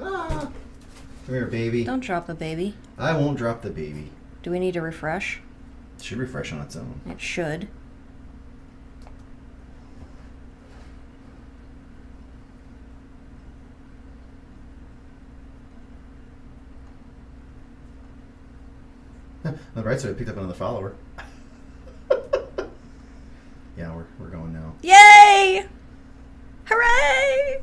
Ah. Come here, baby. Don't drop the baby. I won't drop the baby. Do we need to refresh? It should refresh on its own. It should. On the right side, I picked up another follower. Yeah, we're going now. Yay! Hooray!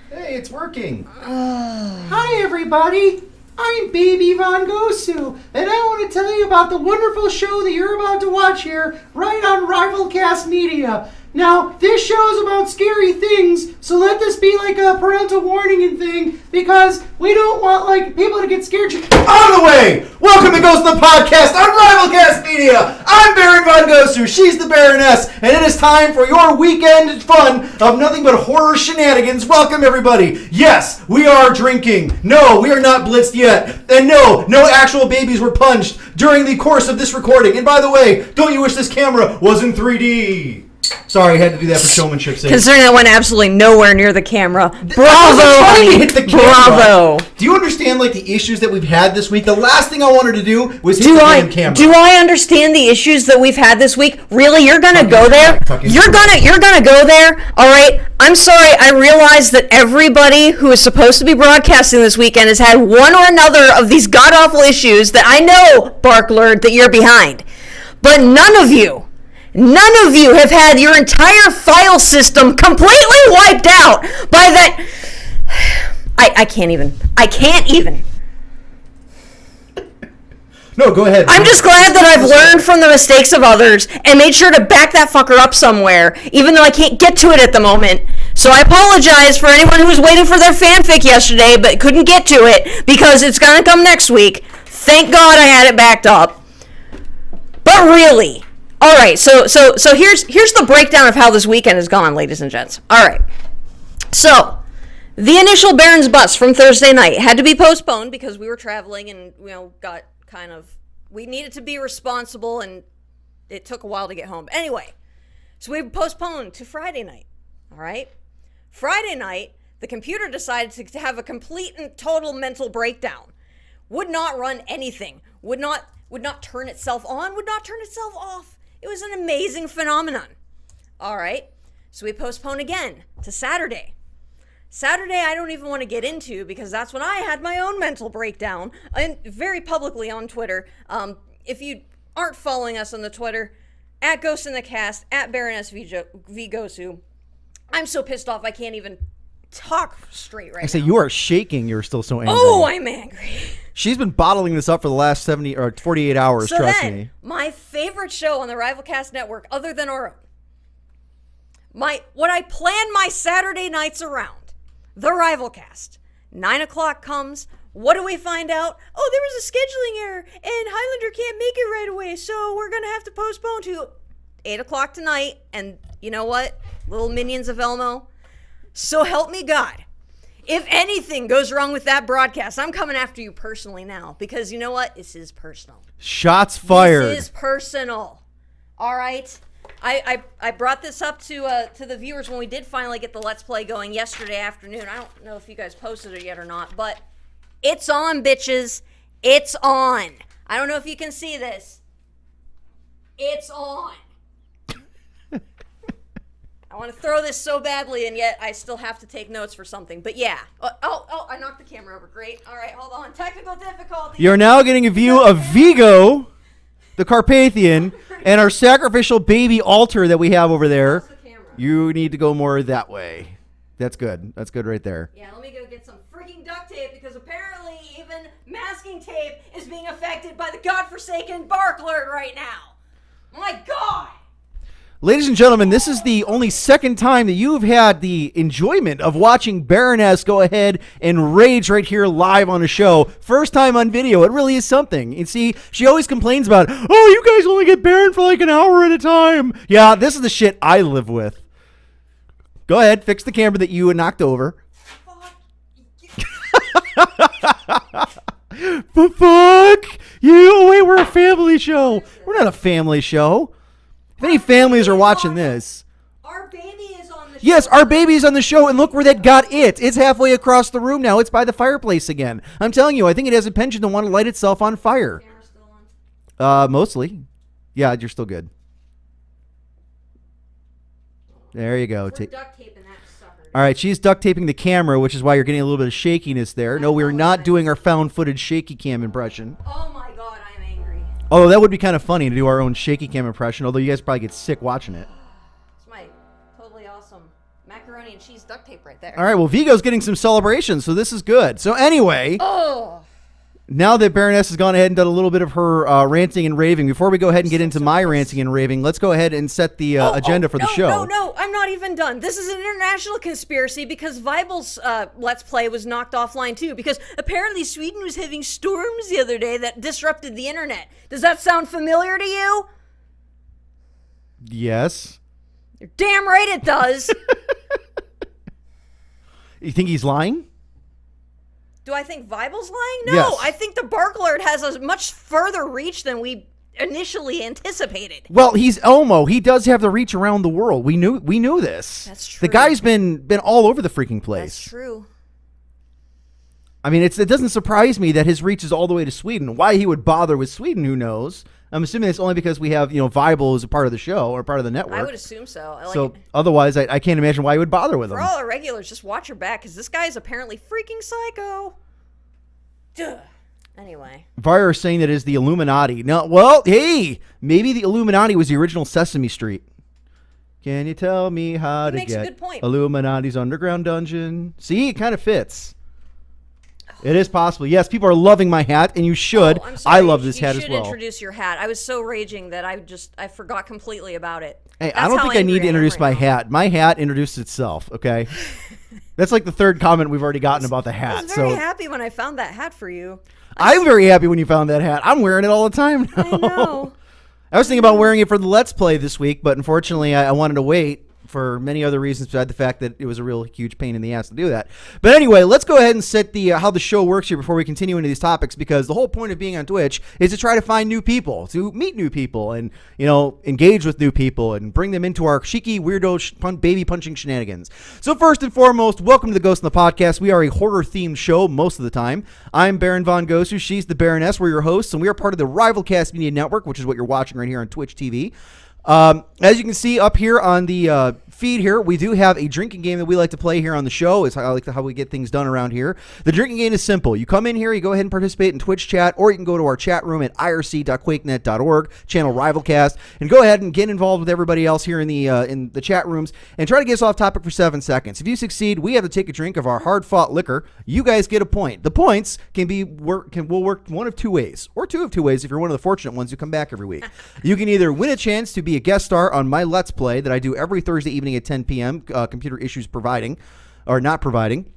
Hey, it's working. Hi, everybody. I'm Baby Von Gosu, and I want to tell you about the wonderful show that you're about to watch here, right on Rivalcast Media. Now, this show is about scary things, so let this be like a parental warning and thing, because we don't want, like, people to get scared. Out of the way! Welcome to Ghost the Podcast on Rivalcast Media! I'm Baron Von Gosu, she's the Baroness, and it is time for your weekend fun of nothing but horror shenanigans. Welcome, everybody. Yes, we are drinking. No, we are not blitzed yet. And no actual babies were punched during the course of this recording. And by the way, don't you wish this camera was in 3D? Sorry, I had to do that for showmanship's sake. Considering I went absolutely nowhere near the camera. Bravo! I wasn't trying to hit the camera. Bravo! Do you understand, like, the issues that we've had this week? The last thing I wanted to do was hit the damn camera. Do I understand the issues that we've had this week? Really? You're gonna go there? You're gonna go there? Alright? I'm sorry, I realize that everybody who is supposed to be broadcasting this weekend has had one or another of these god-awful issues that I know, Barklord, that you're behind. But none of you have had your entire file system completely wiped out by that. I can't even. No, go ahead. I'm just glad that I've learned from the mistakes of others and made sure to back that fucker up somewhere, even though I can't get to it at the moment. So I apologize for anyone who was waiting for their fanfic yesterday but couldn't get to it because it's gonna come next week. Thank God I had it backed up. But really. All right, so here's the breakdown of how this weekend has gone, ladies and gents. All right, so the initial Baron's bus from Thursday night had to be postponed because we were traveling and we needed to be responsible and it took a while to get home. Anyway, so we postponed to Friday night. All right, Friday night the computer decided to have a complete and total mental breakdown. Would not run anything. Would not turn itself on. Would not turn itself off. It was an amazing phenomenon. All right, so we postponed again to Saturday. Saturday, I don't even want to get into because that's when I had my own mental breakdown, and very publicly on Twitter. If you aren't following us on the Twitter, at Ghost in the Cast, at Baroness V Gosu, I'm so pissed off I can't even talk straight right now. I say you are shaking. You're still so angry. Oh, I'm angry. She's been bottling this up for the last 70 or 48 hours, so trust then, me. My favorite show on the Rivalcast Network, other than our own, what I plan my Saturday nights around, the Rivalcast. 9 o'clock comes. What do we find out? Oh, there was a scheduling error, and Highlander can't make it right away, so we're going to have to postpone to 8 o'clock tonight. And you know what? Little minions of Elmo. So help me God. If anything goes wrong with that broadcast, I'm coming after you personally now. Because you know what? This is personal. Shots fired. This is personal. All right? I brought this up to the viewers when we did finally get the Let's Play going yesterday afternoon. I don't know if you guys posted it yet or not, but it's on, bitches. It's on. I don't know if you can see this. It's on. I want to throw this so badly, and yet I still have to take notes for something. But yeah. Oh, I knocked the camera over. Great. All right, hold on. Technical difficulty. You're now getting a view of Vigo, the Carpathian, and our sacrificial baby altar that we have over there. The camera. You need to go more that way. That's good. That's good right there. Yeah, let me go get some freaking duct tape, because apparently even masking tape is being affected by the godforsaken Barklord right now. My God. Ladies and gentlemen, this is the only second time that you've had the enjoyment of watching Baroness go ahead and rage right here live on a show. First time on video. It really is something. You see, she always complains about, oh, you guys only get Baron for like an hour at a time. Yeah, this is the shit I live with. Go ahead, fix the camera that you knocked over. But fuck you. Oh, wait, we're a family show. We're not a family show. If any families are watching this. Our baby is on the show. Yes, our baby's on the show, and look where that got it. It's halfway across the room now. It's by the fireplace again. I'm telling you, I think it has a penchant to want to light itself on fire. Camera's still on? Mostly. Yeah, you're still good. There you go. We're duct taping that sucker. All right, she's duct taping the camera, which is why you're getting a little bit of shakiness there. No, we're not doing our found footage shaky cam impression. Oh my god, I'm angry. Although that would be kind of funny to do our own shaky cam impression, although you guys probably get sick watching it. It's my totally awesome macaroni and cheese duct tape right there. All right, well, Vigo's getting some celebrations, so this is good. So anyway, now that Baroness has gone ahead and done a little bit of her ranting and raving, before we go ahead and get into my ranting and raving, let's go ahead and set the agenda for the show. No, I'm not even done. This is an international conspiracy because Vibel's Let's Play was knocked offline too because apparently Sweden was having storms the other day that disrupted the internet. Does that sound familiar to you? Yes. You're damn right it does. You think he's lying? Do I think Vibel's lying? No, Yes. I think the Bark Alert has a much further reach than we initially anticipated. Well, he's Elmo. He does have the reach around the world. We knew this. That's true. The guy's been all over the freaking place. That's true. I mean, it doesn't surprise me that his reach is all the way to Sweden. Why he would bother with Sweden, who knows? I'm assuming it's only because we have, Vibel as a part of the show or part of the network. I would assume so. So otherwise, I can't imagine why he would bother with For him. all our regulars, just watch your back because this guy is apparently freaking psycho. Duh. Anyway. Vire is saying that it is the Illuminati. No, well, hey, maybe the Illuminati was the original Sesame Street. Can you tell me how to makes a get good point. Illuminati's underground dungeon? See, it kind of fits. It is possible. Yes, people are loving my hat, and you should. I'm sorry. I love this hat You as should well. introduce your hat. I was so raging that I forgot completely about it. Hey, That's I don't how think I need to angry am introduce right my now. hat. My hat introduced itself, okay? That's like the third comment we've already gotten about the I hat. was very So happy when I found that hat for you. I'm very happy when you found that hat. I'm wearing it all the time now. I know. I was thinking about wearing it for the Let's Play this week, but unfortunately I wanted to wait for many other reasons besides the fact that it was a real huge pain in the ass to do that. But anyway, let's go ahead and set the how the show works here before we continue into these topics, because the whole point of being on Twitch is to try to find new people, to meet new people, and engage with new people and bring them into our cheeky weirdo baby punching shenanigans. So first and foremost, welcome to the Ghost in the Podcast. We are a horror themed show most of the time. I'm Baron Von Gosu. She's the Baroness. We're your hosts, and we are part of the Rivalcast Media Network, which is what you're watching right here on Twitch TV. As you can see up here on the feed here, we do have a drinking game that we like to play here on the show. It's how we get things done around here. The drinking game is simple. You come in here, you go ahead and participate in Twitch chat, or you can go to our chat room at irc.quakenet.org, channel Rivalcast, and go ahead and get involved with everybody else here in the chat rooms and try to get us off topic for 7 seconds. If you succeed, we have to take a drink of our hard-fought liquor. You guys get a point. The points will work one of two ways, or two of two ways if you're one of the fortunate ones who come back every week. You can either win a chance to be a guest star on my Let's Play that I do every Thursday evening at 10 p.m., computer issues providing, or not providing.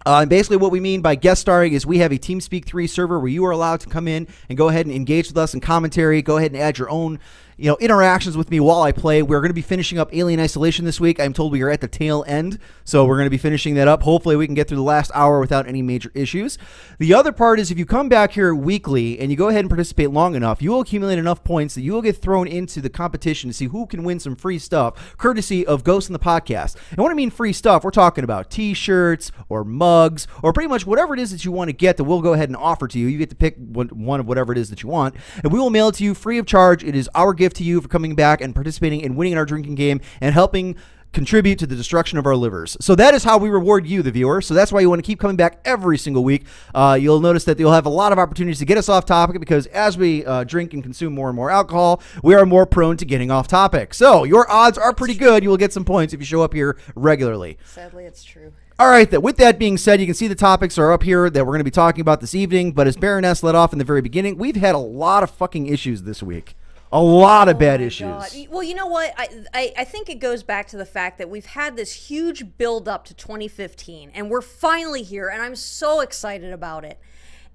And basically what we mean by guest starring is we have a TeamSpeak 3 server where you are allowed to come in and go ahead and engage with us in commentary, go ahead and add your own interactions with me while I play. We're going to be finishing up Alien Isolation this week. I'm told we are at the tail end, so we're going to be finishing that up. Hopefully we can get through the last hour without any major issues. The other part is if you come back here weekly and you go ahead and participate long enough, you will accumulate enough points that you will get thrown into the competition to see who can win some free stuff, courtesy of Ghost in the Podcast. And when I mean free stuff, we're talking about t-shirts or mugs or pretty much whatever it is that you want to get that we'll go ahead and offer to you. You get to pick one of whatever it is that you want, and we will mail it to you free of charge. It is our gift to you for coming back and participating and winning in our drinking game and helping contribute to the destruction of our livers. So that is how we reward you, the viewer. So that's why you want to keep coming back every single week. You'll notice that you'll have a lot of opportunities to get us off topic, because as we drink and consume more and more alcohol, we are more prone to getting off topic. So your odds are pretty good. You will get some points if you show up here regularly. Sadly, it's true. All right, with that being said, you can see the topics are up here that we're going to be talking about this evening. But as Baroness led off in the very beginning, we've had a lot of fucking issues this week. A lot of bad issues. God. Well, you know what? I think it goes back to the fact that we've had this huge build up to 2015, and we're finally here, and I'm so excited about it.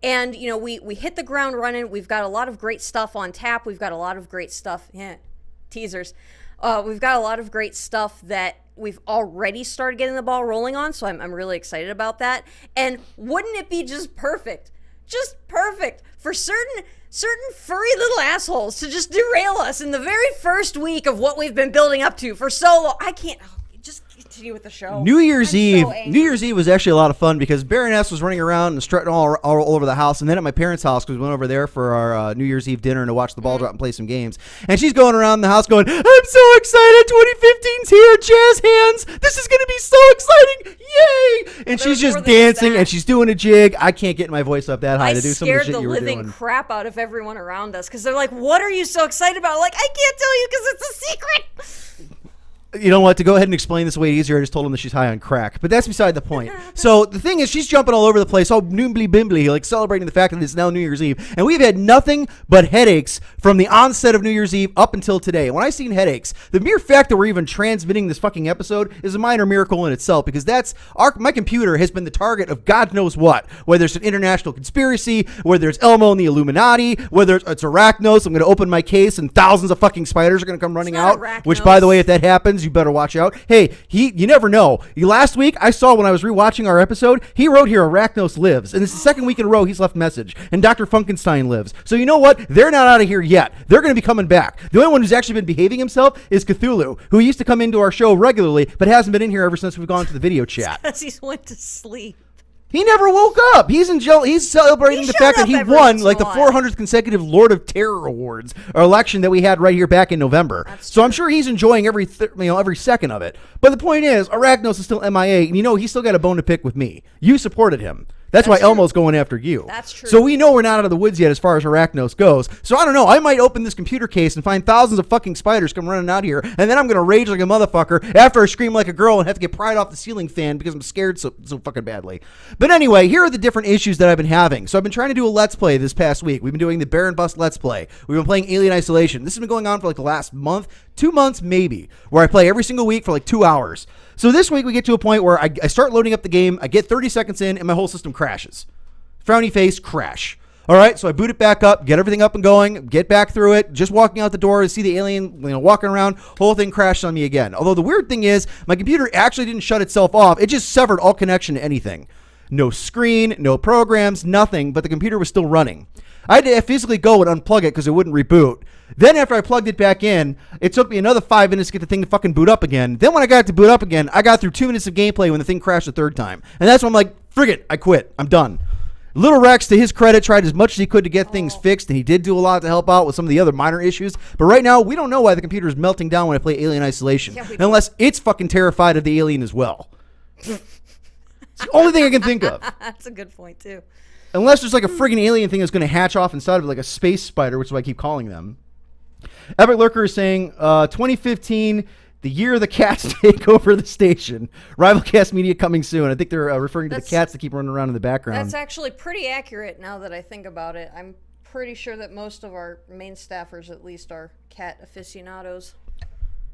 And, we hit the ground running. We've got a lot of great stuff on tap. We've got a lot of great stuff. Teasers. We've got a lot of great stuff that we've already started getting the ball rolling on, so I'm really excited about that. And wouldn't it be just perfect just perfect for certain furry little assholes to just derail us in the very first week of what we've been building up to for so long. I can't. Just continue with the show. New Year's Eve was actually a lot of fun because Baroness was running around and strutting all over the house, and then at my parents' house because we went over there for our New Year's Eve dinner and to watch the ball drop and play some games. And she's going around the house going, "I'm so excited! 2015's here, jazz hands! This is going to be so exciting! Yay!" And she's just dancing and she's doing a jig. I can't get my voice up that high to do some of the shit you were doing. I scared the living crap out of everyone around us because they're like, "What are you so excited about?" Like, I can't tell you because it's a secret. You know what? To go ahead and explain this way easier, I just told him that she's high on crack. But that's beside the point. So the thing is, she's jumping all over the place, all nimbly bimbly, like celebrating the fact that it's now New Year's Eve. And we've had nothing but headaches from the onset of New Year's Eve up until today. And when I seen headaches, the mere fact that we're even transmitting this fucking episode is a minor miracle in itself, because my computer has been the target of God knows what. Whether it's an international conspiracy, whether it's Elmo and the Illuminati, whether it's Arachnos. I'm going to open my case and thousands of fucking spiders are going to come running out. Arachnos. Which, by the way, if that happens, you better watch out. Hey, you never know. Last week, I saw when I was rewatching our episode, he wrote here, Arachnos lives. And it's the second week in a row he's left a message. And Dr. Funkenstein lives. So you know what? They're not out of here yet. They're going to be coming back. The only one who's actually been behaving himself is Cthulhu, who used to come into our show regularly, but hasn't been in here ever since we've gone to the video chat. Because he's went to sleep. He never woke up. He's celebrating the fact that he won like the 400th consecutive Lord of Terror Awards or election that we had right here back in November. So I'm sure he's enjoying every second of it. But the point is, Arachnos is still MIA, and he's still got a bone to pick with me. You supported him. That's why true. Elmo's going after you. That's true. So we know we're not out of the woods yet as far as Arachnos goes. So I don't know. I might open this computer case and find thousands of fucking spiders come running out here, and then I'm going to rage like a motherfucker after I scream like a girl and have to get pried off the ceiling fan because I'm scared so fucking badly. But anyway, here are the different issues that I've been having. So I've been trying to do a Let's Play this past week. We've been doing the Baron Bust Let's Play. We've been playing Alien Isolation. This has been going on for like the last month, 2 months maybe, where I play every single week for like 2 hours. So this week we get to a point where I start loading up the game, I get 30 seconds in, and my whole system crashes. Frowny face, crash. All right, so I boot it back up, get everything up and going, get back through it, just walking out the door to see the alien, walking around, whole thing crashed on me again. Although the weird thing is, my computer actually didn't shut itself off. It just severed all connection to anything. No screen, no programs, nothing, but the computer was still running. I had to physically go and unplug it because it wouldn't reboot. Then after I plugged it back in, it took me another 5 minutes to get the thing to fucking boot up again. Then when I got it to boot up again, I got through 2 minutes of gameplay when the thing crashed the third time. And that's when I'm like, frig it, I quit, I'm done. Little Rex, to his credit, tried as much as he could to get things fixed, and he did do a lot to help out with some of the other minor issues. But right now, we don't know why the computer is melting down when I play Alien Isolation, unless it's fucking terrified of the alien as well. It's the only thing I can think of. That's a good point, too. Unless there's like a friggin' alien thing that's going to hatch off inside of it, like a space spider, which is what I keep calling them. Epic Lurker is saying, 2015... the year the cats take over the station. Rivalcast Media coming soon. I think they're referring to the cats that keep running around in the background. That's actually pretty accurate now that I think about it. I'm pretty sure that most of our main staffers, at least, are cat aficionados.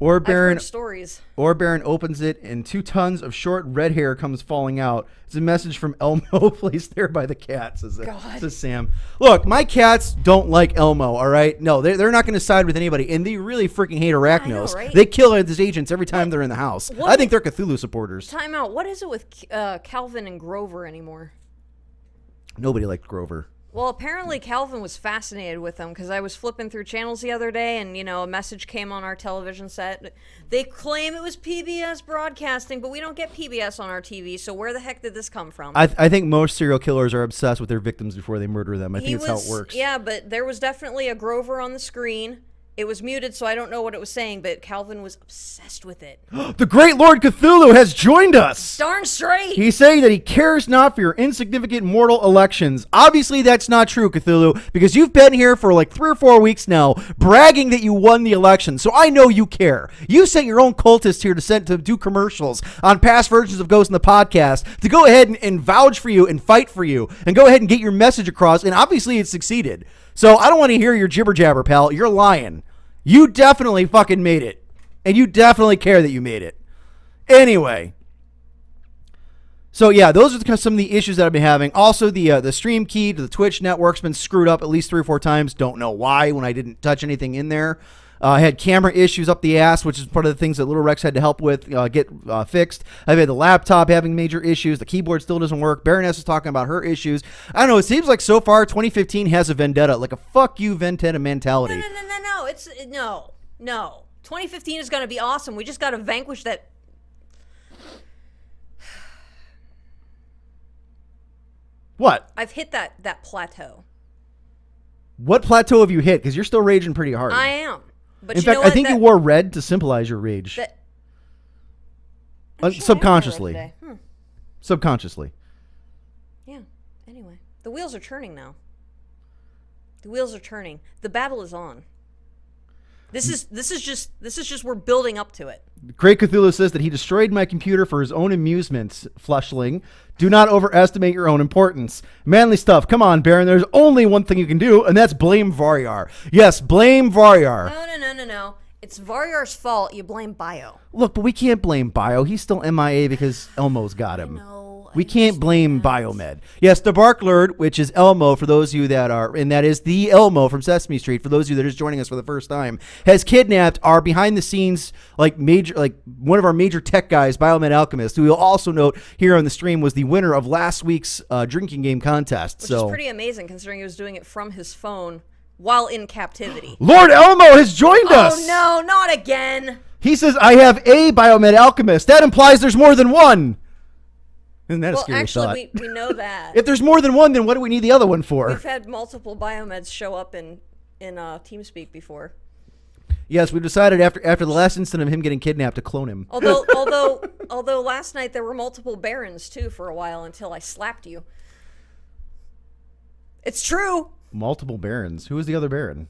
Or Baron, I've heard stories. Or Baron opens it and 2 tons of short red hair comes falling out. It's a message from Elmo placed there by the cat, says Sam. Look, my cats don't like Elmo, all right? No, they're not going to side with anybody, and they really freaking hate Arachnos. I know, right? They kill his agents every time they're in the house. I think they're Cthulhu supporters. Time out. What is it with Calvin and Grover anymore? Nobody liked Grover. Well, apparently Calvin was fascinated with them because I was flipping through channels the other day and, a message came on our television set. They claim it was PBS broadcasting, but we don't get PBS on our TV, so where the heck did this come from? I think most serial killers are obsessed with their victims before they murder them. I think that's how it works. Yeah, but there was definitely a Grover on the screen. It was muted, so I don't know what it was saying, but Calvin was obsessed with it. The great Lord Cthulhu has joined us! Darn straight! He's saying that he cares not for your insignificant mortal elections. Obviously, that's not true, Cthulhu, because you've been here for like 3 or 4 weeks now, bragging that you won the election, so I know you care. You sent your own cultists here to do commercials on past versions of Ghost in the Podcast to go ahead and vouch for you and fight for you, and go ahead and get your message across, and obviously it succeeded. So I don't want to hear your jibber jabber, pal. You're lying. You definitely fucking made it. And you definitely care that you made it. Anyway. So yeah, those are some of the issues that I've been having. Also, the stream key to the Twitch network's been screwed up at least 3 or 4 times. Don't know why when I didn't touch anything in there. I had camera issues up the ass, which is part of the things that Little Rex had to help with get fixed. I've had the laptop having major issues. The keyboard still doesn't work. Baroness is talking about her issues. I don't know. It seems like so far 2015 has a vendetta, like a fuck you vendetta mentality. No. It's no. 2015 is going to be awesome. We just got to vanquish that. What? I've hit that plateau. What plateau have you hit? Because you're still raging pretty hard. I am. But in you fact, know what? I think you wore red to symbolize your rage. Subconsciously. Subconsciously. Yeah. Anyway, the wheels are turning now. The wheels are turning. The battle is on. This is just we're building up to it. Great Cthulhu says that he destroyed my computer for his own amusement, Flushling. Do not overestimate your own importance. Manly stuff. Come on, Baron. There's only one thing you can do, and that's blame Varyar. Yes, blame Varyar. No. It's Varyar's fault. You blame Bio. Look, but we can't blame Bio. He's still MIA because Elmo's got him. We can't blame Biomed. Yes, the Barklord, which is Elmo for those of you that are, and that is the Elmo from Sesame Street for those of you that are just joining us for the first time, has kidnapped our behind the scenes one of our major tech guys, Biomed Alchemist, who you'll also note here on the stream was the winner of last week's drinking game contest. Which is pretty amazing considering he was doing it from his phone while in captivity. Lord Elmo has joined us. Oh no, not again. He says, I have a Biomed Alchemist. That implies there's more than one. Isn't that a scary thought? Well, actually, we know that. If there's more than one, then what do we need the other one for? We've had multiple biomeds show up in TeamSpeak before. Yes, we decided after the last incident of him getting kidnapped to clone him. Although last night there were multiple Barons too for a while until I slapped you. It's true. Multiple Barons. Who was the other Baron?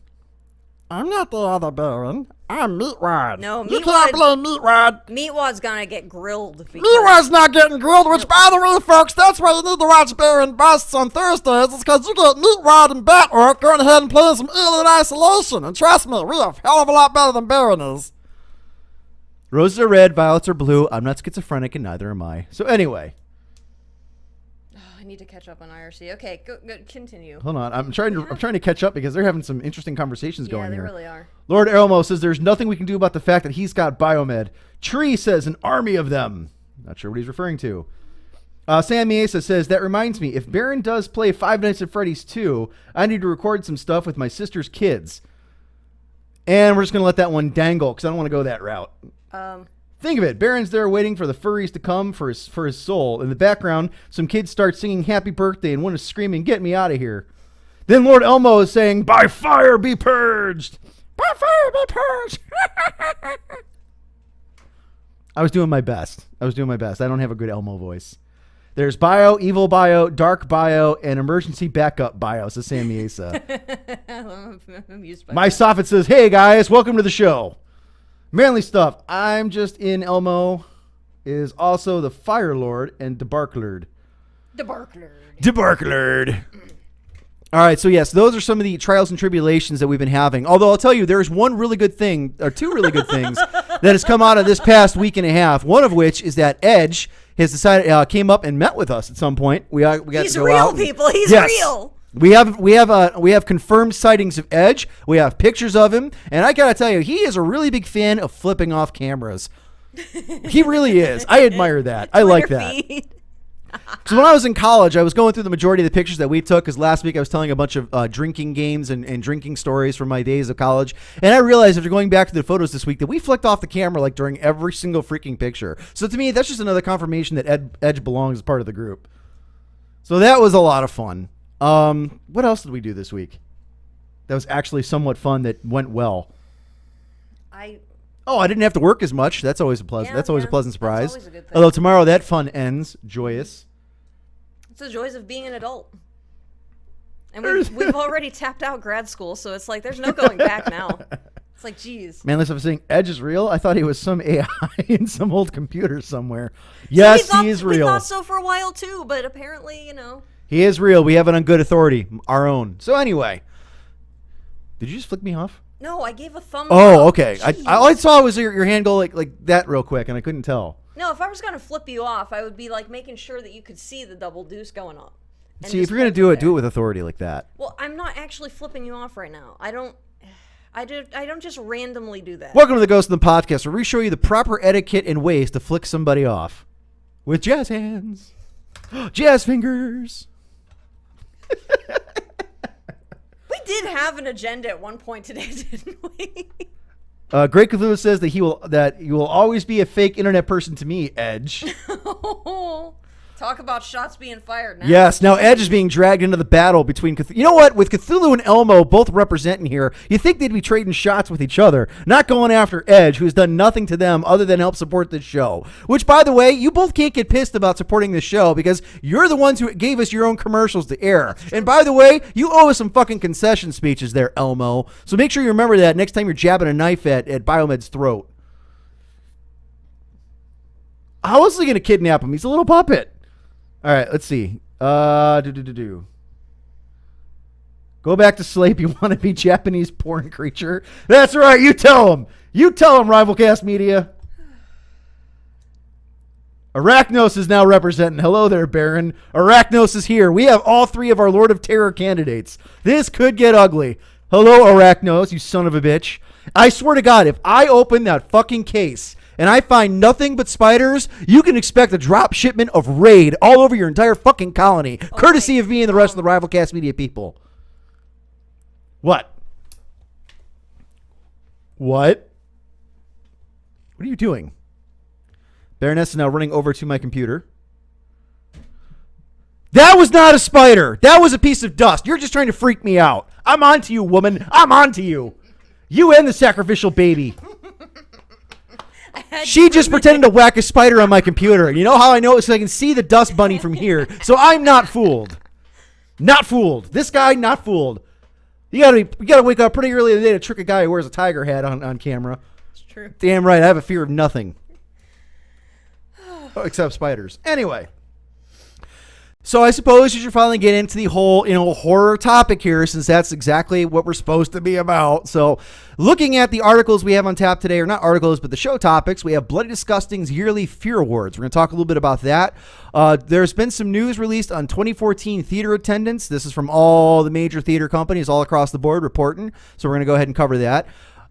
I'm not the other Baron. I'm Meatwad. No, you can't blame Meatwad. Meatwad's gonna get grilled. Meatwad's not getting grilled, which, by the way, folks, that's why you need to watch Baron Busts on Thursdays. It's because you get Meatwad and Batwork going ahead and playing some Alien Isolation. And trust me, we are a hell of a lot better than Baron is. Roses are red, violets are blue. I'm not schizophrenic, and neither am I. So anyway. I need to catch up on IRC. Okay, go continue. Hold on, I'm trying to catch up because they're having some interesting conversations going here. Yeah, they really are. Lord Elmo says there's nothing we can do about the fact that he's got Biomed. Tree says an army of them. Not sure what he's referring to. Sam Miesa says, that reminds me, if Baron does play Five Nights at Freddy's 2, I need to record some stuff with my sister's kids. And we're just going to let that one dangle because I don't want to go that route. Think of it. Baron's there waiting for the furries to come for his soul. In the background, some kids start singing Happy Birthday and one is screaming, get me out of here. Then Lord Elmo is saying, by fire be purged. By fire be purged. I was doing my best. I don't have a good Elmo voice. There's Bio, Evil Bio, Dark Bio, and Emergency Backup Bio, says Sam Miesa. My soffit says, hey guys, welcome to the show. Manly stuff. I'm just in. Elmo is also the Fire Lord and DeBarklord. DeBarklord. All right, so yes, those are some of the trials and tribulations that we've been having. Although I'll tell you, there's one really good thing, or two really good things, that has come out of this past week and a half. One of which is that Edge has decided, came up and met with us at some point. We got He's to go real, out. People. He's real. We have confirmed sightings of Edge. We have pictures of him, and I gotta tell you, he is a really big fan of flipping off cameras. He really is. I admire that. I like that. So when I was in college, I was going through the majority of the pictures that we took, because last week I was telling a bunch of drinking games and drinking stories from my days of college, and I realized after going back to the photos this week that we flicked off the camera like during every single freaking picture. So to me, that's just another confirmation that Edge belongs as part of the group. So that was a lot of fun. What else did we do this week that was actually somewhat fun that went well? I didn't have to work as much. That's always a pleasant. That's always a pleasant surprise. That's always a good thing. Although tomorrow that fun ends. Joyous. It's the joys of being an adult. And we've already tapped out grad school, so it's like there's no going back now. It's like, geez. Man, listen, I'm saying Edge is real. I thought he was some AI in some old computer somewhere. Yes, he is real. We thought so for a while too, but apparently, he is real. We have it on good authority, our own. So anyway, did you just flick me off? No, I gave a thumbs up. Oh, okay. All I saw was your hand go like that real quick, and I couldn't tell. No, if I was going to flip you off, I would be like making sure that you could see the double deuce going on. See, if you're going to do it with authority like that. Well, I'm not actually flipping you off right now. I I don't just randomly do that. Welcome to the Ghost in the Podcast, where we show you the proper etiquette and ways to flick somebody off. With jazz hands. Jazz fingers. We did have an agenda at one point today, didn't we? Great Cthulhu says that you will always be a fake internet person to me, Edge. Talk about shots being fired now. Yes, now Edge is being dragged into the battle between Cthulhu. You know what? With Cthulhu and Elmo both representing here, you think they'd be trading shots with each other, not going after Edge, who's done nothing to them other than help support this show. Which, by the way, you both can't get pissed about supporting this show because you're the ones who gave us your own commercials to air. And by the way, you owe us some fucking concession speeches there, Elmo. So make sure you remember that next time you're jabbing a knife at Biomed's throat. How else are they going to kidnap him? He's a little puppet. All right, let's see. Go back to sleep. You want to be Japanese porn creature? That's right. You tell him. You tell him, Rivalcast Media. Arachnos is now representing. Hello there, Baron. Arachnos is here. We have all three of our Lord of Terror candidates. This could get ugly. Hello, Arachnos, you son of a bitch. I swear to God, if I open that fucking case and I find nothing but spiders, you can expect a drop shipment of raid all over your entire fucking colony, courtesy of me and the rest of the Rivalcast Media people. What? What? What are you doing? Baroness is now running over to my computer. That was not a spider. That was a piece of dust. You're just trying to freak me out. I'm on to you, woman. I'm on to you. You and the sacrificial baby. She just pretended to whack a spider on my computer. You know how I know? It's so I can see the dust bunny from here. So I'm not fooled. Not fooled. This guy, not fooled. You gotta wake up pretty early in the day to trick a guy who wears a tiger hat on camera. It's true. Damn right. I have a fear of nothing. Except spiders. Anyway. So I suppose you should finally get into the whole, horror topic here, since that's exactly what we're supposed to be about. So looking at the articles we have on tap today, or not articles, but the show topics, we have Bloody Disgusting's yearly Fear Awards. We're going to talk a little bit about that. There's been some news released on 2014 theater attendance. This is from all the major theater companies all across the board reporting. So we're going to go ahead and cover that.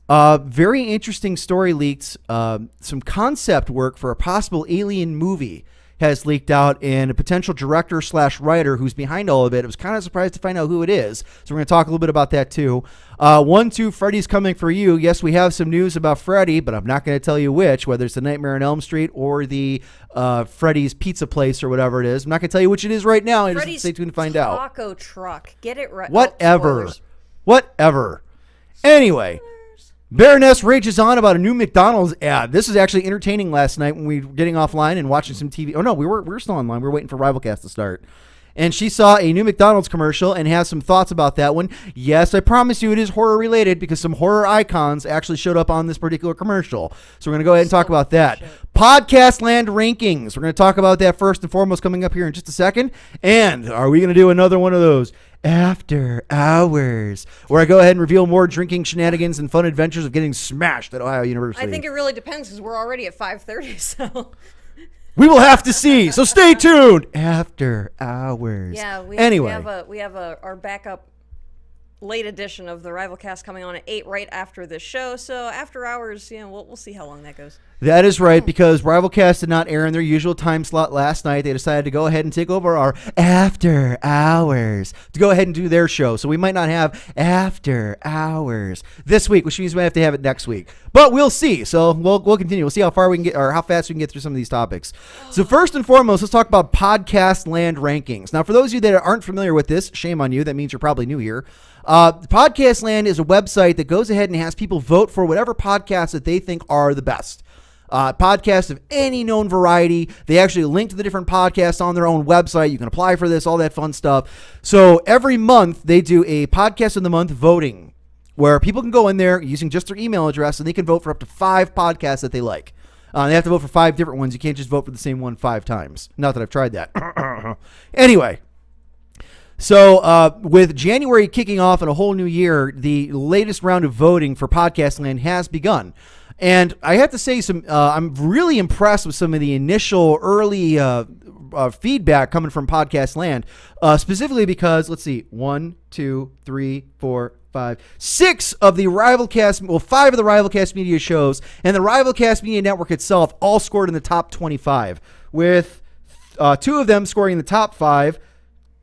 Very interesting story leaked. Some concept work for a possible alien movie has leaked out, and a potential director / writer who's behind all of it. I was kind of surprised to find out who it is. So we're going to talk a little bit about that too. 2, Freddy's coming for you. Yes, we have some news about Freddy, but I'm not going to tell you which, whether it's the Nightmare on Elm Street or the Freddy's Pizza Place or whatever it is. I'm not going to tell you which it is right now. Just stay tuned to find out. Taco truck. Get it right. Whatever. Whatever. Anyway. Baroness rages on about a new McDonald's ad. This is actually entertaining last night when we were getting offline and watching some TV. Oh, no, we were still online. We were waiting for Rivalcast to start. And she saw a new McDonald's commercial and has some thoughts about that one. Yes, I promise you it is horror related because some horror icons actually showed up on this particular commercial. So we're going to go ahead and talk about that. Podcast Land rankings. We're going to talk about that first and foremost coming up here in just a second. And are we going to do another one of those After Hours, where I go ahead and reveal more drinking shenanigans and fun adventures of getting smashed at Ohio University? I think it really depends because we're already at 5:30, so... We will have to see. So stay tuned. After Hours. Yeah, we have our backup late edition of the Rivalcast coming on at 8 right after this show. So After Hours, we'll see how long that goes. That is right, because Rivalcast did not air in their usual time slot last night. They decided to go ahead and take over our After Hours to go ahead and do their show. So we might not have After Hours this week, which means we have to have it next week. But we'll see. So we'll continue. We'll see how far we can get, or how fast we can get through some of these topics. So first and foremost, let's talk about Podcast Land rankings. Now, for those of you that aren't familiar with this, shame on you. That means you're probably new here. Podcast Land is a website that goes ahead and has people vote for whatever podcasts that they think are the best. Podcasts of any known variety. They actually link to the different podcasts on their own website. You can apply for this, all that fun stuff. So every month they do a podcast of the month voting where people can go in there using just their email address and they can vote for up to 5 podcasts that they like. They have to vote for 5 different ones. You can't just vote for the same one 5 times. Not that I've tried that. Anyway. So with January kicking off and a whole new year, the latest round of voting for Podcast Land has begun. And I have to say, I'm really impressed with some of the initial early feedback coming from Podcast Land, specifically because, let's see, 1, 2, 3, 4, 6 of the Rivalcast, well, 5 of the Rivalcast Media shows, and the Rivalcast Media Network itself all scored in the top 25, with 2 of them scoring in the top 5,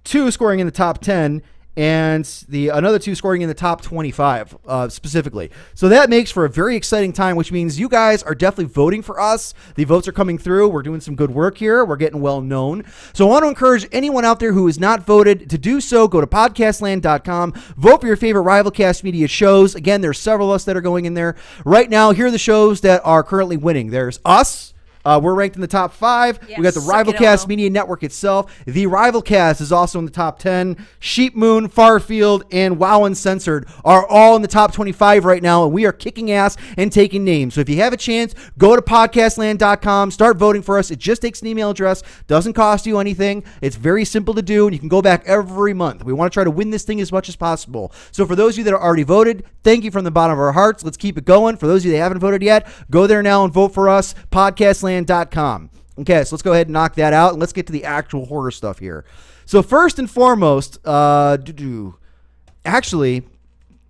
2 scoring in the top 10, and another 2 scoring in the top 25 specifically. So that makes for a very exciting time, which means you guys are definitely voting for us. The votes are coming through. We're doing some good work here. We're getting well known. So I want to encourage anyone out there who has not voted to do so. Go to podcastland.com. Vote for your favorite Rivalcast Media shows. Again, there's several of us that are going in there. Right now, here are the shows that are currently winning. There's us. We're ranked in the top 5. Yes, we got the Rivalcast Media Network itself. The Rivalcast is also in the top 10. Sheep Moon, Farfield, and WoW Uncensored are all in the top 25 right now, and we are kicking ass and taking names. So if you have a chance, go to podcastland.com, start voting for us. It just takes an email address, doesn't cost you anything. It's very simple to do, and you can go back every month. We want to try to win this thing as much as possible. So for those of you that are already voted, thank you from the bottom of our hearts. Let's keep it going. For those of you that haven't voted yet, go there now and vote for us. Podcastland.com. Okay, so let's go ahead and knock that out, and let's get to the actual horror stuff here. So first and foremost, actually,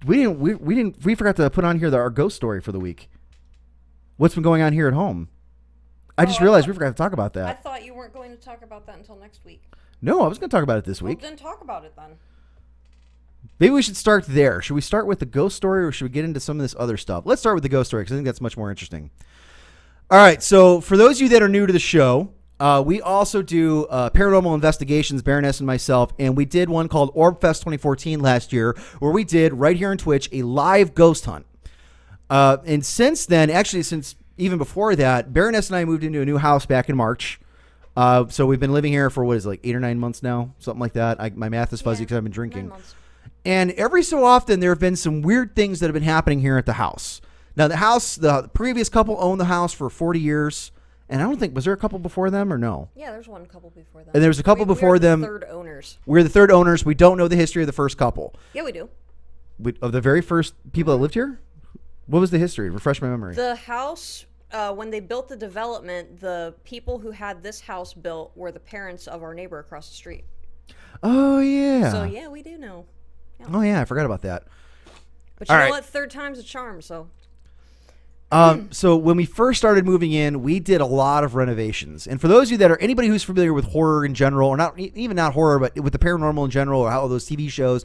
we forgot to put on here our ghost story for the week. What's been going on here at home? I just realized we forgot to talk about I that. thought you weren't going to talk about that until next week. No, I was going to talk about it this week. Well, then talk about it then. Maybe we should start there. Should we start with the ghost story, or should we get into some of this other stuff? Let's start with the ghost story, because I think that's much more interesting. All right, so for those of you that are new to the show, we also do paranormal investigations, Baroness and myself, and we did one called Orb Fest 2014 last year, where we did, right here on Twitch, a live ghost hunt. And since then, actually since even before that, Baroness and I moved into a new house back in March. So we've been living here for, 8 or 9 months now, something like that. My math is fuzzy because I've been drinking. 9 months. And every so often, there have been some weird things that have been happening here at the house. Now, the previous couple owned the house for 40 years, and I don't think, was there a couple before them or no? Yeah, there's one couple before them. And there was a couple before them. We're the third owners. We're the third owners. We don't know the history of the first couple. Yeah, we do. Of the very first people that lived here? What was the history? Refresh my memory. The house, when they built the development, the people who had this house built were the parents of our neighbor across the street. Oh, yeah. So, yeah, we do know. Yeah. Oh, yeah, I forgot about that. But you All know right. what? Third time's a charm, so... So when we first started moving in, we did a lot of renovations. And for those of you that are anybody who's familiar with horror in general, or not even not horror, but with the paranormal in general, or how those TV shows,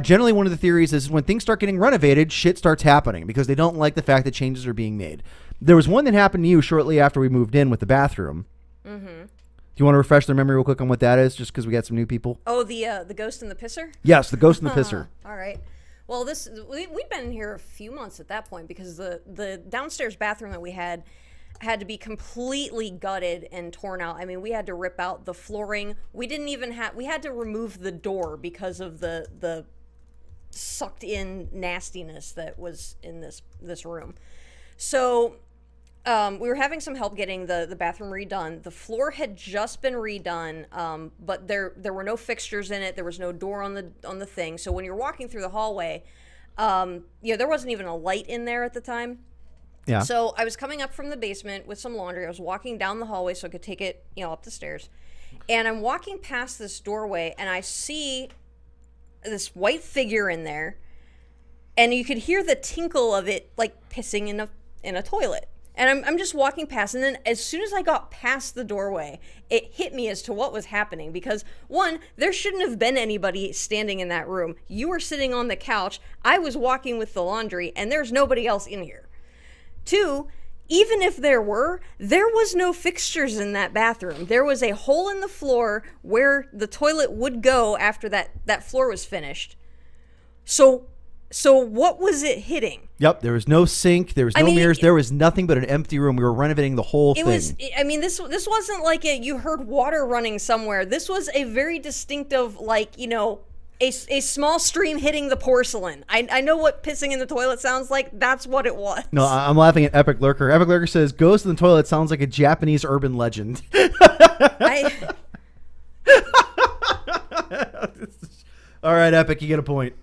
generally one of the theories is when things start getting renovated, shit starts happening because they don't like the fact that changes are being made. There was one that happened to you shortly after we moved in with the bathroom. Mm-hmm. Do you want to refresh their memory real quick on what that is, just because we got some new people? Oh, the ghost and the pisser? Yes, the ghost and the pisser. All right. Well, we'd been in here a few months at that point because the downstairs bathroom that we had to be completely gutted and torn out. I mean, we had to rip out the flooring. We had to remove the door because of the sucked in nastiness that was in this room. So we were having some help getting the bathroom redone. The floor had just been redone, but there were no fixtures in it. There was no door on the thing. So when you're walking through the hallway, there wasn't even a light in there at the time. Yeah. So I was coming up from the basement with some laundry. I was walking down the hallway so I could take it, up the stairs. And I'm walking past this doorway, and I see this white figure in there, and you could hear the tinkle of it, like pissing in a toilet. And I'm just walking past, and then as soon as I got past the doorway, it hit me as to what was happening. Because, one, there shouldn't have been anybody standing in that room. You were sitting on the couch. I was walking with the laundry, and there's nobody else in here. Two, even if there was no fixtures in that bathroom. There was a hole in the floor where the toilet would go after that floor was finished. So what was it hitting? Yep, there was no sink, there was no mirrors, there was nothing but an empty room. We were renovating the whole thing. This wasn't like you heard water running somewhere. This was a very distinctive, a small stream hitting the porcelain. I know what pissing in the toilet sounds like. That's what it was. No, I'm laughing at Epic Lurker. Epic Lurker says, ghost in the toilet sounds like a Japanese urban legend. All right, Epic, you get a point.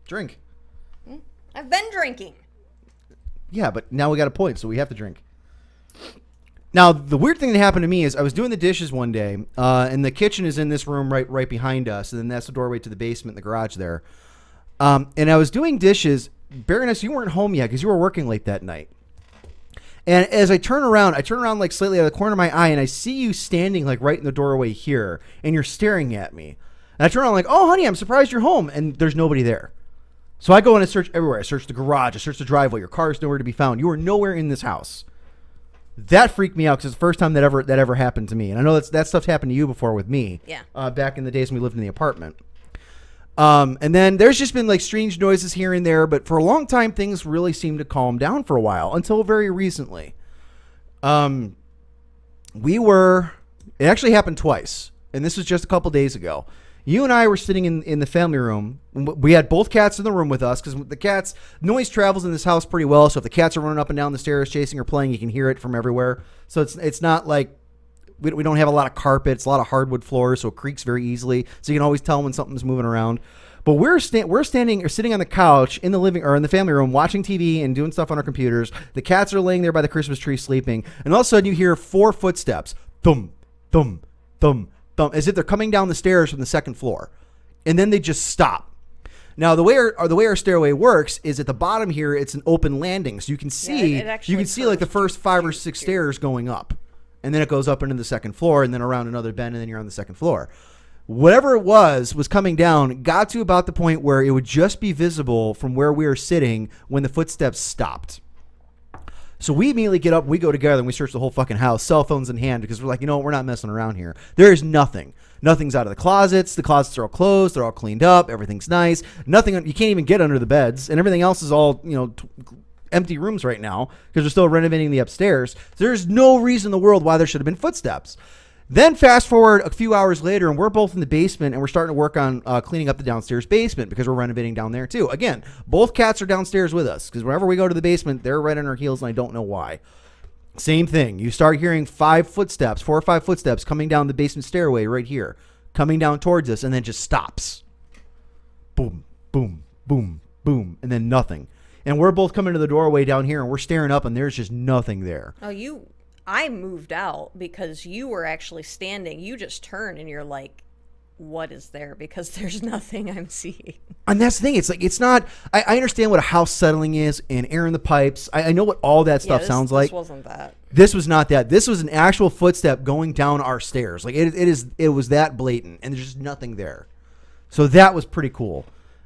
Drink. I've been drinking. Yeah, but now we got a point, so we have to drink. Now, the weird thing that happened to me is I was doing the dishes one day, and the kitchen is in this room right behind us, and then that's the doorway to the basement, the garage there. And I was doing dishes. Baroness, you weren't home yet because you were working late that night. And as I turn around like slightly out of the corner of my eye, and I see you standing like right in the doorway here, and you're staring at me. And I turn around like, oh, honey, I'm surprised you're home, and there's nobody there. So I go in and search everywhere. I search the garage. I search the driveway. Your car's nowhere to be found. You are nowhere in this house. That freaked me out because it's the first time that ever happened to me. And I know that stuff's happened to you before with me. Yeah. Back in the days when we lived in the apartment. And then there's just been like strange noises here and there, but for a long time things really seemed to calm down for a while until very recently. It actually happened twice, and this was just a couple days ago. You and I were sitting in the family room. We had both cats in the room with us because the cats, noise travels in this house pretty well. So if the cats are running up and down the stairs chasing or playing, you can hear it from everywhere. So it's not like we don't have a lot of carpet. It's a lot of hardwood floors, so it creaks very easily. So you can always tell when something's moving around. But we're standing or sitting on the couch in the living or in the family room watching TV and doing stuff on our computers. The cats are laying there by the Christmas tree sleeping, and all of a sudden you hear 4 footsteps, thump, thump, thump, thump, as if they're coming down the stairs from the second floor, and then they just stop. Now the way our stairway works is at the bottom here. It's an open landing, so you can see like the first 5 or 6 stairs going up, and then it goes up into the second floor, and then around another bend, and then you're on the second floor. Whatever it was coming down, got to about the point where it would just be visible from where we were sitting when the footsteps stopped. So we immediately get up, we go together, and we search the whole fucking house, cell phones in hand, because we're like, we're not messing around here. There is nothing. Nothing's out of the closets. The closets are all closed. They're all cleaned up. Everything's nice. Nothing. You can't even get under the beds, and everything else is all, empty rooms right now because we're still renovating the upstairs. So there's no reason in the world why there should have been footsteps. Then fast forward a few hours later, and we're both in the basement, and we're starting to work on cleaning up the downstairs basement because we're renovating down there too. Again, both cats are downstairs with us because whenever we go to the basement, they're right on our heels, and I don't know why. Same thing. You start hearing 4 or 5 footsteps coming down the basement stairway right here, coming down towards us, and then just stops. Boom, boom, boom, boom, and then nothing. And we're both coming to the doorway down here, and we're staring up, and there's just nothing there. I moved out because you were actually standing. You just turn and you're like, what is there? Because there's nothing I'm seeing. And that's the thing. It's like, it's not, I understand what a house settling is and airing the pipes. I know what all that stuff sounds like. This wasn't that. This was not that. This was an actual footstep going down our stairs. Like it was that blatant, and there's just nothing there. So that was pretty cool.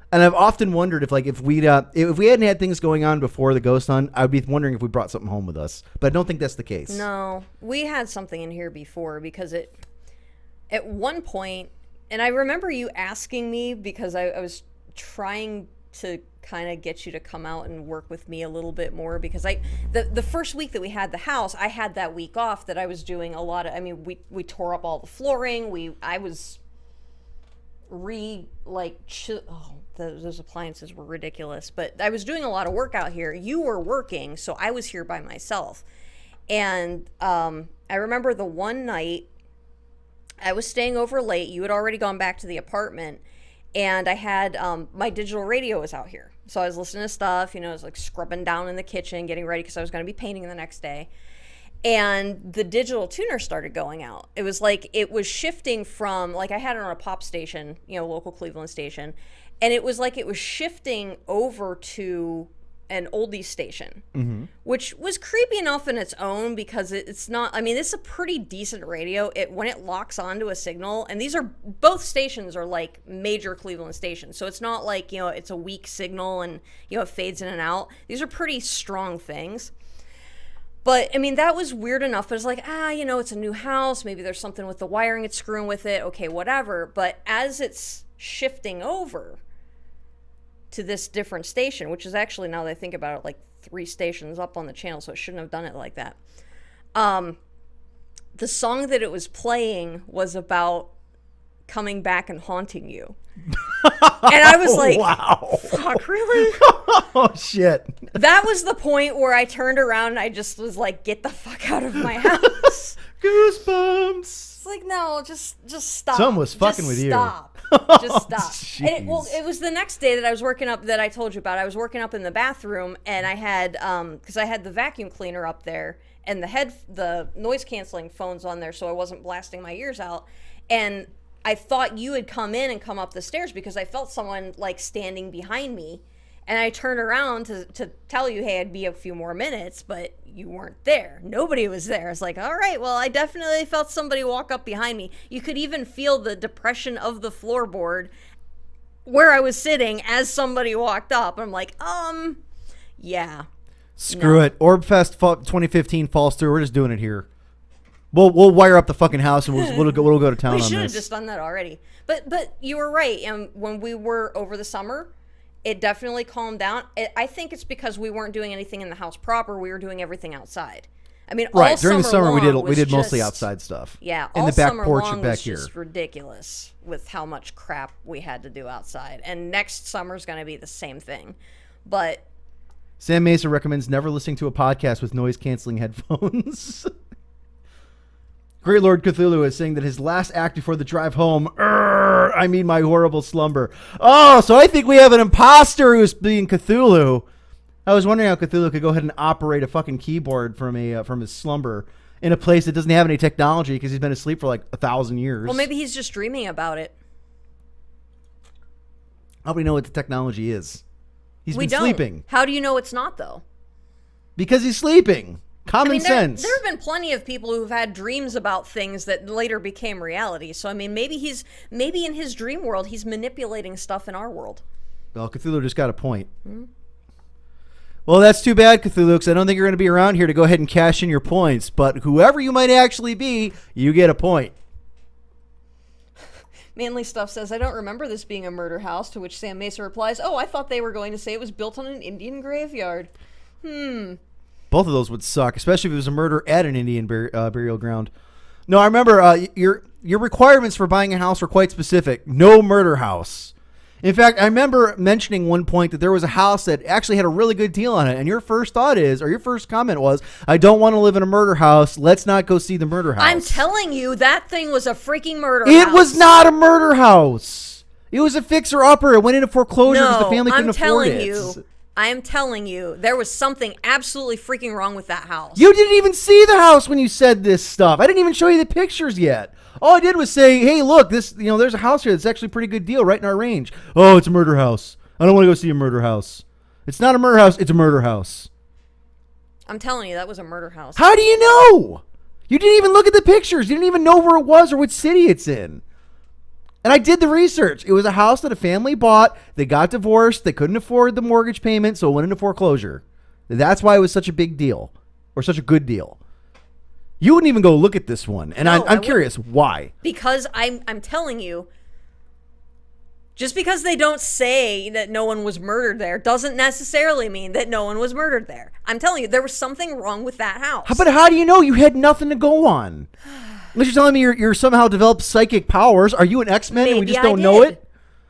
And I've often wondered if we hadn't had things going on before the ghost hunt, I'd be wondering if we brought something home with us. But I don't think that's the case. No, we had something in here before because at one point, and I remember you asking me because I was trying to kind of get you to come out and work with me a little bit more because the first week that we had the house, I had that week off that I was doing a lot of, we tore up all the flooring. I was those appliances were ridiculous, but I was doing a lot of work out here. You were working, so I was here by myself. And I remember the one night I was staying over late. You had already gone back to the apartment, and I had my digital radio was out here. So I was listening to stuff, I was like scrubbing down in the kitchen, getting ready because I was going to be painting the next day. And the digital tuner started going out. It was like it was shifting from, like I had it on a pop station, local Cleveland station, and it was like it was shifting over to an oldie station, which was creepy enough in its own because it's not, it's a pretty decent radio. When it locks onto a signal, and both stations are like major Cleveland stations, so it's not like, it's a weak signal and, it fades in and out. These are pretty strong things. But, that was weird enough. But it's like, it's a new house. Maybe there's something with the wiring it's screwing with it. Okay, whatever. But as it's shifting over to this different station, which is actually, now that I think about it, like 3 stations up on the channel, so it shouldn't have done it like that. The song that it was playing was about coming back and haunting you. And I was like, wow, fuck, really? Oh, shit. That was the point where I turned around and I just was like, get the fuck out of my house. Goosebumps. It's like, no, just stop. Someone was fucking with you. Stop. Just stop. And it was the next day that I was working up, that I told you about. I was working up in the bathroom, and I had, because I had the vacuum cleaner up there, and the noise canceling phones on there, so I wasn't blasting my ears out. And I thought you had come in and come up the stairs because I felt someone like standing behind me. And I turned around to tell you, hey, I'd be a few more minutes, but you weren't there. Nobody was there. I was like, all right, well, I definitely felt somebody walk up behind me. You could even feel the depression of the floorboard where I was sitting as somebody walked up. I'm like, yeah. Screw it. Orbfest 2015 falls through. We're just doing it here. We'll wire up the fucking house and we'll go to town on this. We should have just done that already. But you were right. And when we were over the summer, it definitely calmed down. I think it's because we weren't doing anything in the house proper. We were doing everything outside. I mean, right, all during the summer we did mostly just, outside stuff. Yeah, in all the back summer porch long and back was here. Just ridiculous with how much crap we had to do outside. And next summer's going to be the same thing. But Sam Mesa recommends never listening to a podcast with noise canceling headphones. Great Lord Cthulhu is saying that his last act before the drive home, I mean my horrible slumber. Oh, so I think we have an imposter who's being Cthulhu. I was wondering how Cthulhu could go ahead and operate a fucking keyboard from his slumber in a place that doesn't have any technology because he's been asleep for like 1,000 years. Well, maybe he's just dreaming about it. How do we know what the technology is? He's We been don't. sleeping. How do you know it's not, though? Because he's sleeping. Common sense. There have been plenty of people who've had dreams about things that later became reality. So, I mean, maybe in his dream world, he's manipulating stuff in our world. Well, Cthulhu just got a point. Well, that's too bad, Cthulhu, because I don't think you're going to be around here to go ahead and cash in your points. But whoever you might actually be, you get a point. Manly Stuff says, I don't remember this being a murder house, to which Sam Mesa replies, oh, I thought they were going to say it was built on an Indian graveyard. Both of those would suck, especially if it was a murder at an Indian burial ground. No, I remember your requirements for buying a house were quite specific. No murder house. In fact, I remember mentioning one point that there was a house that actually had a really good deal on it, and your first thought is, or your first comment was, I don't want to live in a murder house. Let's not go see the murder house. I'm telling you, that thing was a freaking murder house. It was not a murder house. It was a fixer-upper. It went into foreclosure because the family couldn't afford it. I am telling you, there was something absolutely freaking wrong with that house. You didn't even see the house when you said this stuff. I didn't even show you the pictures yet. All I did was say, hey, look, there's a house here that's actually a pretty good deal right in our range. Oh, it's a murder house. I don't want to go see a murder house. It's not a murder house. It's a murder house. I'm telling you, that was a murder house. How do you know? You didn't even look at the pictures. You didn't even know where it was or which city it's in. And I did the research. It was a house that a family bought. They got divorced. They couldn't afford the mortgage payment, so it went into foreclosure. That's why it was such a big deal, or such a good deal. You wouldn't even go look at this one, and No, I'm curious why. Because I'm telling you, just because they don't say that no one was murdered there doesn't necessarily mean that no one was murdered there. I'm telling you, there was something wrong with that house. But how do you know? You had nothing to go on. Unless you're telling me you're somehow developed psychic powers. Are you an X-Men and we just don't know it?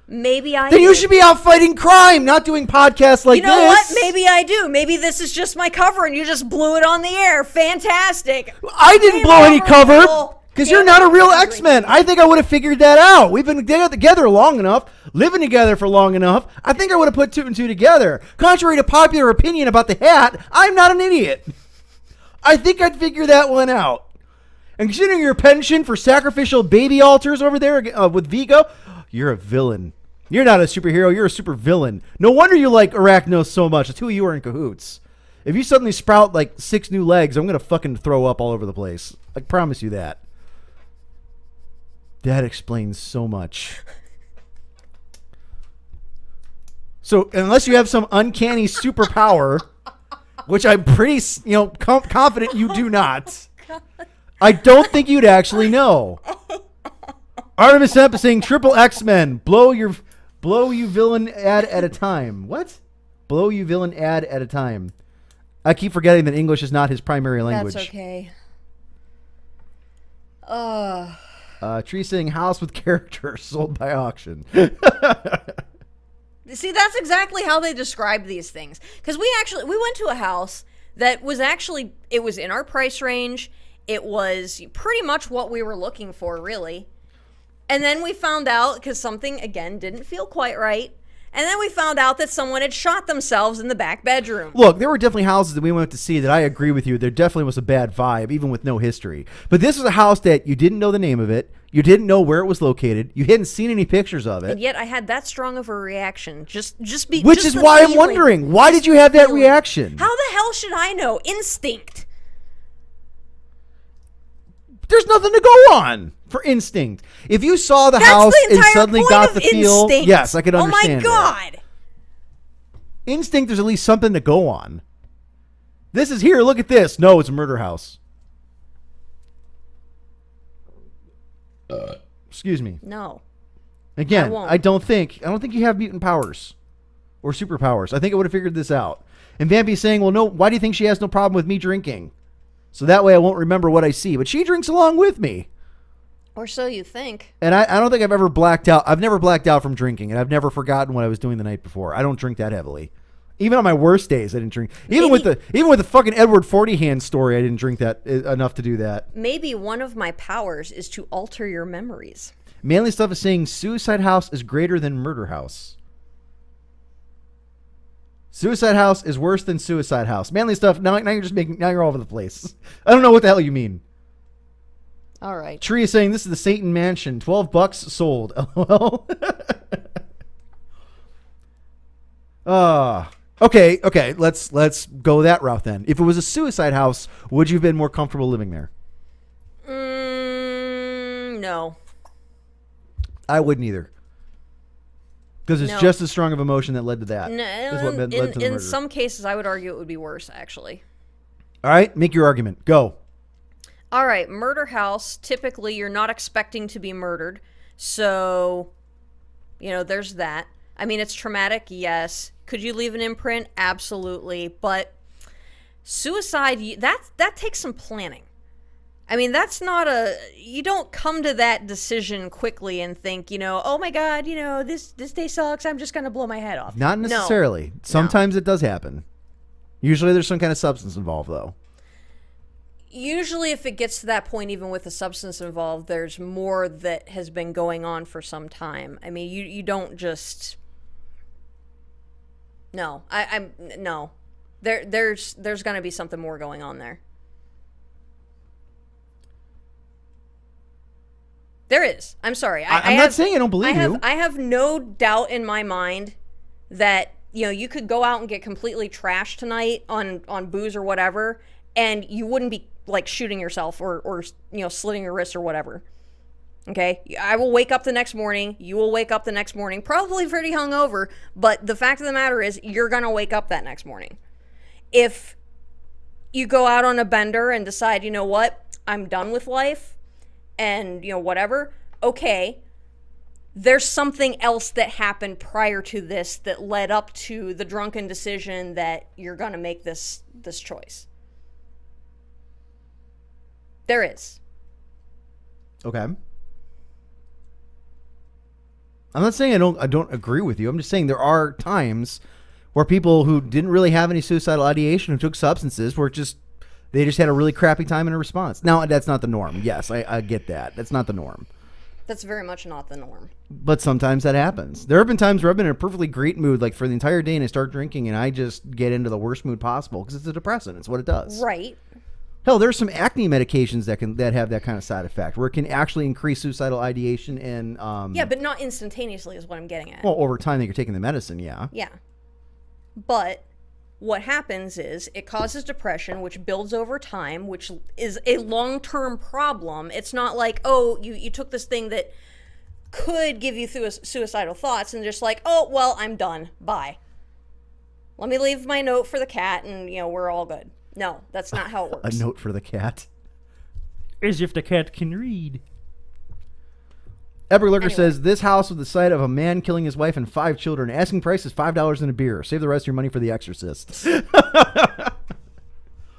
Maybe I Then did. you should be out fighting crime, not doing podcasts like this. You know what? Maybe I do. Maybe this is just my cover and you just blew it on the air. Fantastic. I didn't blow any cover because you're not a real Damn. X-Men. I think I would have figured that out. We've been together long enough, living together for long enough. I think I would have put two and two together. Contrary to popular opinion about the hat, I'm not an idiot. I think I'd figure that one out. And considering your penchant for sacrificial baby altars over there with Vigo, you're a villain. You're not a superhero. You're a super villain. No wonder you like Arachnos so much. The two of you are in cahoots. If you suddenly sprout like 6 new legs, I'm going to fucking throw up all over the place. I promise you that. That explains so much. So unless you have some uncanny superpower, which I'm pretty, confident you do not, I don't think you'd actually know. Artemis Hemp is saying triple X-Men. Blow you villain ad at a time. What? Blow you villain ad at a time. I keep forgetting that English is not his primary language. That's okay. Tree saying house with character sold by auction. See, that's exactly how they describe these things. Because we went to a house that was it was in our price range. It was pretty much what we were looking for, really. And then we found out, because something, again, didn't feel quite right. And then we found out that someone had shot themselves in the back bedroom. Look, there were definitely houses that we went to see that I agree with you. There definitely was a bad vibe, even with no history. But this was a house that you didn't know the name of it. You didn't know where it was located. You hadn't seen any pictures of it. And yet I had that strong of a reaction. Which just is the why I'm feeling. wondering, why Just did you have the that feeling. reaction? How the hell should I know? Instinct. There's nothing to go on for instinct. If you saw the That's house the and entire suddenly point got of the feel, instinct. yes, I could Oh understand my that. God. Instinct, there's at least something to go on. This is here. Look at this. No, it's a murder house. Excuse me. No. Again, won't. I don't think you have mutant powers or superpowers. I think I would have figured this out. And Vampy's saying, well, no, why do you think she has no problem with me drinking? So that way I won't remember what I see. But she drinks along with me. Or so you think. And I don't think I've ever blacked out. I've never blacked out from drinking, and I've never forgotten what I was doing the night before. I don't drink that heavily. Even on my worst days, I didn't drink. Even with the fucking Edward 40 hand story, I didn't drink that enough to do that. Maybe one of my powers is to alter your memories. Manly Stuff is saying Suicide House is greater than Murder House. Suicide House is worse than Suicide House. Manly Stuff, now you're all over the place. I don't know what the hell you mean. All right. Tree is saying this is the Satan Mansion. $12 sold. LOL. Okay. Let's go that route then. If it was a suicide house, would you have been more comfortable living there? No. I wouldn't either. Because it's No. just as strong of emotion that led to that. No, Is what led to the in murder. some cases, I would argue it would be worse, actually. All right, make your argument. Go. All right, murder house, typically you're not expecting to be murdered. So, there's that. I mean, it's traumatic, yes. Could you leave an imprint? Absolutely. But suicide, that takes some planning. I mean, that's not you don't come to that decision quickly and think, oh my God, this day sucks, I'm just going to blow my head off. Not necessarily. No. Sometimes it does happen. Usually there's some kind of substance involved, though. Usually if it gets to that point, even with the substance involved, there's more that has been going on for some time. I mean, you don't just... No. No. There's going to be something more going on there. There is. I'm sorry. I'm not saying I don't believe you. I have no doubt in my mind that, you could go out and get completely trashed tonight on booze or whatever, and you wouldn't be, like, shooting yourself or slitting your wrist or whatever. Okay? I will wake up the next morning. You will wake up the next morning, probably pretty hungover, but the fact of the matter is you're going to wake up that next morning. If you go out on a bender and decide, you know what, I'm done with life, and, whatever, okay, there's something else that happened prior to this that led up to the drunken decision that you're going to make this choice. There is. Okay. I'm not saying I don't agree with you. I'm just saying there are times where people who didn't really have any suicidal ideation, who took substances, they just had a really crappy time in a response. Now, that's not the norm. Yes, I get that. That's not the norm. That's very much not the norm. But sometimes that happens. There have been times where I've been in a perfectly great mood, like for the entire day, and I start drinking, and I just get into the worst mood possible because it's a depressant. It's what it does. Right. Hell, there's some acne medications that have that kind of side effect, where it can actually increase suicidal ideation and... yeah, but not instantaneously is what I'm getting at. Well, over time that you're taking the medicine, yeah. Yeah. But what happens is it causes depression, which builds over time, which is a long-term problem. It's not like, oh, you took this thing that could give you suicidal thoughts and just like, oh, well, I'm done. Bye. Let me leave my note for the cat and, we're all good. No, that's not how it works. A note for the cat. As if the cat can read. Eber Lurker Anyway. says, this house with the sight of a man killing his wife and 5 children. Asking price is $5 and a beer. Save the rest of your money for The Exorcist.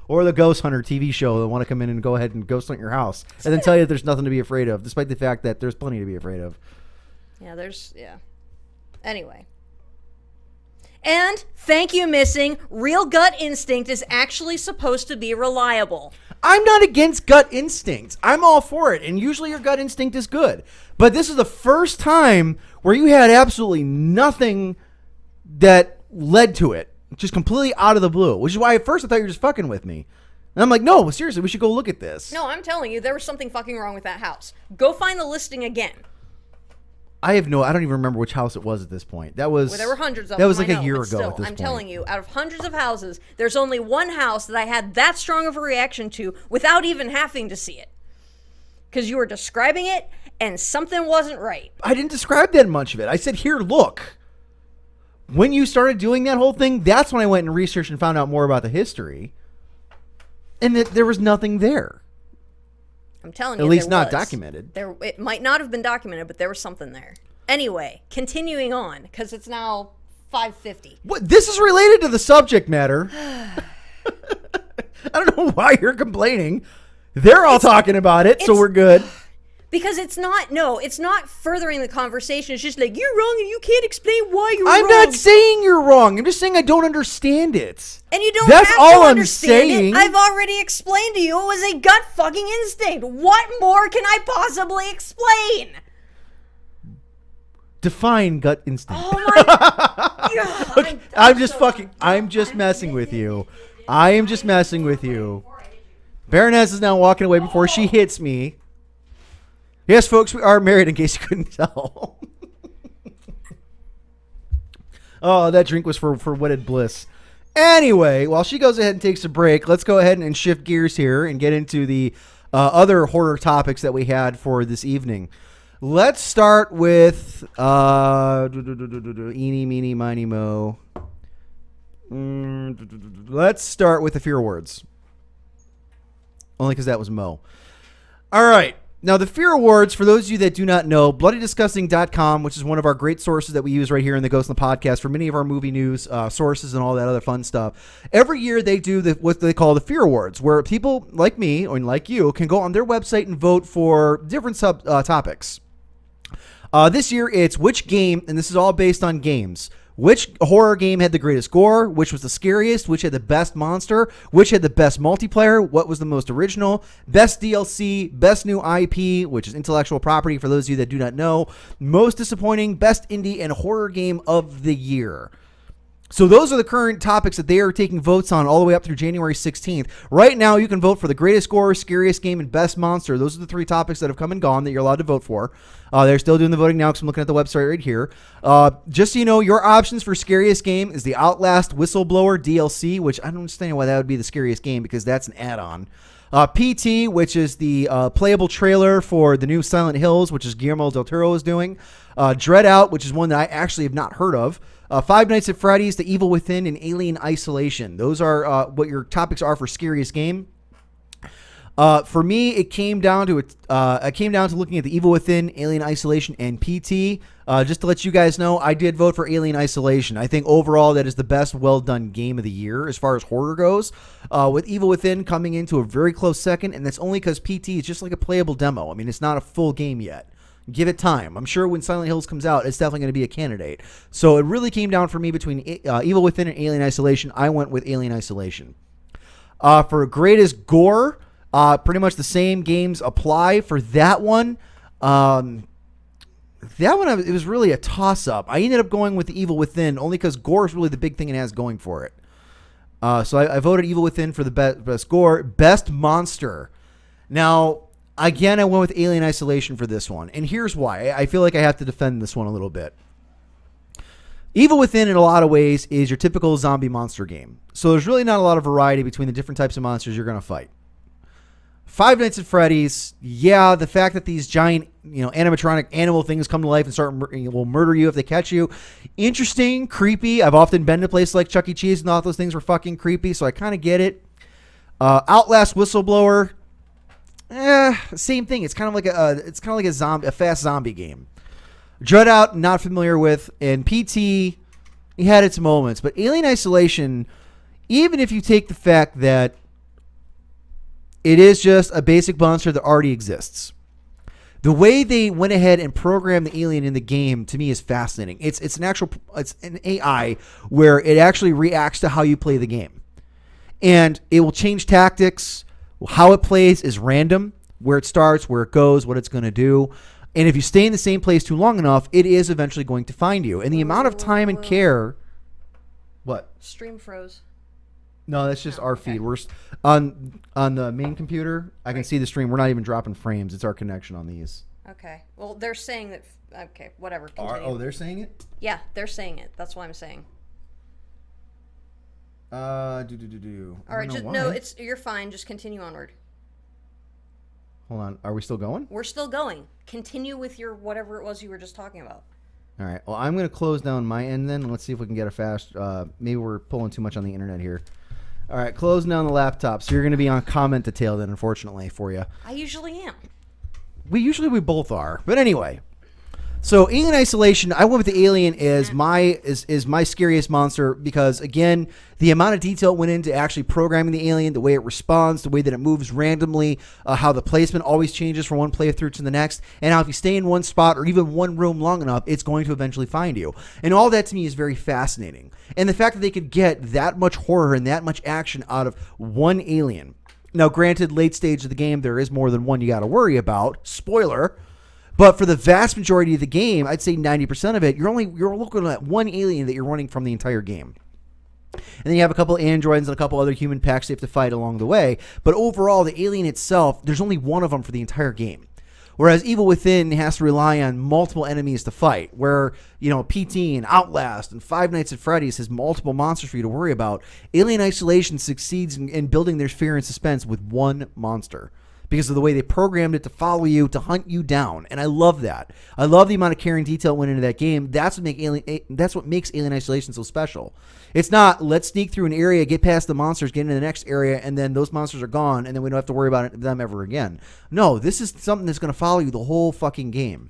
Or the Ghost Hunter TV show that want to come in and go ahead and ghost hunt your house. And then tell you there's nothing to be afraid of, despite the fact that there's plenty to be afraid of. Yeah, yeah. Anyway. And, thank you, Missing, real gut instinct is actually supposed to be reliable. I'm not against gut instincts. I'm all for it. And usually your gut instinct is good. But this is the first time where you had absolutely nothing that led to it. Just completely out of the blue. Which is why at first I thought you were just fucking with me. And I'm like, no, seriously, we should go look at this. No, I'm telling you, there was something fucking wrong with that house. Go find the listing again. I don't even remember which house it was at this point. That was... Well, there were hundreds of them. That was like I a know, year but ago still, at this I'm point. telling you, out of hundreds of houses, there's only one house that I had that strong of a reaction to without even having to see it. Because you were describing it, and something wasn't right. I didn't describe that much of it. I said, here, look. When you started doing that whole thing, that's when I went and researched and found out more about the history. And that there was nothing there. I'm telling you, at least there not was. documented. It might not have been documented, but there was something there. Anyway, continuing on, because it's now 5:50. What? This is related to the subject matter. I don't know why you're complaining. They're all talking about it, so we're good. Because it's not furthering the conversation. It's just like, you're wrong and you can't explain why you're wrong. I'm not saying you're wrong. I'm just saying I don't understand it. And you don't That's have all to I'm understand saying. it. I've already explained to you it was a gut fucking instinct. What more can I possibly explain? Define gut instinct. Oh my god. Okay, I'm just messing with you. I am just messing with you. Baroness is now walking away before she hits me. Yes, folks, we are married in case you couldn't tell. Oh, that drink was for wedded bliss. Anyway, while she goes ahead and takes a break, let's go ahead and shift gears here and get into the other horror topics that we had for this evening. Let's start with eeny, meeny, miny, mo. Let's start with the fear words. Only because that was Mo. All right. Now, the Fear Awards, for those of you that do not know, bloodydisgusting.com, which is one of our great sources that we use right here in the Ghost in the Podcast for many of our movie news sources and all that other fun stuff. Every year they do what they call the Fear Awards, where people like me or like you can go on their website and vote for different topics. This year it's which game, and this is all based on games, which horror game had the greatest gore, which was the scariest, which had the best monster, which had the best multiplayer, what was the most original, best DLC, best new IP, which is intellectual property for those of you that do not know, most disappointing, best indie, and horror game of the year. So those are the current topics that they are taking votes on all the way up through January 16th. Right now, you can vote for the greatest gore, scariest game, and best monster. Those are the three topics that have come and gone that you're allowed to vote for. They're still doing the voting now because I'm looking at the website right here. Just so you know, your options for scariest game is the Outlast Whistleblower DLC, which I don't understand why that would be the scariest game because that's an add-on. PT, which is the playable trailer for the new Silent Hills, which is Guillermo del Toro is doing. Dread Out, which is one that I actually have not heard of. Five Nights at Freddy's, The Evil Within, and Alien Isolation. Those are what your topics are for scariest game. For me, it came down to looking at The Evil Within, Alien Isolation, and PT. Just to let you guys know, I did vote for Alien Isolation. I think overall that is the best well-done game of the year as far as horror goes. With Evil Within coming into a very close second, and that's only because PT is just like a playable demo. I mean, it's not a full game yet. Give it time. I'm sure when Silent Hills comes out, it's definitely going to be a candidate. So it really came down for me between Evil Within and Alien Isolation. I went with Alien Isolation. For greatest gore, pretty much the same games apply for that one. It was really a toss-up. I ended up going with the Evil Within only because gore is really the big thing it has going for it. So I voted Evil Within for the best gore. Best monster. Now, again, I went with Alien Isolation for this one. And here's why. I feel like I have to defend this one a little bit. Evil Within, in a lot of ways, is your typical zombie monster game. So there's really not a lot of variety between the different types of monsters you're going to fight. Five Nights at Freddy's, yeah, the fact that these giant, animatronic animal things come to life and will murder you if they catch you. Interesting, creepy. I've often been to places like Chuck E. Cheese and thought those things were fucking creepy, so I kind of get it. Outlast Whistleblower, same thing. It's kind of like a fast zombie game. Dread Out, not familiar with, and PT, it had its moments, but Alien Isolation, even if you take the fact that it is just a basic monster that already exists, The way they went ahead and programmed the alien in the game to me is fascinating. It's an AI where it actually reacts to how you play the game, and it will change tactics. How it plays is random. Where it starts, where it goes, what it's going to do. And if you stay in the same place too long enough, it is eventually going to find you. And the amount of time and care. What? Stream froze. No, that's just our feed. We're on the main computer. I can see the stream. We're not even dropping frames. It's our connection on these. Okay. Well, they're saying that. Okay, whatever. Continue. Oh, they're saying it? Yeah, they're saying it. That's what I'm saying. All right, you're fine. Just continue onward. Hold on. Are we still going? We're still going. Continue with your whatever it was you were just talking about. All right. Well, I'm going to close down my end then. Let's see if we can get a fast. Maybe we're pulling too much on the internet here. All right. Closing down the laptop. So you're going to be on comment detail then, unfortunately, for you. I usually am. We both are. But anyway. So Alien Isolation, I went with the alien as my scariest monster because, again, the amount of detail went into actually programming the alien, the way it responds, the way that it moves randomly, how the placement always changes from one playthrough to the next, and how if you stay in one spot or even one room long enough, it's going to eventually find you. And all that to me is very fascinating. And the fact that they could get that much horror and that much action out of one alien. Now, granted, late stage of the game, there is more than one you got to worry about. Spoiler. But for the vast majority of the game, I'd say 90% of it, you're looking at one alien that you're running from the entire game. And then you have a couple of androids and a couple other human packs you have to fight along the way. But overall, the alien itself, there's only one of them for the entire game. Whereas Evil Within has to rely on multiple enemies to fight. Where, PT and Outlast and Five Nights at Freddy's has multiple monsters for you to worry about. Alien Isolation succeeds in building their fear and suspense with one monster. Because of the way they programmed it to follow you, to hunt you down. And I love that. I love the amount of care and detail that went into that game. That's what makes Alien Isolation so special. It's not, let's sneak through an area, get past the monsters, get into the next area, and then those monsters are gone, and then we don't have to worry about them ever again. No, this is something that's going to follow you the whole fucking game.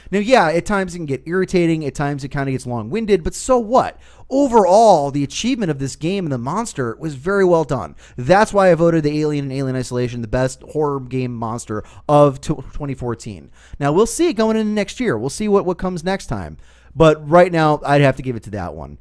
Now, yeah, at times it can get irritating. At times it kind of gets long-winded, but so what? Overall, the achievement of this game and the monster was very well done. That's why I voted the Alien and Alien Isolation the best horror game monster of 2014. Now, we'll see it going into next year. We'll see what comes next time. But right now, I'd have to give it to that one.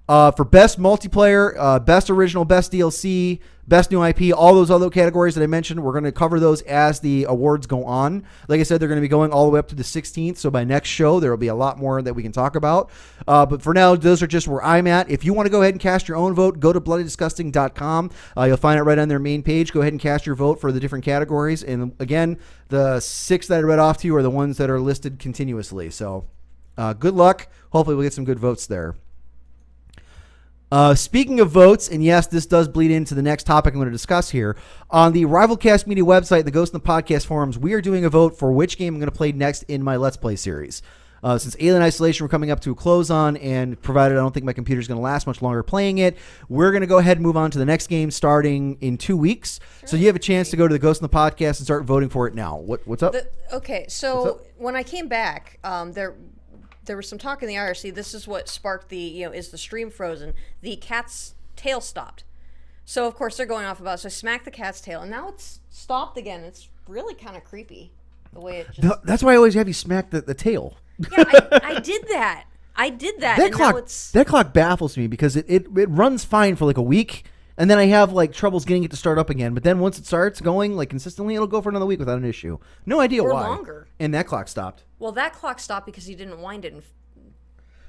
For best multiplayer, best original, best DLC, best new IP, all those other categories that I mentioned, we're going to cover those as the awards go on. Like I said, they're going to be going all the way up to the 16th. So by next show, there will be a lot more that we can talk about. But for now, those are just where I'm at. If you want to go ahead and cast your own vote, go to bloodydisgusting.com. You'll find it right on their main page. Go ahead and cast your vote for the different categories. And again, the 6 that I read off to you are the ones that are listed continuously. So good luck. Hopefully we'll get some good votes there. Speaking of votes, and yes, this does bleed into the next topic I'm going to discuss here. On the Rivalcast Media website, the Ghost in the Podcast forums, we are doing a vote for which game I'm going to play next in my Let's Play series. Since Alien Isolation we're coming up to a close on, and provided I don't think my computer's going to last much longer playing it, we're going to go ahead and move on to the next game starting in 2 weeks. Sure. So you have a chance to go to the Ghost in the Podcast and start voting for it now. What's up? So when I came back, there was some talk in the IRC. This is what sparked the, is the stream frozen? The cat's tail stopped. So, of course, they're going off about it. So I smacked the cat's tail, and now it's stopped again. It's really kind of creepy, the way it just... That's why I always have you smack the tail. Yeah, I did that. That clock baffles me because it runs fine for like a week, and then I have like troubles getting it to start up again. But then once it starts going like consistently, it'll go for another week without an issue. No idea why. Or longer. And that clock stopped. Well, that clock stopped because you didn't wind it.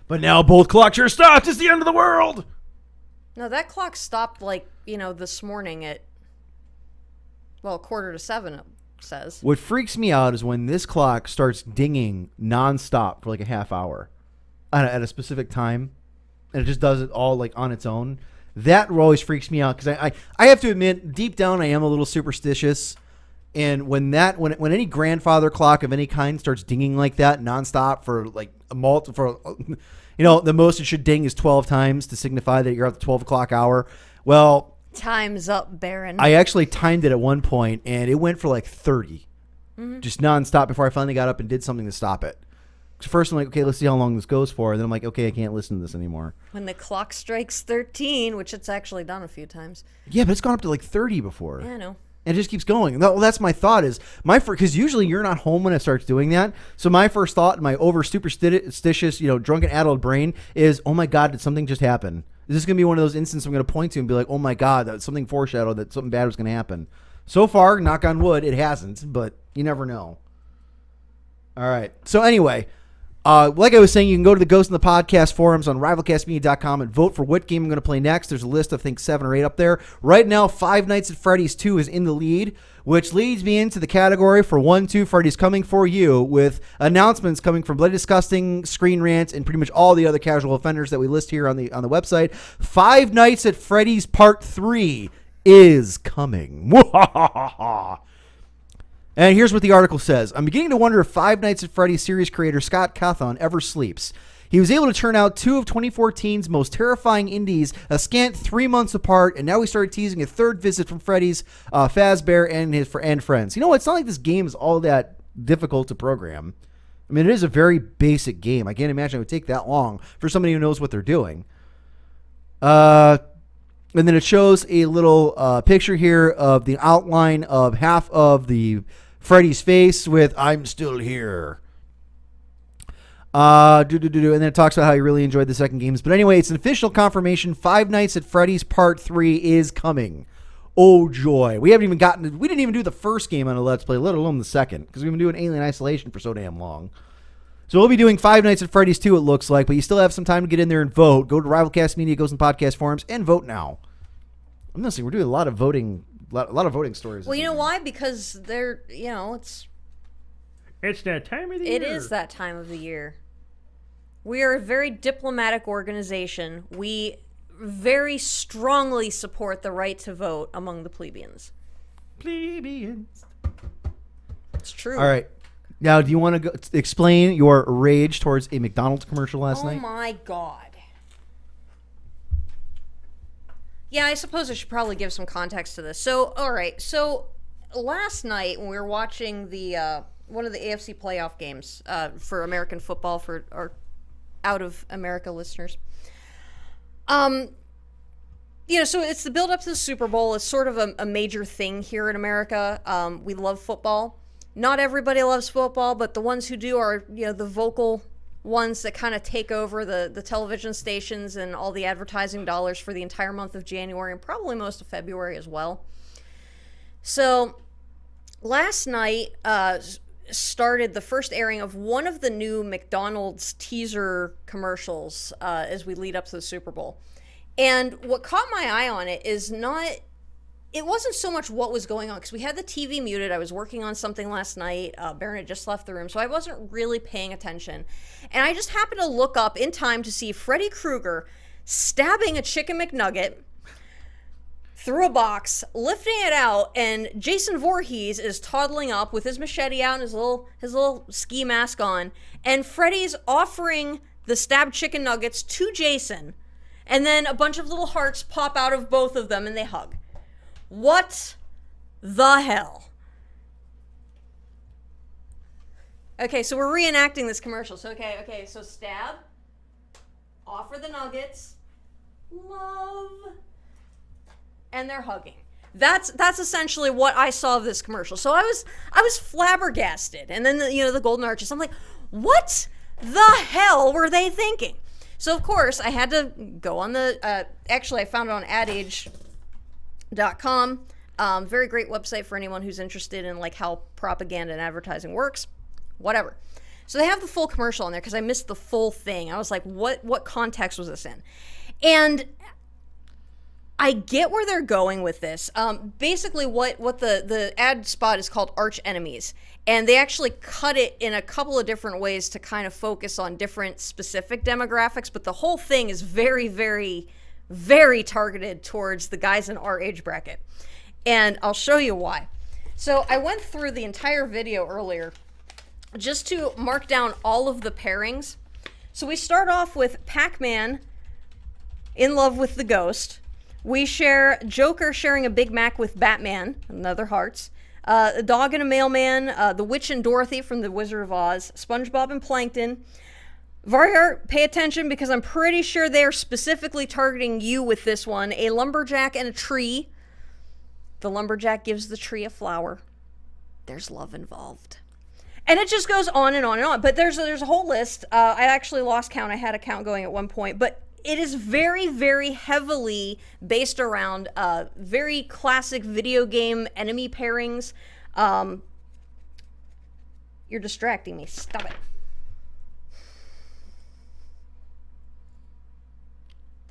But now both clocks are stopped. It's the end of the world. No, that clock stopped this morning at 6:45. It says. What freaks me out is when this clock starts dinging nonstop for like a half hour at a specific time, and it just does it all like on its own. That always freaks me out because I have to admit, deep down, I am a little superstitious. And when any grandfather clock of any kind starts dinging like that nonstop for like the most it should ding is 12 times to signify that you're at the 12 o'clock hour. Well, time's up, Baron. I actually timed it at one point, and it went for like 30, just nonstop before I finally got up and did something to stop it. First, I'm like, okay, let's see how long this goes for. And then I'm like, okay, I can't listen to this anymore. When the clock strikes 13, which it's actually done a few times. Yeah, but it's gone up to like 30 before. Yeah, I know. And it just keeps going. Well, that's my thought is because usually you're not home when it starts doing that. So my first thought in my over superstitious, drunken adult brain is, oh my God, did something just happen? Is this going to be one of those instances I'm going to point to and be like, oh my God, that something foreshadowed that something bad was going to happen? So far, knock on wood, it hasn't, but you never know. All right. So anyway, like I was saying, you can go to the Ghost in the Podcast forums on rivalcastmedia.com and vote for what game I'm going to play next. There's a list of, I think, 7 or 8 up there. Right now, Five Nights at Freddy's 2 is in the lead, which leads me into the category for 1-2 Freddy's Coming For You, with announcements coming from Bloody Disgusting, Screen Rant, and pretty much all the other casual offenders that we list here on the website. Five Nights at Freddy's Part 3 is coming. And here's what the article says. I'm beginning to wonder if Five Nights at Freddy's series creator Scott Cawthon ever sleeps. He was able to turn out 2 of 2014's most terrifying indies a scant 3 months apart, and now he started teasing a third visit from Freddy's Fazbear and friends. You know what? It's not like this game is all that difficult to program. I mean, it is a very basic game. I can't imagine it would take that long for somebody who knows what they're doing. And then it shows a little picture here of the outline of half of the Freddy's face with "I'm still here." And then it talks about how he really enjoyed the second games. But anyway, it's an official confirmation. Five Nights at Freddy's Part 3 is coming. Oh joy! We didn't even do the first game on a Let's Play, let alone the second, because we've been doing Alien Isolation for so damn long. So we'll be doing Five Nights at Freddy's 2, it looks like, but you still have some time to get in there and vote. Go to Rivalcast Media, Ghost and Podcast forums, and vote now. I'm listening. We're doing a lot of voting stories. Well, you know why? Because it's that time of the year. It is that time of the year. We are a very diplomatic organization. We very strongly support the right to vote among the plebeians. Plebeians. It's true. All right. Now, do you want to explain your rage towards a McDonald's commercial last night? Oh, my God. Yeah, I suppose I should probably give some context to this. So, all right. So, last night when we were watching the one of the AFC playoff games for American football for our out of America listeners, so it's the build up to the Super Bowl. It's sort of a major thing here in America. We love football. Not everybody loves football, but the ones who do are the vocal ones that kind of take over the television stations and all the advertising dollars for the entire month of January and probably most of February as well. So last night started the first airing of one of the new McDonald's teaser commercials as we lead up to the Super Bowl. And what caught my eye on it is it wasn't so much what was going on, because we had the TV muted. I was working on something last night. Baron had just left the room, so I wasn't really paying attention. And I just happened to look up in time to see Freddy Krueger stabbing a chicken McNugget through a box, lifting it out, and Jason Voorhees is toddling up with his machete out and his little ski mask on, and Freddy's offering the stabbed chicken nuggets to Jason, and then a bunch of little hearts pop out of both of them and they hug. What the hell? Okay, so we're reenacting this commercial. So, okay, so stab, offer the nuggets, love, and they're hugging. That's essentially what I saw of this commercial. So I was flabbergasted. And then the golden arches. I'm like, what the hell were they thinking? So of course I had to go on the. Actually, I found it on adage.com. Very great website for anyone who's interested in like how propaganda and advertising works. Whatever. So they have the full commercial on there because I missed the full thing. I was like, what context was this in? And I get where they're going with this. Basically, what the ad spot is called Arch Enemies. And they actually cut it in a couple of different ways to kind of focus on different specific demographics. But the whole thing is very, very, very targeted towards the guys in our age bracket. And I'll show you why. So I went through the entire video earlier just to mark down all of the pairings. So we start off with Pac-Man in love with the ghost. We share Joker sharing a Big Mac with Batman, another hearts. A dog and a mailman, the witch and Dorothy from The Wizard of Oz, SpongeBob and Plankton. Vargar, pay attention because I'm pretty sure they are specifically targeting you with this one. A lumberjack and a tree. The lumberjack gives the tree a flower. There's love involved. And it just goes on and on and on. But there's a whole list. I actually lost count. I had a count going at one point. But it is very, very heavily based around very classic video game enemy pairings. You're distracting me. Stop it.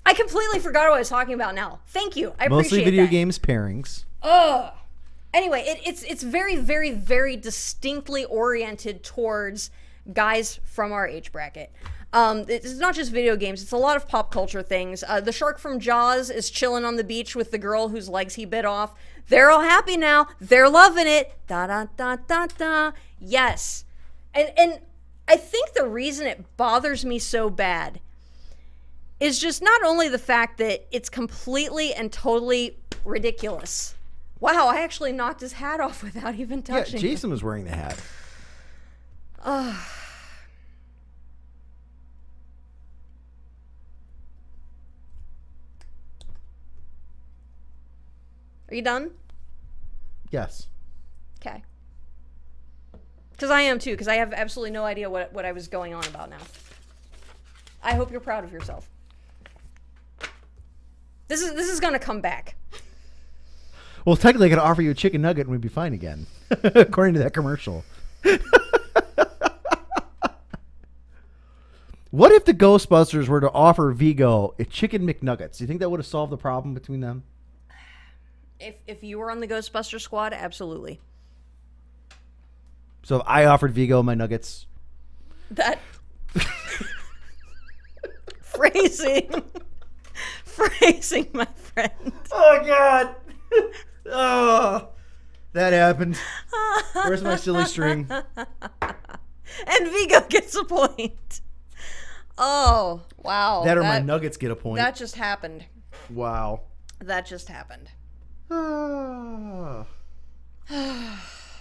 I completely forgot what I was talking about now. Thank you. I appreciate Mostly video that. games pairings. Ugh. Anyway, it's very, very, very distinctly oriented towards guys from our age bracket. It's not just video games. It's a lot of pop culture things. The shark from Jaws is chilling on the beach with the girl whose legs he bit off. They're all happy now. They're loving it. Da da da da da. Yes. And I think the reason it bothers me so bad is just not only the fact that it's completely and totally ridiculous. Wow, I actually knocked his hat off without even touching Yeah, Jason was wearing the hat. Are you done? Yes. Okay. Because I am too, because I have absolutely no idea what I was going on about now. I hope you're proud of yourself. This is gonna come back. Well, technically, I could offer you a chicken nugget and we'd be fine again, according to that commercial. What if the Ghostbusters were to offer Vigo a chicken McNuggets? Do you think that would have solved the problem between them? If you were on the Ghostbuster squad, absolutely. So if I offered Vigo my nuggets. That phrasing, my friend. Oh, God. Oh, that happened. Where's my silly string? And Vigo gets a point. Oh, wow. That or my nuggets get a point. That just happened. Wow. That just happened. Oh.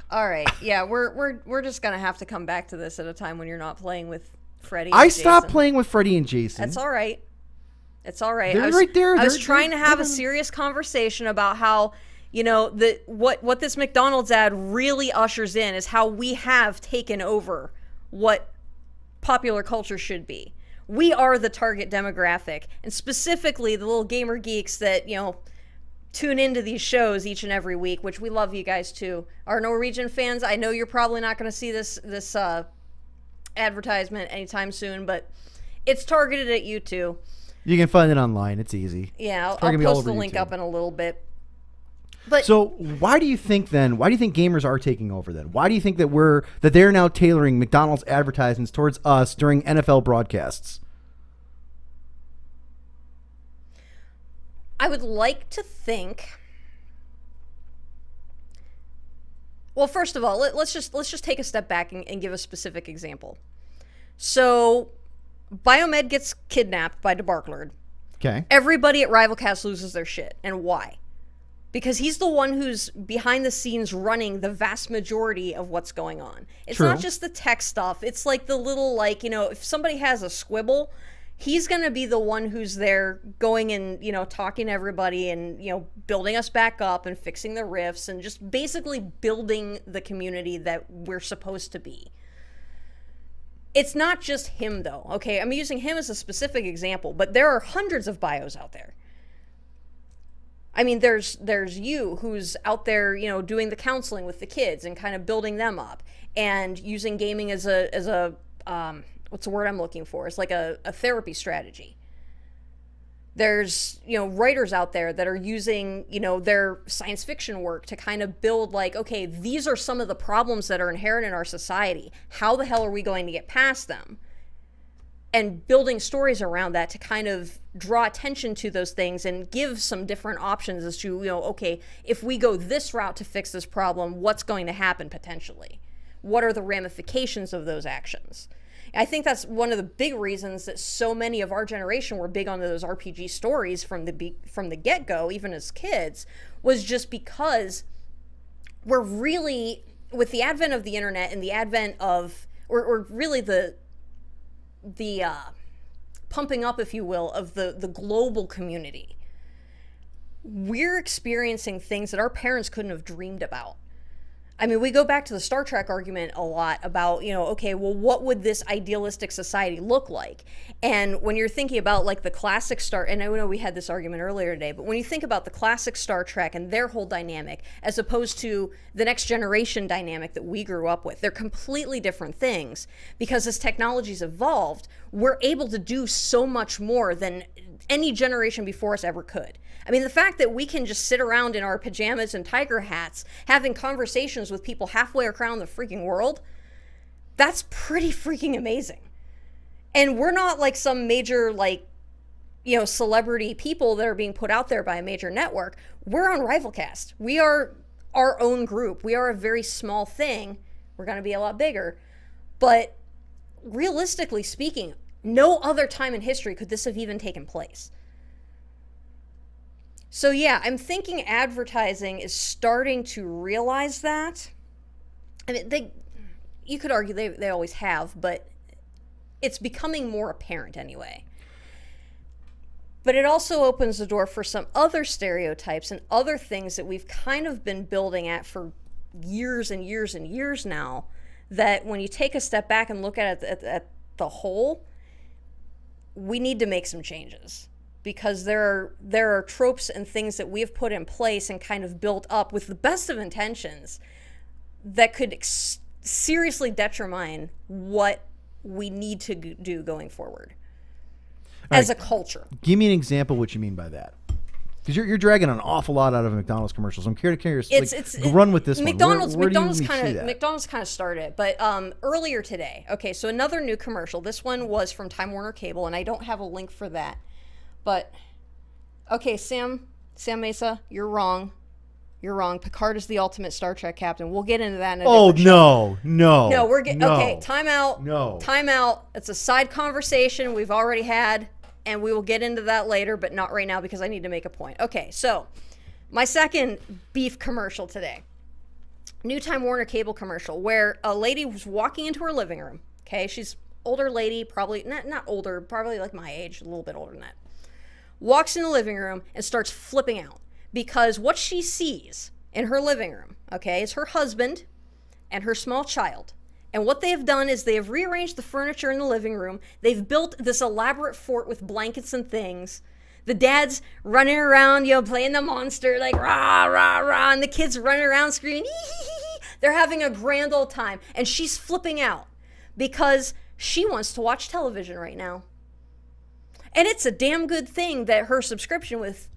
All right. Yeah, we're just gonna have to come back to this at a time when you're not playing with Freddy. I and stopped Jason. playing with Freddy and Jason. That's all right. It's all right. They're right there. I was They're- trying to have they're- a serious conversation about how, what this McDonald's ad really ushers in is how we have taken over what popular culture should be. We are the target demographic, and specifically the little gamer geeks that, tune into these shows each and every week, which we love you guys too. Our Norwegian fans, I know you're probably not going to see this advertisement anytime soon, but it's targeted at you too. You can find it online. It's easy. Yeah, I'll probably gonna be all post the over link YouTube. up in a little bit. But So why do you think gamers are taking over then? Why do you think that they're now tailoring McDonald's advertisements towards us during NFL broadcasts? I would like to think. Well, first of all, let's just take a step back and give a specific example. So, Biomed gets kidnapped by DeBarklord. Okay. Everybody at Rivalcast loses their shit. And why? Because he's the one who's behind the scenes running the vast majority of what's going on. It's True. not just the tech stuff. It's like the little, if somebody has a squibble, he's going to be the one who's there going and, talking to everybody and, building us back up and fixing the rifts and just basically building the community that we're supposed to be. It's not just him, though, okay? I'm using him as a specific example, but there are hundreds of bios out there. I mean, there's you who's out there, doing the counseling with the kids and kind of building them up and using gaming as a what's the word I'm looking for? It's like a therapy strategy. There's, writers out there that are using, their science fiction work to kind of build okay, these are some of the problems that are inherent in our society. How the hell are we going to get past them? And building stories around that to kind of draw attention to those things and give some different options as to, okay, if we go this route to fix this problem, what's going to happen potentially? What are the ramifications of those actions? I think that's one of the big reasons that so many of our generation were big on those RPG stories from the get-go, even as kids, was just because we're really, with the advent of the internet and the advent of, or really the pumping up, if you will, of the global community, we're experiencing things that our parents couldn't have dreamed about. I mean, we go back to the Star Trek argument a lot about, okay, well, what would this idealistic society look like? And when you're thinking about like the classic and I know we had this argument earlier today, but when you think about the classic Star Trek and their whole dynamic, as opposed to the Next Generation dynamic that we grew up with, they're completely different things, because as technology's evolved, we're able to do so much more than any generation before us ever could. I mean, the fact that we can just sit around in our pajamas and tiger hats having conversations with people halfway around the freaking world, that's pretty freaking amazing. And we're not like some major, celebrity people that are being put out there by a major network. We're on Rivalcast. We are our own group. We are a very small thing. We're going to be a lot bigger. But realistically speaking, no other time in history could this have even taken place. So yeah, I'm thinking advertising is starting to realize that. I mean, you could argue they always have, but it's becoming more apparent anyway. But it also opens the door for some other stereotypes and other things that we've kind of been building at for years and years and years now, that when you take a step back and look at it at the whole, we need to make some changes. Because there are tropes and things that we have put in place and kind of built up with the best of intentions that could seriously determine what we need to do going forward as a culture. Give me an example of what you mean by that. Because you're dragging an awful lot out of McDonald's commercials. I'm curious. Run with this McDonald's, one. McDonald's kind of started it, but earlier today. Okay, so another new commercial. This one was from Time Warner Cable, and I don't have a link for that. But, okay, Sam Mesa, you're wrong. You're wrong. Picard is the ultimate Star Trek captain. We'll get into that in a different show. No, we're getting, okay, time out. No. Time out. It's a side conversation we've already had, and we will get into that later, but not right now because I need to make a point. Okay, so, my second beef commercial today. New Time Warner Cable commercial, where a lady was walking into her living room. Okay, she's older lady, probably, not older, probably like my age, a little bit older than that. Walks in the living room and starts flipping out because what she sees in her living room, okay, is her husband and her small child. And what they have done is they have rearranged the furniture in the living room. They've built this elaborate fort with blankets and things. The dad's running around, playing the monster, like rah, rah, rah, and the kids running around screaming, ee-hee-hee-hee. They're having a grand old time. And she's flipping out because she wants to watch television right now. And it's a damn good thing that her subscription with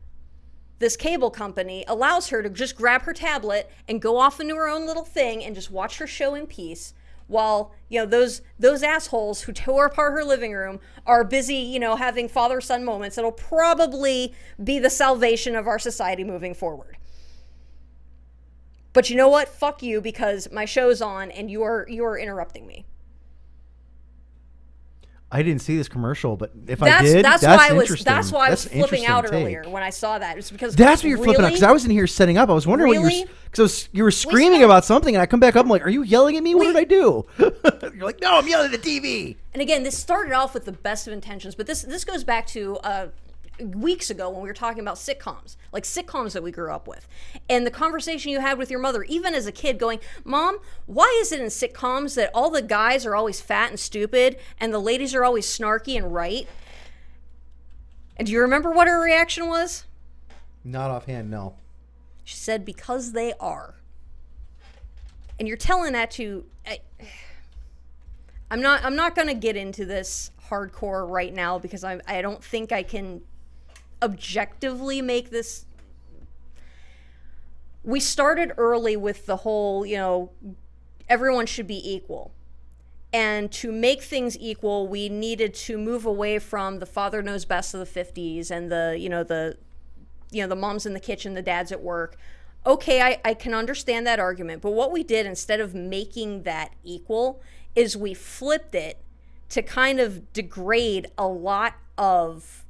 this cable company allows her to just grab her tablet and go off into her own little thing and just watch her show in peace while, those assholes who tore apart her living room are busy, having father-son moments that'll probably be the salvation of our society moving forward. But you know what? Fuck you, because my show's on and you are interrupting me. I didn't see this commercial, but if I did, that's interesting. That's why I was flipping out earlier when I saw that. It's because that's what you're flipping out. Because I was in here setting up. I was wondering what you were screaming about something, and I come back up. I'm like, "Are you yelling at me? What did I do?" You're like, "No, I'm yelling at the TV." And again, this started off with the best of intentions, but this goes back to weeks ago when we were talking about sitcoms, like sitcoms that we grew up with, and the conversation you had with your mother, even as a kid, going, "Mom, why is it in sitcoms that all the guys are always fat and stupid and the ladies are always snarky and right?" And do you remember what her reaction was? Not offhand, no. She said, "Because they are." And you're telling that to I'm not going to get into this hardcore right now because I don't think I can objectively make this. We started early with the whole, everyone should be equal. And to make things equal, we needed to move away from the father knows best of the 50s and the mom's in the kitchen, the dad's at work. Okay, I can understand that argument. But what we did instead of making that equal is we flipped it to kind of degrade a lot of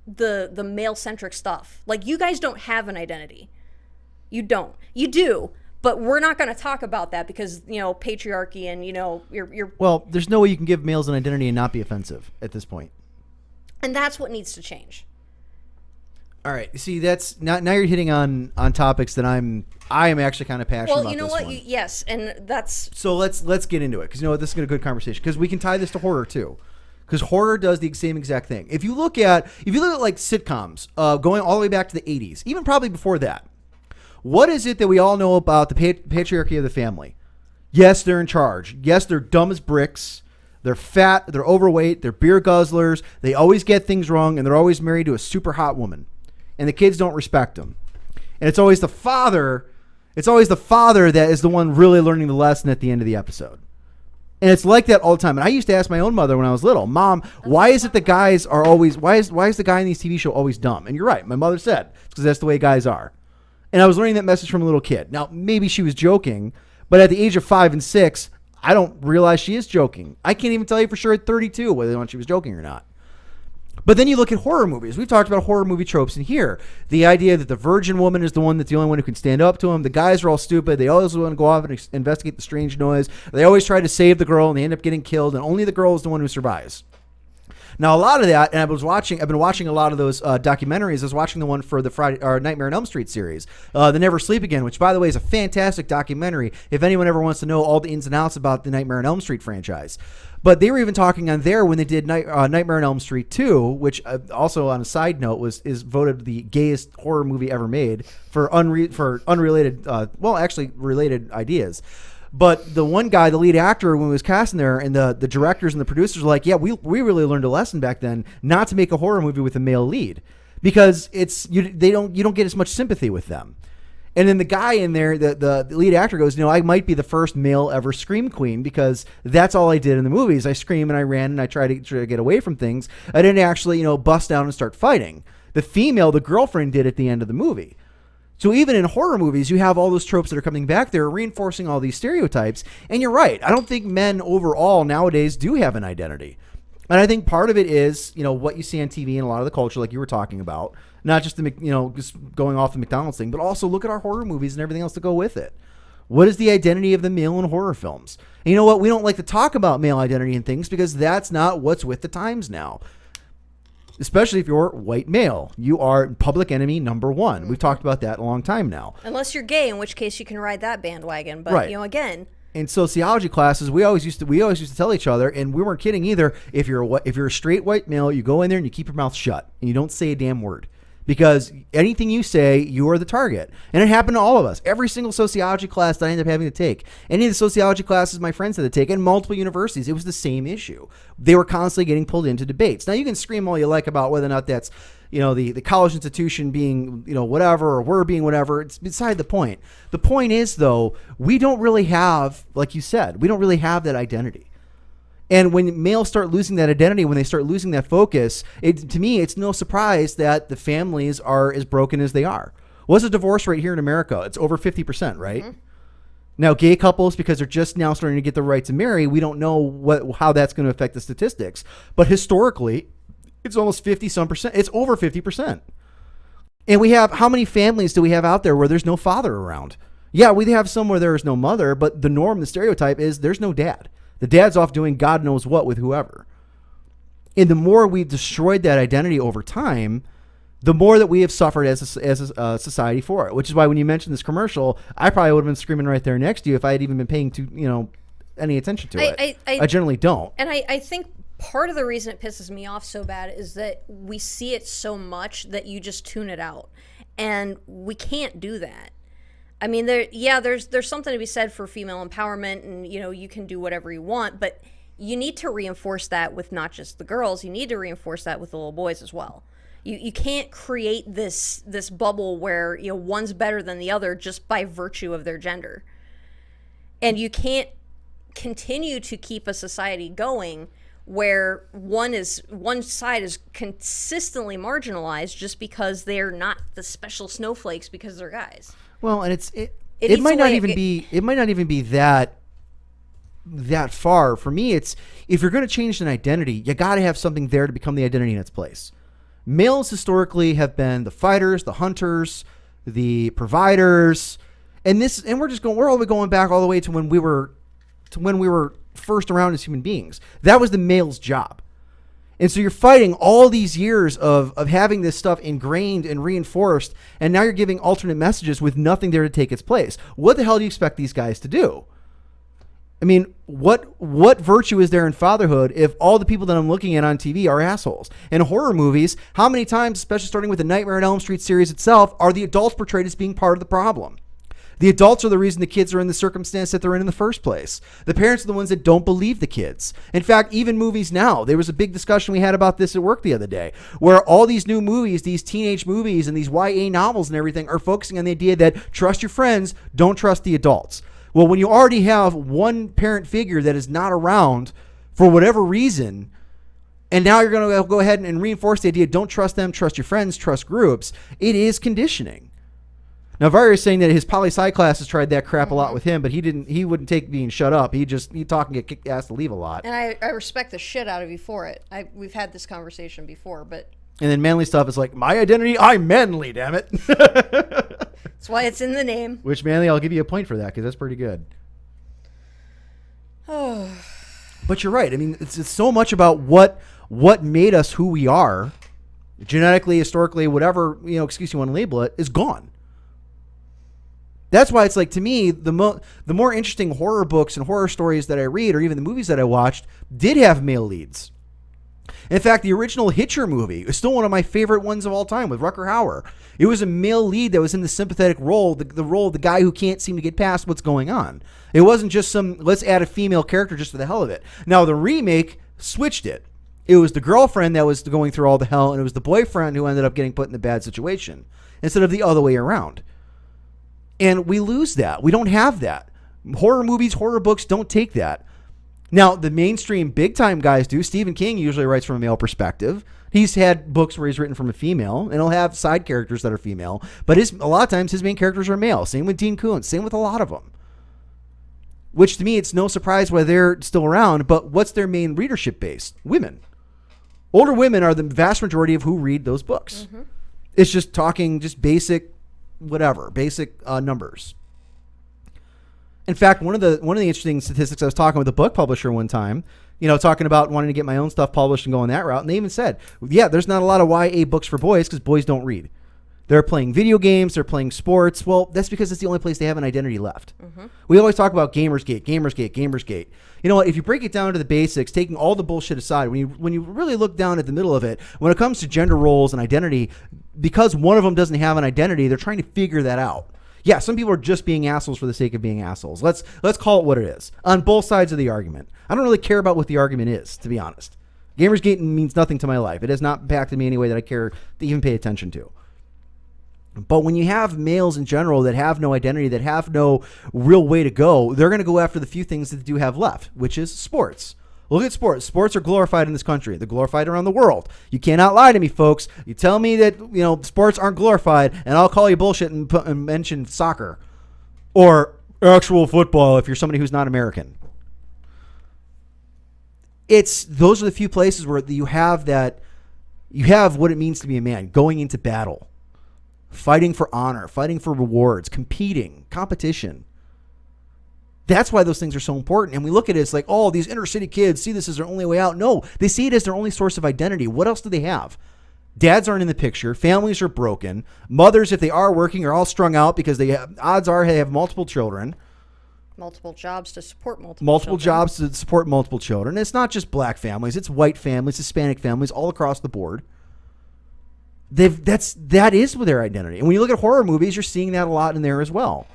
the male-centric stuff. Like, you guys don't have an identity. You don't. You do, but we're not going to talk about that because, patriarchy and, you're... Well, there's no way you can give males an identity and not be offensive at this point. And that's what needs to change. All right. See, that's now you're hitting on topics that I am actually kind of passionate about. Well, you know this what? one. Yes, and that's So let's get into it because you know what, this is a good conversation because we can tie this to horror too, because horror does the same exact thing. If you look at like sitcoms, going all the way back to the 80s, even probably before that, what is it that we all know about the patriarchy of the family? Yes, they're in charge. Yes, they're dumb as bricks. They're fat. They're overweight. They're beer guzzlers. They always get things wrong, and they're always married to a super hot woman, and the kids don't respect them. And it's always the father. It's always the father that is the one really learning the lesson at the end of the episode. And it's like that all the time. And I used to ask my own mother when I was little, Mom, why is it the guys are always, why is the guy in these TV shows always dumb? And you're right. My mother said, it's because that's the way guys are. And I was learning that message from a little kid. Now, maybe she was joking, but at the age of 5 and 6, I don't realize she is joking. I can't even tell you for sure at 32 whether or not she was joking or not. But then you look at horror movies. We've talked about horror movie tropes in here. The idea that the virgin woman is the one that's the only one who can stand up to him. The guys are all stupid. They always want to go off and investigate the strange noise. They always try to save the girl and they end up getting killed. And only the girl is the one who survives. Now, a lot of that, and I've been watching a lot of those documentaries. I was watching the one for the Nightmare on Elm Street series, The Never Sleep Again, which, by the way, is a fantastic documentary if anyone ever wants to know all the ins and outs about the Nightmare on Elm Street franchise. But they were even talking on there when they did Nightmare on Elm Street 2, which also, on a side note, is voted the gayest horror movie ever made for unrelated, actually related ideas. But the one guy, the lead actor, when he was casting there, and the directors and the producers were like, yeah, we really learned a lesson back then not to make a horror movie with a male lead because you don't get as much sympathy with them. And then the guy in there, the lead actor goes, I might be the first male ever scream queen because that's all I did in the movies. I scream and I ran and I tried to get away from things. I didn't actually, bust down and start fighting. The girlfriend did at the end of the movie. So even in horror movies, you have all those tropes that are coming back there, reinforcing all these stereotypes. And you're right. I don't think men overall nowadays do have an identity. And I think part of it is, what you see on TV and a lot of the culture, like you were talking about, not just just going off the McDonald's thing, but also look at our horror movies and everything else to go with it. What is the identity of the male in horror films? And you know what? We don't like to talk about male identity and things because that's not what's with the times now. Especially if you're white male. You are public enemy number one. We've talked about that a long time now. unless you're gay, in which case you can ride that bandwagon. But Right. Again, In sociology classes, we always used to tell each other, and we weren't kidding either. If you're a straight white male, you go in there and you keep your mouth shut and you don't say a damn word. Because anything you say, you are the target. And it happened to all of us. Every single sociology class that I ended up having to take, any of the sociology classes my friends had to take, and multiple universities, it was the same issue. They were constantly getting pulled into debates. Now, you can scream all you like about whether or not that's, the college institution being, whatever, or we're being whatever. It's beside the point. The point is, though, we don't really have, like you said, we don't really have that identity. And when males start losing that identity, when they start losing that focus, to me, it's no surprise that the families are as broken as they are. What's the divorce rate here in America? It's over 50%, right? Mm-hmm. Now, gay couples, because they're just now starting to get the right to marry, we don't know how that's going to affect the statistics. But historically, it's almost 50-some%. It's over 50%. And we have, how many families do we have out there where there's no father around? Yeah, we have some where there is no mother, but the norm, the stereotype is there's no dad. The dad's off doing God knows what with whoever. And the more we've destroyed that identity over time, the more that we have suffered as a society for it. Which is why when you mentioned this commercial, I probably would have been screaming right there next to you if I had even been paying any attention to it. I generally don't. And I think part of the reason it pisses me off so bad is that we see it so much that you just tune it out. And we can't do that. I mean, there's something to be said for female empowerment, and you can do whatever you want, but you need to reinforce that with not just the girls. You need to reinforce that with the little boys as well. You can't create this bubble where one's better than the other just by virtue of their gender, and you can't continue to keep a society going where one side is consistently marginalized just because they're not the special snowflakes because they're guys. Well, and it might not even be that far. For me, it's if you're going to change an identity, you got to have something there to become the identity in its place. Males historically have been the fighters, the hunters, the providers, and we're all going back all the way to when we were first around as human beings. That was the male's job. And so you're fighting all these years of having this stuff ingrained and reinforced, and now you're giving alternate messages with nothing there to take its place. What the hell do you expect these guys to do? I mean, what virtue is there in fatherhood if all the people that I'm looking at on TV are assholes? In horror movies, how many times, especially starting with the Nightmare on Elm Street series itself, are the adults portrayed as being part of the problem? The adults are the reason the kids are in the circumstance that they're in the first place. The parents are the ones that don't believe the kids. In fact, even movies now, there was a big discussion we had about this at work the other day, where all these new movies, these teenage movies and these YA novels and everything are focusing on the idea that trust your friends, don't trust the adults. Well, when you already have one parent figure that is not around for whatever reason, and now you're going to go ahead and reinforce the idea, don't trust them, trust your friends, trust groups, it is conditioning. Now, Varya is saying that his poli-sci classes tried that crap a lot with him, but he wouldn't take being shut up. He'd talk and get kicked ass to leave a lot. And I respect the shit out of you for it. We've had this conversation before, but... And then manly stuff is like, my identity, I'm manly, damn it. That's why it's in the name. Which, manly, I'll give you a point for that, because that's pretty good. But you're right. I mean, it's so much about what made us who we are, genetically, historically, whatever, excuse you want to label it, is gone. That's why it's like, to me, the more interesting horror books and horror stories that I read, or even the movies that I watched, did have male leads. In fact, the original Hitcher movie is still one of my favorite ones of all time with Rutger Hauer. It was a male lead that was in the sympathetic role, the role of the guy who can't seem to get past what's going on. It wasn't just let's add a female character just for the hell of it. Now, the remake switched it. It was the girlfriend that was going through all the hell, and it was the boyfriend who ended up getting put in a bad situation, instead of the other way around. And we lose that. We don't have that. Horror movies, horror books don't take that. Now, the mainstream big-time guys do. Stephen King usually writes from a male perspective. He's had books where he's written from a female, and he'll have side characters that are female. But a lot of times, his main characters are male. Same with Dean Koontz. Same with a lot of them. Which, to me, it's no surprise why they're still around. But what's their main readership base? Women. Older women are the vast majority of who read those books. Mm-hmm. It's just talking just basic numbers. In fact, one of the interesting statistics, I was talking with a book publisher one time, talking about wanting to get my own stuff published and going that route. And they even said, yeah, there's not a lot of YA books for boys because boys don't read. They're playing video games. They're playing sports. Well, that's because it's the only place they have an identity left. Mm-hmm. We always talk about Gamersgate. You know what? If you break it down to the basics, taking all the bullshit aside, when you really look down at the middle of it, when it comes to gender roles and identity, because one of them doesn't have an identity, they're trying to figure that out. Yeah, some people are just being assholes for the sake of being assholes. Let's call it what it is. On both sides of the argument. I don't really care about what the argument is, to be honest. Gamersgate means nothing to my life. It has not impacted me in any way that I care to even pay attention to. But when you have males in general that have no identity, that have no real way to go, they're going to go after the few things that they do have left, which is sports. Look at sports. Sports are glorified in this country. They're glorified around the world. You cannot lie to me, folks. You tell me that sports aren't glorified, and I'll call you bullshit and mention soccer or actual football if you're somebody who's not American. Those are the few places where you have what it means to be a man, going into battle, fighting for honor, fighting for rewards, competing, competition. That's why those things are so important. And we look at it as like, oh, these inner city kids see this as their only way out. No, they see it as their only source of identity. What else do they have? Dads aren't in the picture. Families are broken. Mothers, if they are working, are all strung out because odds are they have multiple children. Multiple jobs to support multiple jobs to support multiple children. It's not just black families. It's white families, Hispanic families, all across the board. That is their identity. And when you look at horror movies, you're seeing that a lot in there as well.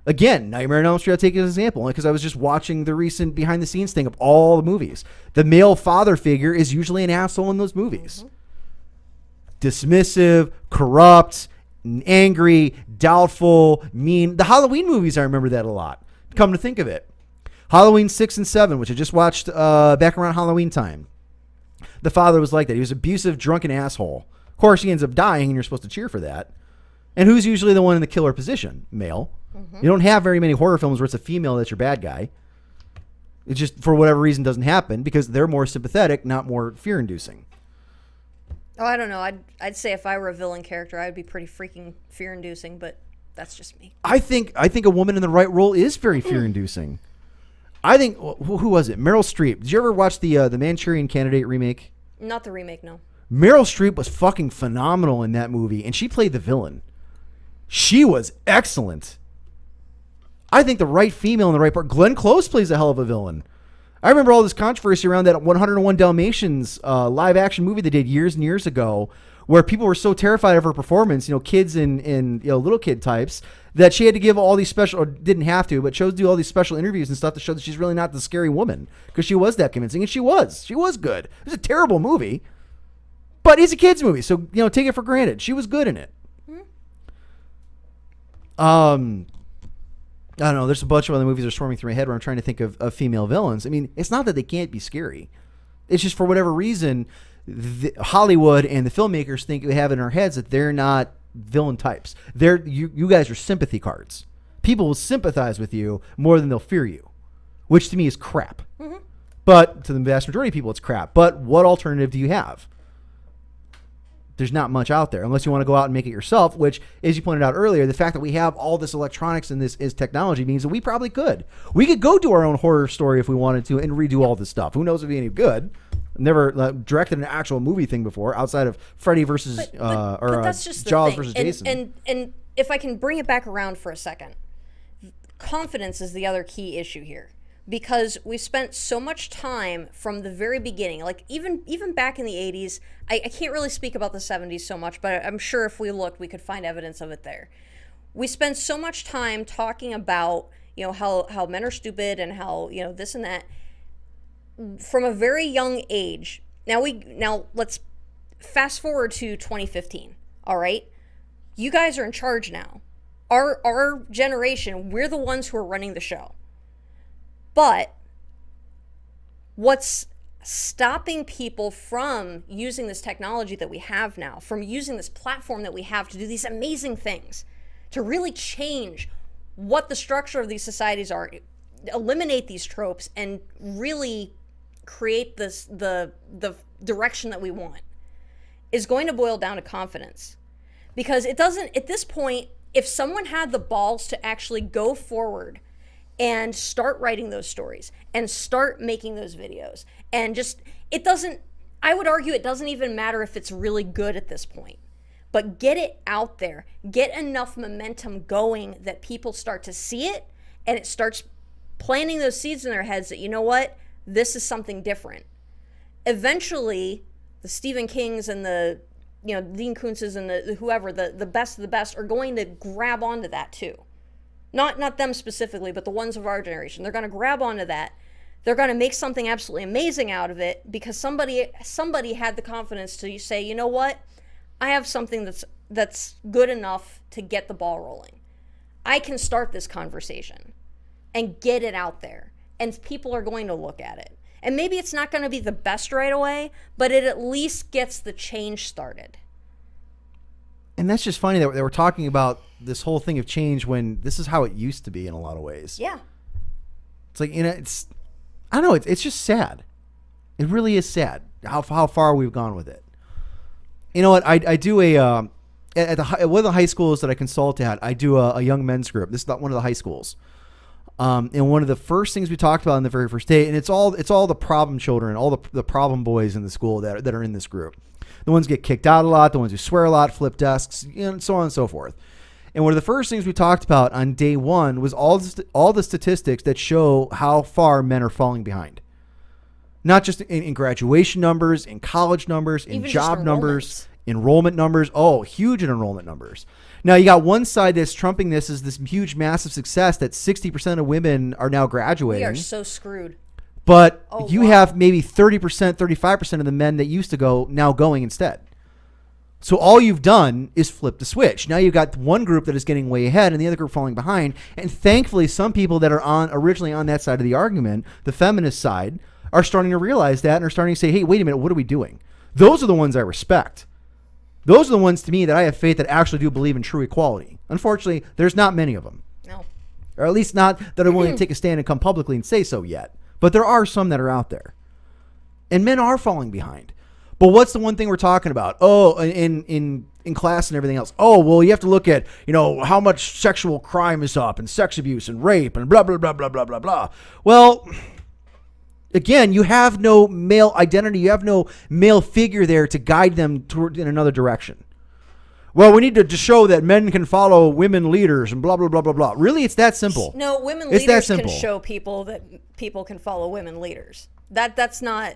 Again, Nightmare on Elm Street, I'll take it as an example, because I was just watching the recent behind-the-scenes thing of all the movies. The male father figure is usually an asshole in those movies. Mm-hmm. Dismissive, corrupt, angry, doubtful, mean. The Halloween movies, I remember that a lot. Come to think of it. Halloween 6 and 7, which I just watched back around Halloween time. The father was like that. He was an abusive, drunken asshole. Of course, he ends up dying, and you're supposed to cheer for that. And who's usually the one in the killer position? Male. Mm-hmm. You don't have very many horror films where it's a female that's your bad guy. It just, for whatever reason, doesn't happen because they're more sympathetic, not more fear-inducing. Oh, I don't know. I'd say if I were a villain character, I would be pretty freaking fear-inducing, but that's just me. I think a woman in the right role is very fear-inducing. I think, who was it? Meryl Streep. Did you ever watch the Manchurian Candidate remake? Not the remake, no. Meryl Streep was fucking phenomenal in that movie, and she played the villain. She was excellent. I think the right female in the right part. Glenn Close plays a hell of a villain. I remember all this controversy around that 101 Dalmatians live action movie they did years and years ago, where people were so terrified of her performance, kids and little kid types, that she had to give all these special, or didn't have to, but chose to do all these special interviews and stuff to show that she's really not the scary woman, because she was that convincing, and she was good. It was a terrible movie, but it's a kid's movie, so take it for granted. She was good in it. I don't know. There's a bunch of other movies that are swarming through my head where I'm trying to think of female villains. I mean, it's not that they can't be scary. It's just for whatever reason, Hollywood and the filmmakers think we have in our heads that they're not villain types. You guys are sympathy cards. People will sympathize with you more than they'll fear you, which to me is crap. Mm-hmm. But to the vast majority of people, it's crap. But what alternative do you have? There's not much out there unless you want to go out and make it yourself, which, as you pointed out earlier, the fact that we have all this electronics and this is technology means that we probably could. We could go do our own horror story if we wanted to and redo all this stuff. Who knows if it'd be any good? I've never directed an actual movie thing before outside of Freddy versus but that's just Jaws the thing. versus Jason. And if I can bring it back around for a second, confidence is the other key issue here. Because we spent so much time from the very beginning, like even back in the 80s, I can't really speak about the 70s so much, but I'm sure if we looked, we could find evidence of it there. We spent so much time talking about, how men are stupid and how, this and that from a very young age. Now let's fast forward to 2015. All right. You guys are in charge now. Our generation, we're the ones who are running the show. But what's stopping people from using this technology that we have now, from using this platform that we have to do these amazing things, to really change what the structure of these societies are, eliminate these tropes, and really create the direction that we want, is going to boil down to confidence. Because it doesn't, at this point, if someone had the balls to actually go forward and start writing those stories and start making those videos, and I would argue it doesn't even matter if it's really good at this point, but get it out there, get enough momentum going that people start to see it, and it starts planting those seeds in their heads that, this is something different. Eventually, the Stephen Kings and the Dean Kuntzes and the whoever, the best of the best, are going to grab onto that too. Not them specifically, but the ones of our generation. They're going to grab onto that. They're going to make something absolutely amazing out of it because somebody had the confidence to say, I have something that's good enough to get the ball rolling. I can start this conversation and get it out there, and people are going to look at it. And maybe it's not going to be the best right away, but it at least gets the change started. And that's just funny that we're talking about this whole thing of change when this is how it used to be in a lot of ways. Yeah. It's like, I don't know, it's just sad. It really is sad how far we've gone with it. You know what? I do at one of the high schools that I consult at, I do a young men's group. This is not one of the high schools. And one of the first things we talked about on the very first day, and it's all the problem children, all the problem boys in the school that are in this group. The ones who get kicked out a lot, the ones who swear a lot, flip desks, and so on and so forth. And one of the first things we talked about on day one was all the statistics that show how far men are falling behind. Not just in graduation numbers, in college numbers, in job numbers, enrollment numbers. Oh, huge in enrollment numbers. Now, you got one side that's trumping this as this huge, massive success that 60% of women are now graduating. We are so screwed. But you have maybe 30%, 35% of the men that used to go now going instead. So all you've done is flip the switch. Now you've got one group that is getting way ahead and the other group falling behind. And thankfully, some people that are originally on that side of the argument, the feminist side, are starting to realize that and are starting to say, hey, wait a minute, what are we doing? Those are the ones I respect. Those are the ones to me that I have faith that actually do believe in true equality. Unfortunately, there's not many of them. No. Or at least not that are willing to take a stand and come publicly and say so yet. But there are some that are out there. And men are falling behind. But what's the one thing we're talking about? Oh, in class and everything else. Oh, well, you have to look at, how much sexual crime is up and sex abuse and rape and blah, blah, blah, blah, blah, blah, blah. Well, Again, you have no male identity. You have no male figure there to guide them toward in another direction. Well, we need to show that men can follow women leaders and blah, blah, blah, blah, blah. Really, it's that simple. No, women It's that leaders can simple. show people that people can follow women leaders. That's not.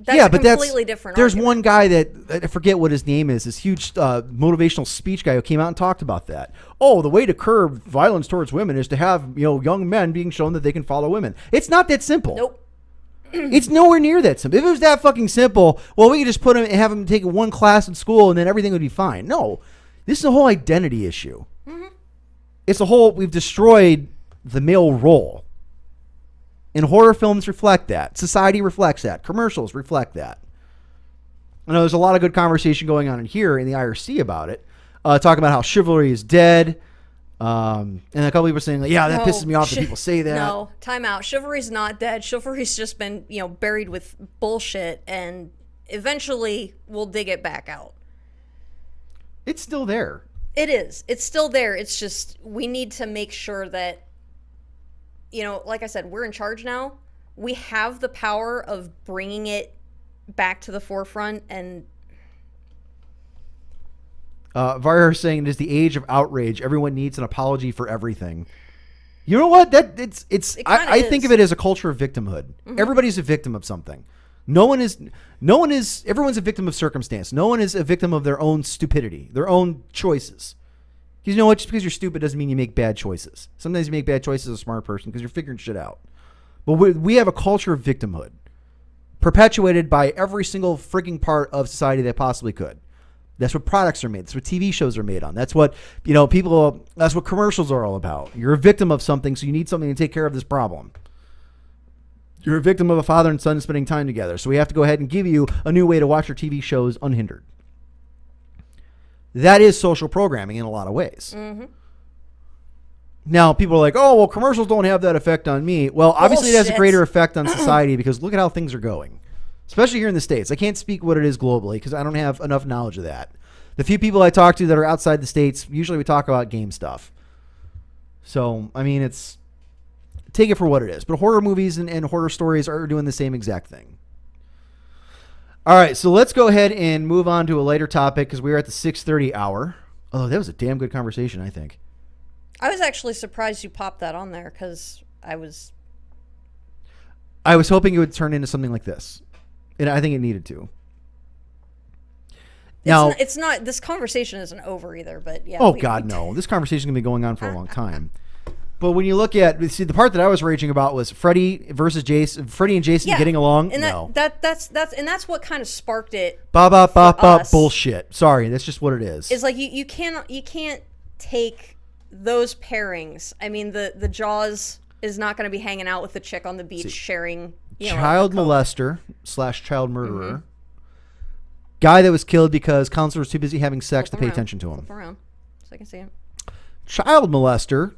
Yeah, a but completely different. There's argument. one guy that I forget what his name is. This huge motivational speech guy who came out and talked about that. Oh, the way to curb violence towards women is to have young men being shown that they can follow women. It's not that simple. Nope. It's nowhere near that simple. If it was that fucking simple, well, we could just put him and have him take one class in school and then everything would be fine. No, this is a whole identity issue. Mm-hmm. It's a whole, we've destroyed the male role. And horror films reflect that. Society reflects that. Commercials reflect that. I know there's a lot of good conversation going on in here in the IRC about it. Talking about how chivalry is dead. And a couple people are saying, like, yeah, that pisses me off that people say that. No, time out. Chivalry's not dead. Chivalry's just been, buried with bullshit, and eventually we'll dig it back out. It's still there. It is. It's still there. It's just we need to make sure that, like I said, we're in charge now. We have the power of bringing it back to the forefront, and Varya is saying it is the age of outrage. Everyone needs an apology for everything. You know what? I think of it as a culture of victimhood. Mm-hmm. Everybody's a victim of something. Everyone's a victim of circumstance. No one is a victim of their own stupidity, their own choices. Because you know what? Just because you're stupid doesn't mean you make bad choices. Sometimes you make bad choices as a smart person because you're figuring shit out. But we have a culture of victimhood perpetuated by every single freaking part of society that possibly could. That's what products are made. That's what TV shows are made on. That's what, that's what commercials are all about. You're a victim of something, so you need something to take care of this problem. You're a victim of a father and son spending time together. So we have to go ahead and give you a new way to watch your TV shows unhindered. That is social programming in a lot of ways. Mm-hmm. Now, people are like, oh, well, commercials don't have that effect on me. Well, obviously it has a greater effect on society because look at how things are going. Especially here in the States. I can't speak what it is globally because I don't have enough knowledge of that. The few people I talk to that are outside the States, usually we talk about game stuff. So, I mean, take it for what it is. But horror movies and horror stories are doing the same exact thing. All right, so let's go ahead and move on to a later topic because we are at the 6:30 hour. Oh, that was a damn good conversation, I think. I was actually surprised you popped that on there because I was hoping it would turn into something like this. And I think it needed to. Now, it's not. This conversation isn't over either. But yeah. Oh God, no! This conversation is gonna be going on for a long time. But when you look at, the part that I was raging about was Freddy versus Jason. Freddie and Jason getting along. And no, that's what kind of sparked it. Bullshit. Sorry, that's just what it is. It's like you can't take those pairings. I mean, the Jaws is not going to be hanging out with the chick on the beach sharing. Child molester / child murderer. Mm-hmm. Guy that was killed because counselor was too busy having sex to pay attention to him. Flip around so I can see him. Child molester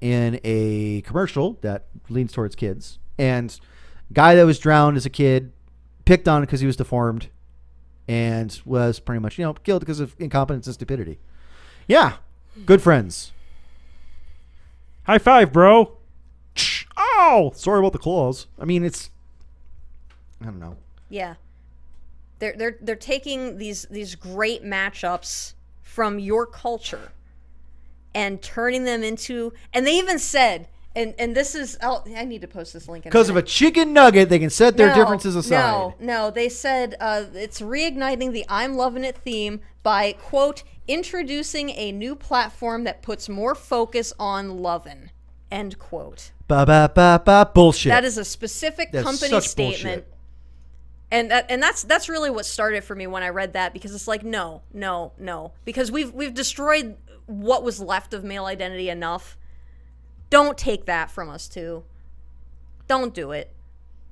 in a commercial that leans towards kids. And guy that was drowned as a kid, picked on because he was deformed, and was pretty much, killed because of incompetence and stupidity. Yeah. Good friends. High five, bro. Oh, sorry about the claws. I mean, I don't know. Yeah. They're taking these great matchups from your culture and turning them into, and they even said, and this is, I need to post this link in because of a chicken nugget, they can set their differences aside. No, they said it's reigniting the I'm Loving It theme by, quote, introducing a new platform that puts more focus on lovin', end quote. Bullshit. That is a specific company statement. Bullshit. And that's really what started for me when I read that, because it's like, no. Because we've destroyed what was left of male identity enough. Don't take that from us too. Don't do it.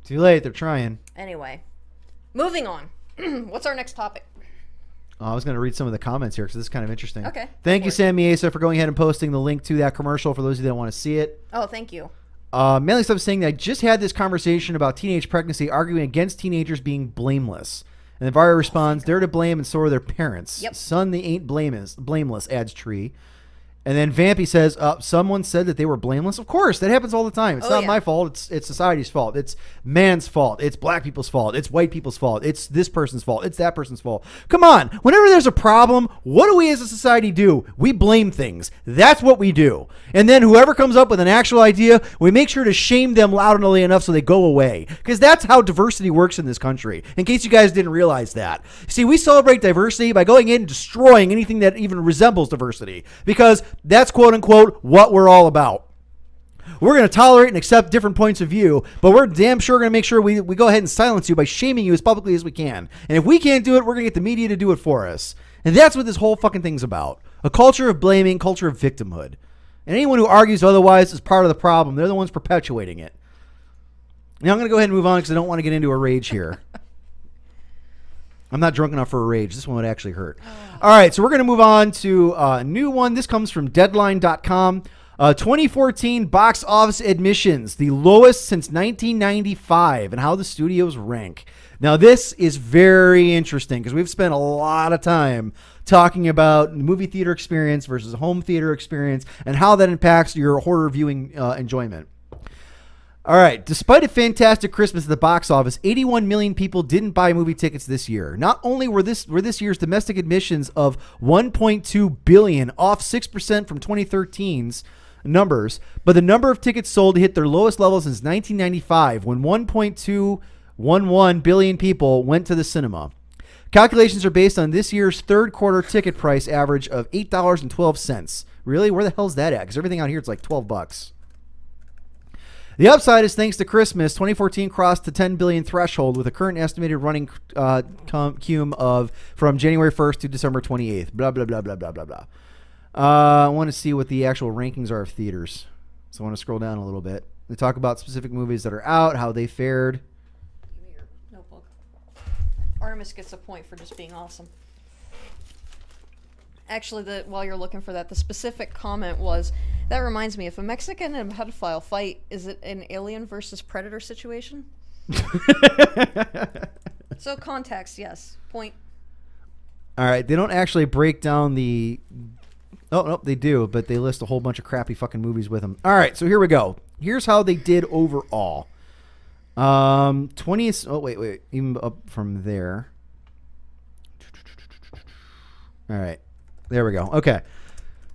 Too late, they're trying. Anyway, moving on. What's our next topic? I was going to read some of the comments here because this is kind of interesting. Okay. Thank you, Sammy Asa, for going ahead and posting the link to that commercial for those of you that want to see it. Oh, thank you. Manly Stuff saying that I just had this conversation about teenage pregnancy, arguing against teenagers being blameless. And then Varya responds, they're to blame and so are their parents. Yep. Son, they ain't blameless, adds Tree. And then Vampy says, someone said that they were blameless. Of course, that happens all the time. It's not yeah. my fault. It's society's fault. It's man's fault. It's black people's fault. It's white people's fault. It's this person's fault. It's that person's fault. Come on. Whenever there's a problem, what do we as a society do? We blame things. That's what we do. And then whoever comes up with an actual idea, we make sure to shame them loudly enough so they go away. Because that's how diversity works in this country, in case you guys didn't realize that. See, we celebrate diversity by going in and destroying anything that even resembles diversity. Because that's quote unquote what we're all about. We're going to tolerate and accept different points of view, but we're damn sure going to make sure we go ahead and silence you by shaming you as publicly as we can. And if we can't do it, we're going to get the media to do it for us. And that's what this whole fucking thing's about. A culture of blaming, culture of victimhood. And anyone who argues otherwise is part of the problem. They're the ones perpetuating it. Now I'm going to go ahead and move on because I don't want to get into a rage here. I'm not drunk enough for a rage. This one would actually hurt. All right, so we're going to move on to a new one. This comes from Deadline.com. 2014 box office admissions, the lowest since 1995, and how the studios rank. Now, this is very interesting because we've spent a lot of time talking about movie theater experience versus home theater experience and how that impacts your horror viewing enjoyment. All right. Despite a fantastic Christmas at the box office, 81 million people didn't buy movie tickets this year. Not only were this year's domestic admissions of 1.2 billion, off 6% from 2013's numbers, but the number of tickets sold hit their lowest level since 1995, when 1.211 billion people went to the cinema. Calculations are based on this year's third quarter ticket price average of $8.12. Really? Where the hell's that at? Because everything out here is like $12. The upside is thanks to Christmas. 2014 crossed the 10 billion threshold with a current estimated running cum of from January 1st to December 28th. Blah, blah, blah, blah, blah, blah, blah. I want to see what the actual rankings are of theaters. So I want to scroll down a little bit. They talk about specific movies that are out, how they fared. Give me your notebook. Artemis gets a point for just being awesome. Actually, while you're looking for that, the specific comment was, that reminds me, if a Mexican and a pedophile fight, is it an alien versus predator situation? So context, yes. Point. All right. They don't actually break down the... Oh, no, they do, but they list a whole bunch of crappy fucking movies with them. All right, so here we go. Here's how they did overall. 20... Oh, wait. Even up from there. All right. There we go. Okay.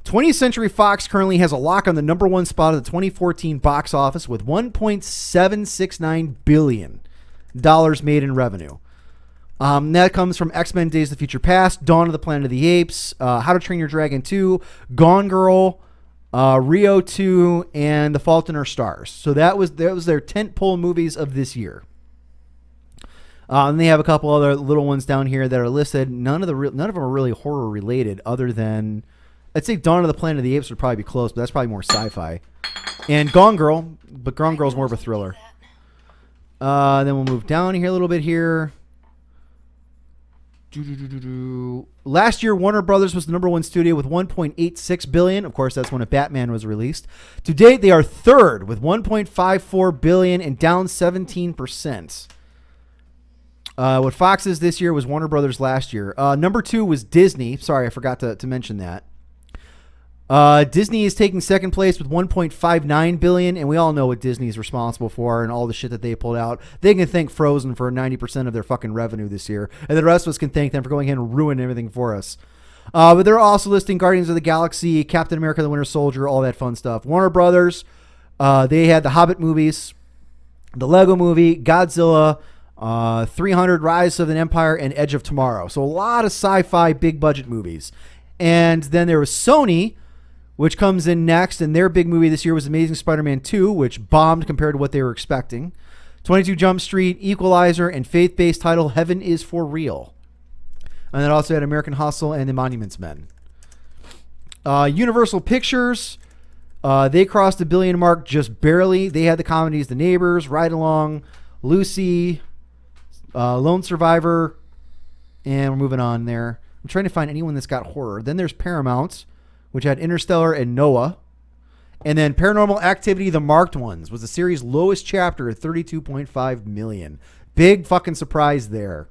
20th Century Fox currently has a lock on the number one spot of the 2014 box office with $1.769 billion made in revenue. That comes from X-Men Days of the Future Past, Dawn of the Planet of the Apes, How to Train Your Dragon 2, Gone Girl, Rio 2, and The Fault in Our Stars. So that was their tentpole movies of this year. And they have a couple other little ones down here that are listed. None of them are really horror related, other than, I'd say Dawn of the Planet of the Apes would probably be close, but that's probably more sci-fi. And Gone Girl, but Gone Girl's more of a thriller. Then we'll move down here a little bit here. Last year, Warner Brothers was the number one studio with $1.86 billion. Of course, that's when a Batman was released. To date, they are third with $1.54 billion and down 17%. What Fox is this year was Warner Brothers last year. Number two was Disney. Sorry, I forgot to mention that. Disney is taking second place with $1.59 billion, and we all know what Disney is responsible for and all the shit that they pulled out. They can thank Frozen for 90% of their fucking revenue this year, and the rest of us can thank them for going ahead and ruining everything for us. But they're also listing Guardians of the Galaxy, Captain America: The Winter Soldier, all that fun stuff. Warner Brothers, they had the Hobbit movies, the Lego Movie, Godzilla, 300, Rise of an Empire, and Edge of Tomorrow. So a lot of sci-fi big budget movies. And then there was Sony, which comes in next, and their big movie this year was Amazing Spider-Man 2, which bombed compared to what they were expecting. 22 Jump Street, Equalizer, and faith-based title Heaven is for Real. And then also had American Hustle and The Monuments Men. Universal Pictures, they crossed the billion mark just barely. They had the comedies The Neighbors, Ride Along, Lucy, Lone Survivor, and we're moving on there. I'm trying to find anyone that's got horror. Then there's Paramount, which had Interstellar and Noah. And then Paranormal Activity, The Marked Ones, was the series' lowest chapter at $32.5 million. Big fucking surprise there.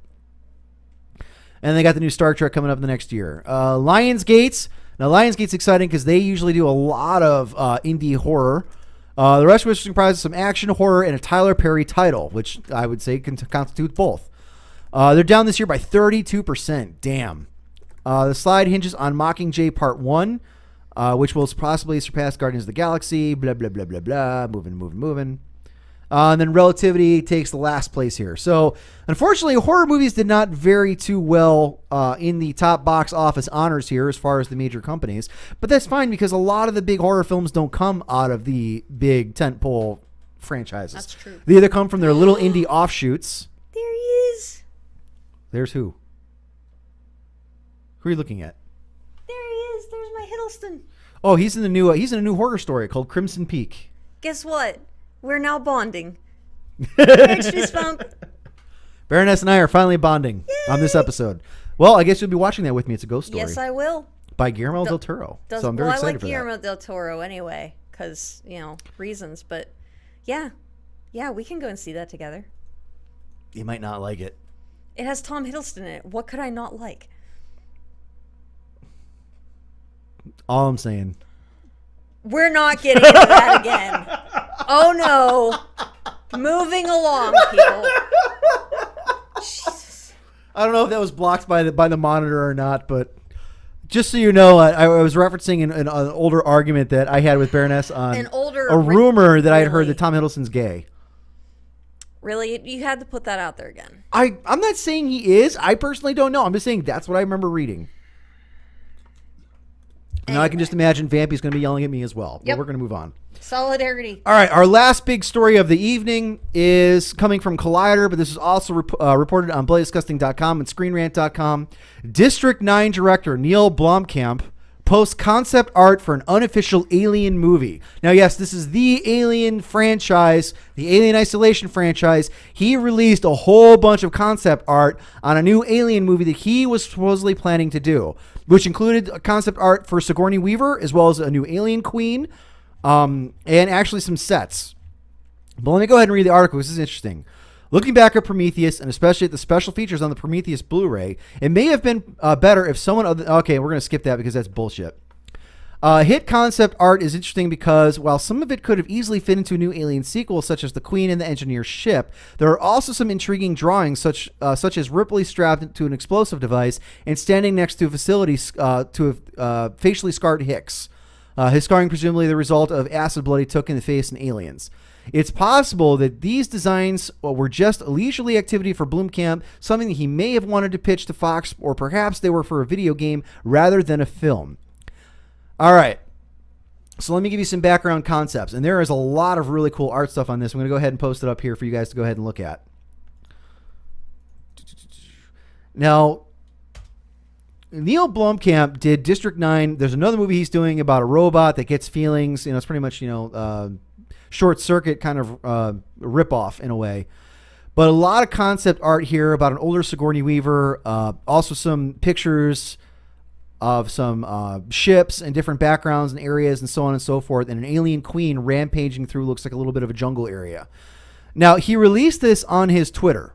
And they got the new Star Trek coming up the next year. Lionsgate's Now, Lionsgate's exciting because they usually do a lot of indie horror. The rest of which comprises some action, horror, and a Tyler Perry title, which I would say can constitute both. They're down this year by 32%. Damn. The slide hinges on Mockingjay Part 1, which will possibly surpass Guardians of the Galaxy, blah, blah, blah, blah, blah, moving. And then Relativity takes the last place here. So, unfortunately, horror movies did not vary too well in the top box office honors here as far as the major companies. But that's fine because a lot of the big horror films don't come out of the big tentpole franchises. That's true. They either come from their little indie offshoots. There he is. There's who? Who are you looking at? There he is. There's my Hiddleston. Oh, he's in a new horror story called Crimson Peak. Guess what? We're now bonding. Marriage fist bump. Baroness and I are finally bonding on this episode. Well, I guess you'll be watching that with me. It's a ghost story. Yes, I will. By Guillermo del Toro. So I'm very I excited like for Guillermo that. del Toro anyway, because, reasons. But, yeah, we can go and see that together. You might not like it. It has Tom Hiddleston in it. What could I not like? All I'm saying. We're not getting into that again. Oh, no. Moving along, people. Jesus. I don't know if that was blocked by the monitor or not, but just so you know, I was referencing an older argument that I had with Baroness on a rumor that I had heard that Tom Hiddleston's gay. Really? You had to put that out there again. I'm not saying he is. I personally don't know. I'm just saying that's what I remember reading. Now I can just imagine Vampy's going to be yelling at me as well. But we're going to move on. Solidarity. All right, our last big story of the evening is coming from Collider, but this is also reported on BladeDisgusting.com and ScreenRant.com. District 9 director Neil Blomkamp posts concept art for an unofficial Alien movie. Now, yes, this is the Alien franchise, the Alien Isolation franchise. He released a whole bunch of concept art on a new Alien movie that he was supposedly planning to do, which included concept art for Sigourney Weaver, as well as a new Alien Queen, and actually some sets. But let me go ahead and read the article. This is interesting. Looking back at Prometheus, and especially at the special features on the Prometheus Blu-ray, it may have been better if someone other... Okay, we're going to skip that because that's bullshit. Hit concept art is interesting because while some of it could have easily fit into a new Alien sequel, such as the Queen and the Engineer's ship, there are also some intriguing drawings, such as Ripley strapped to an explosive device and standing next to a facility to a facially scarred Hicks. His scarring presumably the result of acid blood he took in the face in Aliens. It's possible that these designs were just a leisurely activity for Blomkamp, something that he may have wanted to pitch to Fox, or perhaps they were for a video game rather than a film. All right. So let me give you some background concepts. And there is a lot of really cool art stuff on this. I'm going to go ahead and post it up here for you guys to go ahead and look at. Now, Neil Blomkamp did District 9. There's another movie he's doing about a robot that gets feelings. It's pretty much, Short Circuit kind of ripoff in a way. But a lot of concept art here about an older Sigourney Weaver. Also some pictures of some ships and different backgrounds and areas and so on and so forth. And an alien queen rampaging through looks like a little bit of a jungle area. Now, he released this on his Twitter,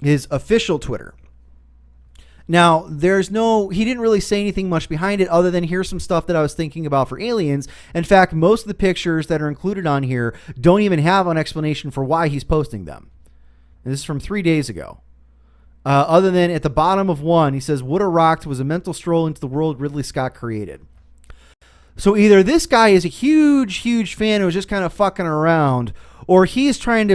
his official Twitter. Now, he didn't really say anything much behind it other than here's some stuff that I was thinking about for Aliens. In fact, most of the pictures that are included on here don't even have an explanation for why he's posting them. And this is from 3 days ago. Other than at the bottom of one, he says, "Would have rocked was a mental stroll into the world Ridley Scott created." So either this guy is a huge, huge fan who's just kind of fucking around, or he's trying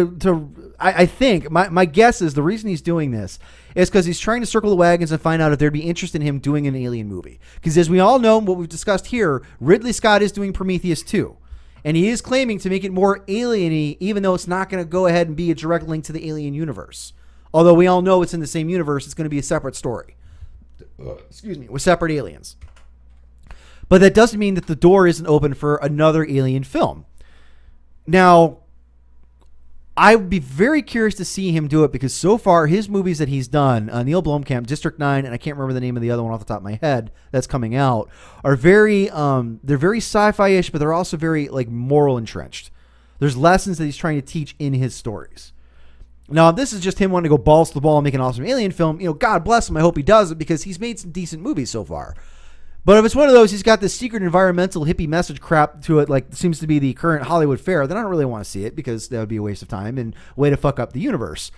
I think, my guess is the reason he's doing this is because he's trying to circle the wagons and find out if there'd be interest in him doing an Alien movie. Because as we all know, what we've discussed here, Ridley Scott is doing Prometheus 2. And he is claiming to make it more alien-y, even though it's not going to go ahead and be a direct link to the Alien universe. Although we all know it's in the same universe, it's going to be a separate story. With separate aliens. But that doesn't mean that the door isn't open for another Alien film. Now, I would be very curious to see him do it because so far his movies that he's done, Neil Blomkamp, District 9, and I can't remember the name of the other one off the top of my head that's coming out, are very, they're very sci-fi-ish, but they're also very moral entrenched. There's lessons that he's trying to teach in his stories. Now, if this is just him wanting to go balls to the wall and make an awesome Alien film, God bless him. I hope he does it because he's made some decent movies so far. But if it's one of those, he's got this secret environmental hippie message crap to it, like seems to be the current Hollywood fare, then I don't really want to see it because that would be a waste of time and way to fuck up the universe.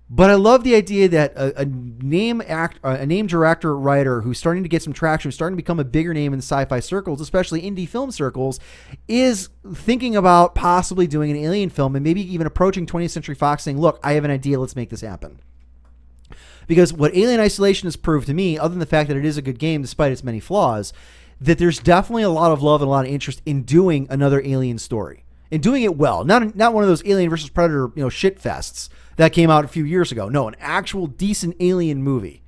But I love the idea that a name director writer who's starting to get some traction, who's starting to become a bigger name in sci-fi circles, especially indie film circles, is thinking about possibly doing an alien film and maybe even approaching 20th Century Fox saying, look, I have an idea, let's make this happen. Because what Alien Isolation has proved to me, other than the fact that it is a good game despite its many flaws, that there's definitely a lot of love and a lot of interest in doing another Alien story. And doing it well. Not one of those Alien versus Predator, shit fests that came out a few years ago. No, an actual decent Alien movie.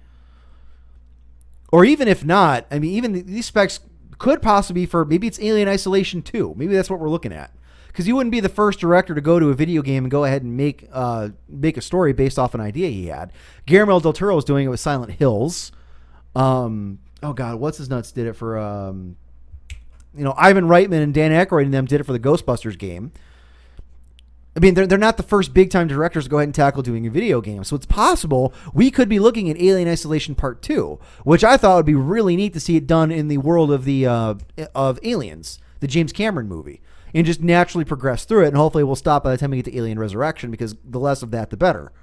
Or even if not, I mean, even these specs could possibly be for, maybe it's Alien Isolation 2. Maybe that's what we're looking at. Because you wouldn't be the first director to go to a video game and go ahead and make a story based off an idea he had. Guillermo del Toro was doing it with Silent Hills. Oh God, what's his nuts did it for? Ivan Reitman and Dan Aykroyd and them did it for the Ghostbusters game. I mean, they're not the first big time directors to go ahead and tackle doing a video game. So it's possible we could be looking at Alien Isolation Part 2, which I thought would be really neat to see it done in the world of the of Aliens, the James Cameron movie. And just naturally progress through it, and hopefully we'll stop by the time we get to Alien Resurrection, because the less of that, the better.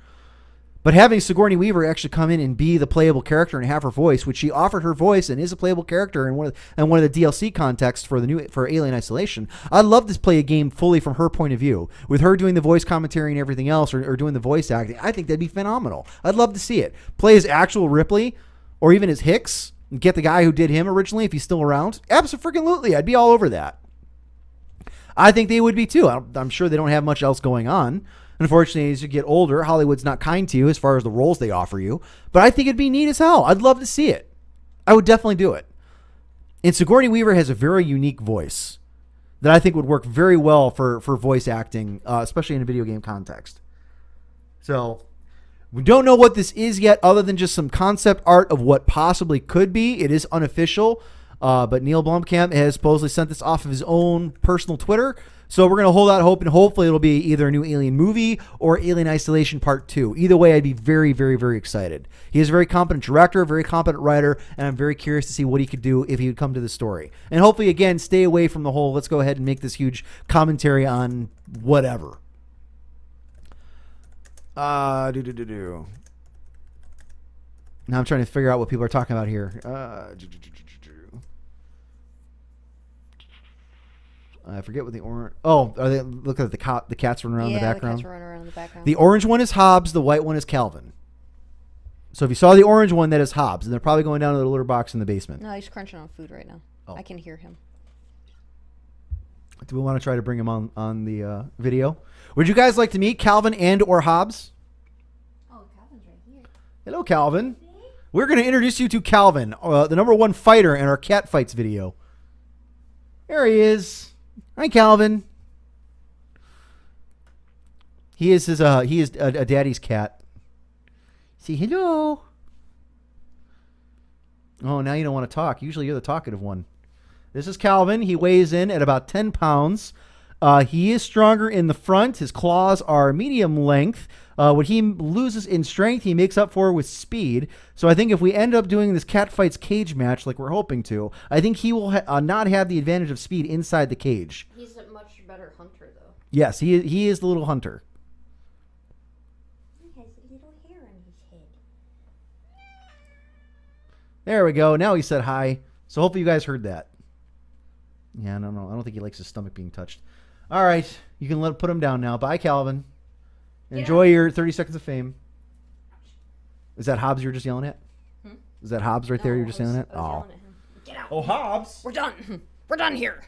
But having Sigourney Weaver actually come in and be the playable character and have her voice, which she offered her voice and is a playable character in one of the DLC contexts for Alien Isolation, I'd love to play a game fully from her point of view, with her doing the voice commentary and everything else, or doing the voice acting. I think that'd be phenomenal. I'd love to see it. Play as actual Ripley, or even as Hicks, and get the guy who did him originally if he's still around. Absolutely, I'd be all over that. I think they would be too. I'm sure they don't have much else going on. Unfortunately, as you get older, Hollywood's not kind to you as far as the roles they offer you. But I think it'd be neat as hell. I'd love to see it. I would definitely do it. And Sigourney Weaver has a very unique voice that I think would work very well for voice acting, especially in a video game context. So we don't know what this is yet, other than just some concept art of what possibly could be. It is unofficial. But Neil Blomkamp has supposedly sent this off of his own personal Twitter. So we're going to hold out hope, and hopefully it'll be either a new Alien movie or Alien Isolation Part 2. Either way, I'd be very, very, very excited. He is a very competent director, a very competent writer, and I'm very curious to see what he could do if he would come to the story. And hopefully, again, stay away from the whole, let's go ahead and make this huge commentary on whatever. Now I'm trying to figure out what people are talking about here. I forget what the orange. Oh, are they look at the cats running around in the background? The cats running around in the background. The orange one is Hobbs. The white one is Calvin. So if you saw the orange one, that is Hobbs, and they're probably going down to the litter box in the basement. No, he's crunching on food right now. Oh. I can hear him. Do we want to try to bring him on the video? Would you guys like to meet Calvin and or Hobbs? Oh, Calvin's right here. Hello, Calvin. We're going to introduce you to Calvin, the #1 fighter in our cat fights video. There he is. Hi, Calvin. He is a daddy's cat. Say hello. Oh, now you don't want to talk. Usually you're the talkative one. This is Calvin. He weighs in at about 10 pounds. He is stronger in the front. His claws are medium length. What he loses in strength, he makes up for with speed. So I think if we end up doing this cat fights cage match like we're hoping to, I think he will not have the advantage of speed inside the cage. He's a much better hunter, though. Yes, he is the little hunter. He has a little hair on his head. There we go. Now he said hi. So hopefully you guys heard that. Yeah, I don't know. I don't think he likes his stomach being touched. All right. You can put him down now. Bye, Calvin. Enjoy your 30 seconds of fame. Is that Hobbs you were just yelling at? Is that Hobbs right there you're just yelling at? I was yelling at him. Get out. Oh, Hobbs. We're done. We're done here.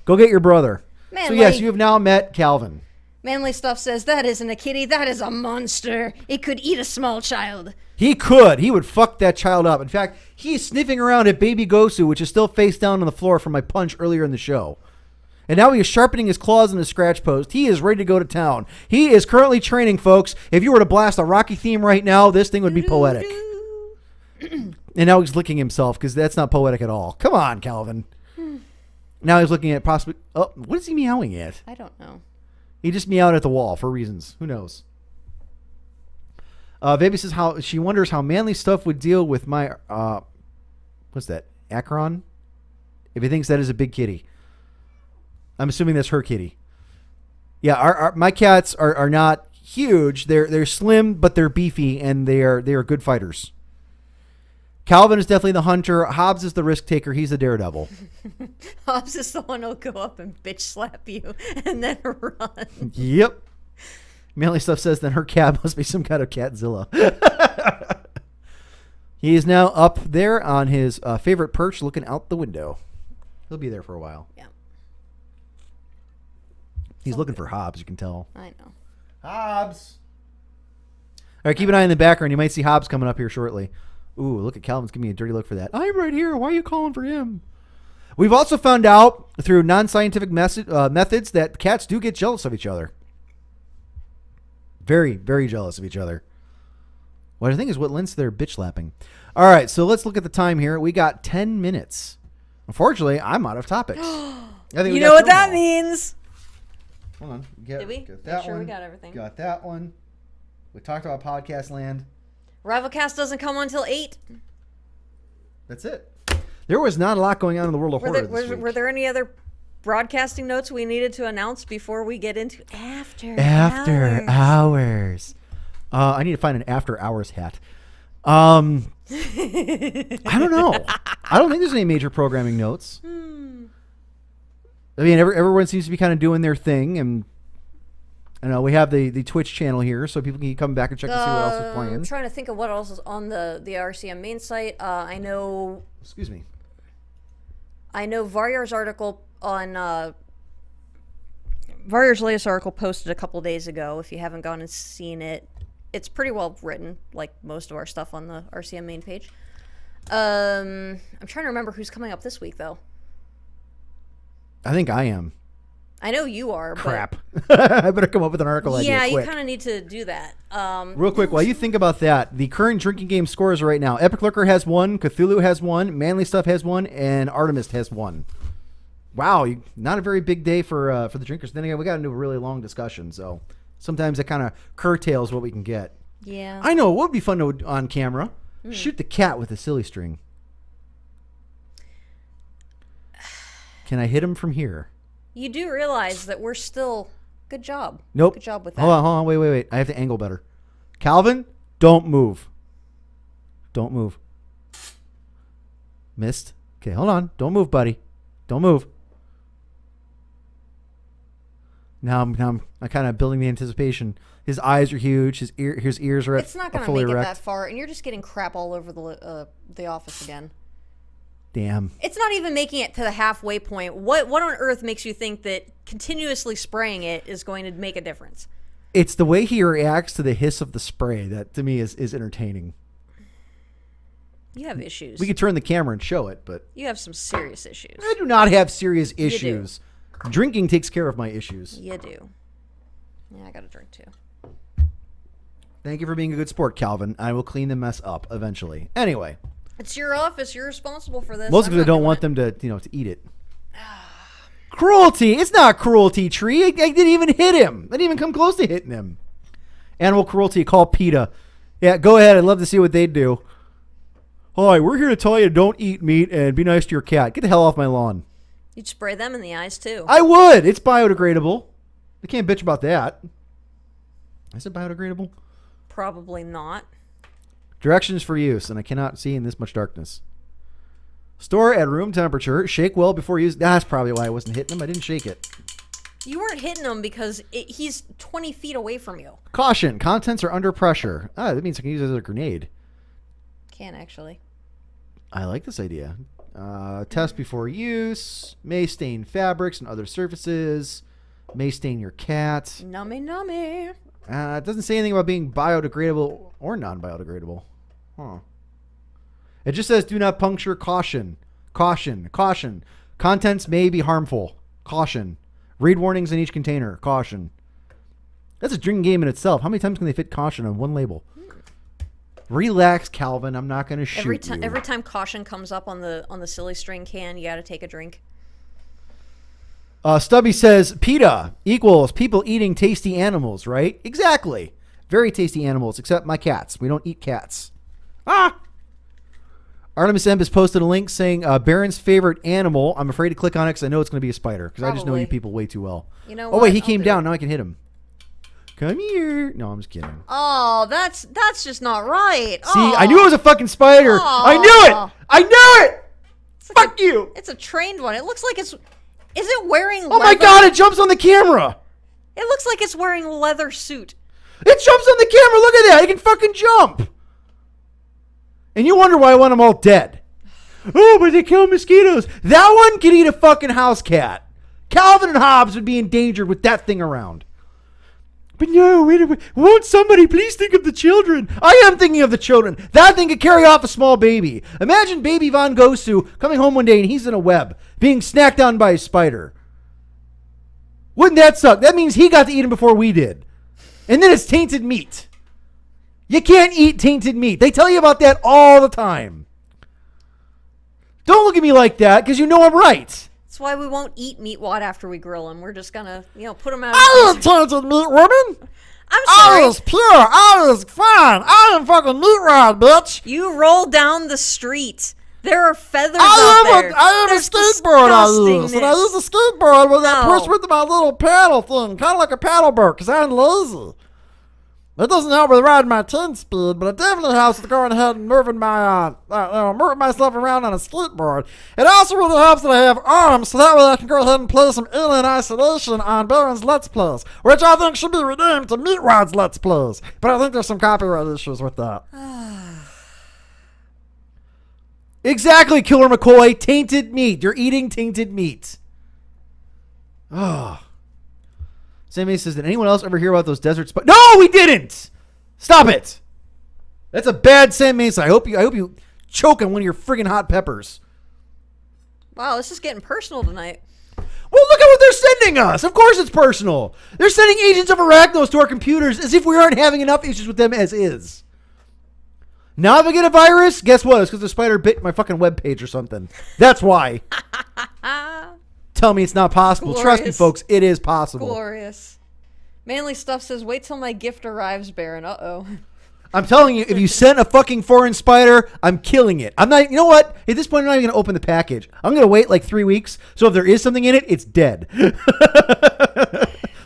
Go get your brother. Manly. So, yes, you have now met Calvin. Manly Stuff says, that isn't a kitty, that is a monster. It could eat a small child. He could. He would fuck that child up. In fact, he's sniffing around at baby Gosu, which is still face down on the floor from my punch earlier in the show. And now he is sharpening his claws in his scratch post. He is ready to go to town. He is currently training, folks. If you were to blast a Rocky theme right now, this thing would be poetic. And now he's licking himself because that's not poetic at all. Come on, Calvin. Now he's looking at possibly... Oh, what is he meowing at? I don't know. He just meowed at the wall for reasons. Who knows? Baby says she wonders how Manly Stuff would deal with my... what's that? Akron. If he thinks that is a big kitty. I'm assuming that's her kitty. Yeah, my cats are not huge. They're slim, but they're beefy, and they are good fighters. Calvin is definitely the hunter. Hobbs is the risk taker. He's the daredevil. Hobbs is the one who'll go up and bitch slap you and then run. Yep. Manly Stuff says then her cat must be some kind of catzilla. He is now up there on his favorite perch looking out the window. He'll be there for a while. Yeah. He's looking for Hobbs, you can tell. I know. Hobbs. All right, keep an eye in the background. You might see Hobbs coming up here shortly. Ooh, look at Calvin's giving me a dirty look for that. I'm right here. Why are you calling for him? We've also found out through non-scientific methods that cats do get jealous of each other. Very, very jealous of each other. What I think is what lends to their bitch slapping. All right, so let's look at the time here. We got 10 minutes. Unfortunately, I'm out of topics. You know what that means. Hold on. Did we? Got that Make sure one. we got everything. Got that one. We talked about podcast land. Rivalcast doesn't come until 8. That's it. There was not a lot going on in the world of horror this week. Were there any other broadcasting notes we needed to announce before we get into after hours? I need to find an after hours hat. I don't know. I don't think there's any major programming notes. I mean, everyone seems to be kind of doing their thing, and I know we have the Twitch channel here, so people can come back and check to see what else is playing. I'm trying to think of what else is on the RCM main site. I know. Excuse me. I know Varyar's article on Varyar's latest article posted a couple days ago. If you haven't gone and seen it, it's pretty well written, like most of our stuff on the RCM main page. I'm trying to remember who's coming up this week, though. I think I am. I know you are. Crap. I better come up with an article idea Yeah, quick. you kind of need to do that. Real quick, while you think about that, the current drinking game scores right now. Epic Lurker has 1, Cthulhu has 1, Manly Stuff has 1, and Artemis has 1. Wow, not a very big day for the drinkers. Then again, we got into a really long discussion, so sometimes it kind of curtails what we can get. Yeah. I know, what would be fun to on camera? Shoot the cat with a silly string. Can I hit him from here? You do realize that we're still... Good job. Nope. Good job with that. Hold on. Wait. I have to angle better. Calvin, don't move. Don't move. Missed. Okay, hold on. Don't move, buddy. Don't move. Now I'm kind of building the anticipation. His eyes are huge. His ears are It's not going to fully make it erect. that far, and you're just getting crap all over the office again. Damn. It's not even making it to the halfway point. What on earth makes you think that continuously spraying it is going to make a difference? It's the way he reacts to the hiss of the spray that, to me, is entertaining. You have issues. We could turn the camera and show it, but... You have some serious issues. I do not have serious You do. issues. Drinking takes care of my issues. You do. Yeah, I got a drink too. Thank you for being a good sport, Calvin. I will clean the mess up eventually. Anyway. It's your office. You're responsible for this. Most because I don't want them to eat it. Cruelty. It's not cruelty, Tree. I didn't even hit him. I didn't even come close to hitting him. Animal cruelty. Call PETA. Yeah, go ahead. I'd love to see what they'd do. Hi, we're here to tell you don't eat meat and be nice to your cat. Get the hell off my lawn. You'd spray them in the eyes too. I would. It's biodegradable. They can't bitch about that. Is it biodegradable? Probably not. Directions for use, and I cannot see in this much darkness. Store at room temperature. Shake well before use. That's probably why I wasn't hitting him. I didn't shake it. You weren't hitting him because he's 20 feet away from you. Caution. Contents are under pressure. That means I can use it as a grenade. Can actually. I like this idea. Test before use. May stain fabrics and other surfaces. May stain your cat. Nummy nummy. It doesn't say anything about being biodegradable or non-biodegradable. Huh. It just says do not puncture. Caution. Caution. Caution. Contents may be harmful. Caution. Read warnings in each container. Caution. That's a drinking game in itself. How many times can they fit caution on one label? Relax, Calvin. I'm not going to shoot you. Every time caution comes up on the silly string can, you got to take a drink. Stubby says PETA equals people eating tasty animals, right? Exactly. Very tasty animals, except my cats. We don't eat cats. Ah! Artemis M has posted a link saying Baron's favorite animal. I'm afraid to click on it because I know it's going to be a spider because I just know you people way too well. You know oh, what? wait, he came down. Now I can hit him. Come here. No, I'm just kidding. Oh, that's just not right. See, I knew it was a fucking spider. I knew it. I knew it. Like Fuck you. It's a trained one. It looks like it's... Is it wearing Oh leather? my god, it jumps on the camera. It looks like it's wearing a leather suit. It jumps on the camera. Look at that. It can fucking jump. And you wonder why I want them all dead. Oh, but they kill mosquitoes. That one can eat a fucking house cat. Calvin and Hobbes would be endangered with that thing around. But no, wait a minute. Won't somebody please think of the children? I am thinking of the children. That thing could carry off a small baby. Imagine baby Von Gosu coming home one day and he's in a web, being snacked on by a spider. Wouldn't that suck? That means he got to eat him before we did. And then it's tainted meat. You can't eat tainted meat. They tell you about that all the time. Don't look at me like that because you know I'm right. That's why we won't eat meat wad after we grill them. We're just gonna, put them out. I ain't tainted meat, woman. I'm I sorry. was pure. I was fine. I am fucking meat rod, bitch. You roll down the street. There are feathers I out there. have a There's skateboard I use. And I disgustingness. use a skateboard with that No. push with my little paddle thing. Kind of like a paddle boat because I'm lazy. It doesn't help with riding my 10 speed, but it definitely helps with going ahead and moving myself around on a skateboard. It also really helps that I have arms, so that way I can go ahead and play some Alien Isolation on Baron's Let's Plays, which I think should be renamed to Meat Rod's Let's Plays. But I think there's some copyright issues with that. Exactly, Killer McCoy. Tainted meat. You're eating tainted meat. Oh. Sammy says, did anyone else ever hear about those desert spiders? No, we didn't. Stop it. That's a bad Sam Mason. I hope you choke on one of your friggin' hot peppers. Wow, this is getting personal tonight. Well, look at what they're sending us. Of course it's personal. They're sending agents of Arachnos to our computers as if we aren't having enough issues with them as is. Now if I get a virus, guess what? It's because the spider bit my fucking webpage or something. That's why. Tell me it's not possible. Glorious. Trust me, folks. It is possible. Glorious. Manly Stuff says, wait till my gift arrives, Baron. Uh-oh. I'm telling you, if you sent a fucking foreign spider, I'm killing it. I'm not, you know what? At this point, I'm not even going to open the package. I'm going to wait like 3 weeks. So if there is something in it, it's dead.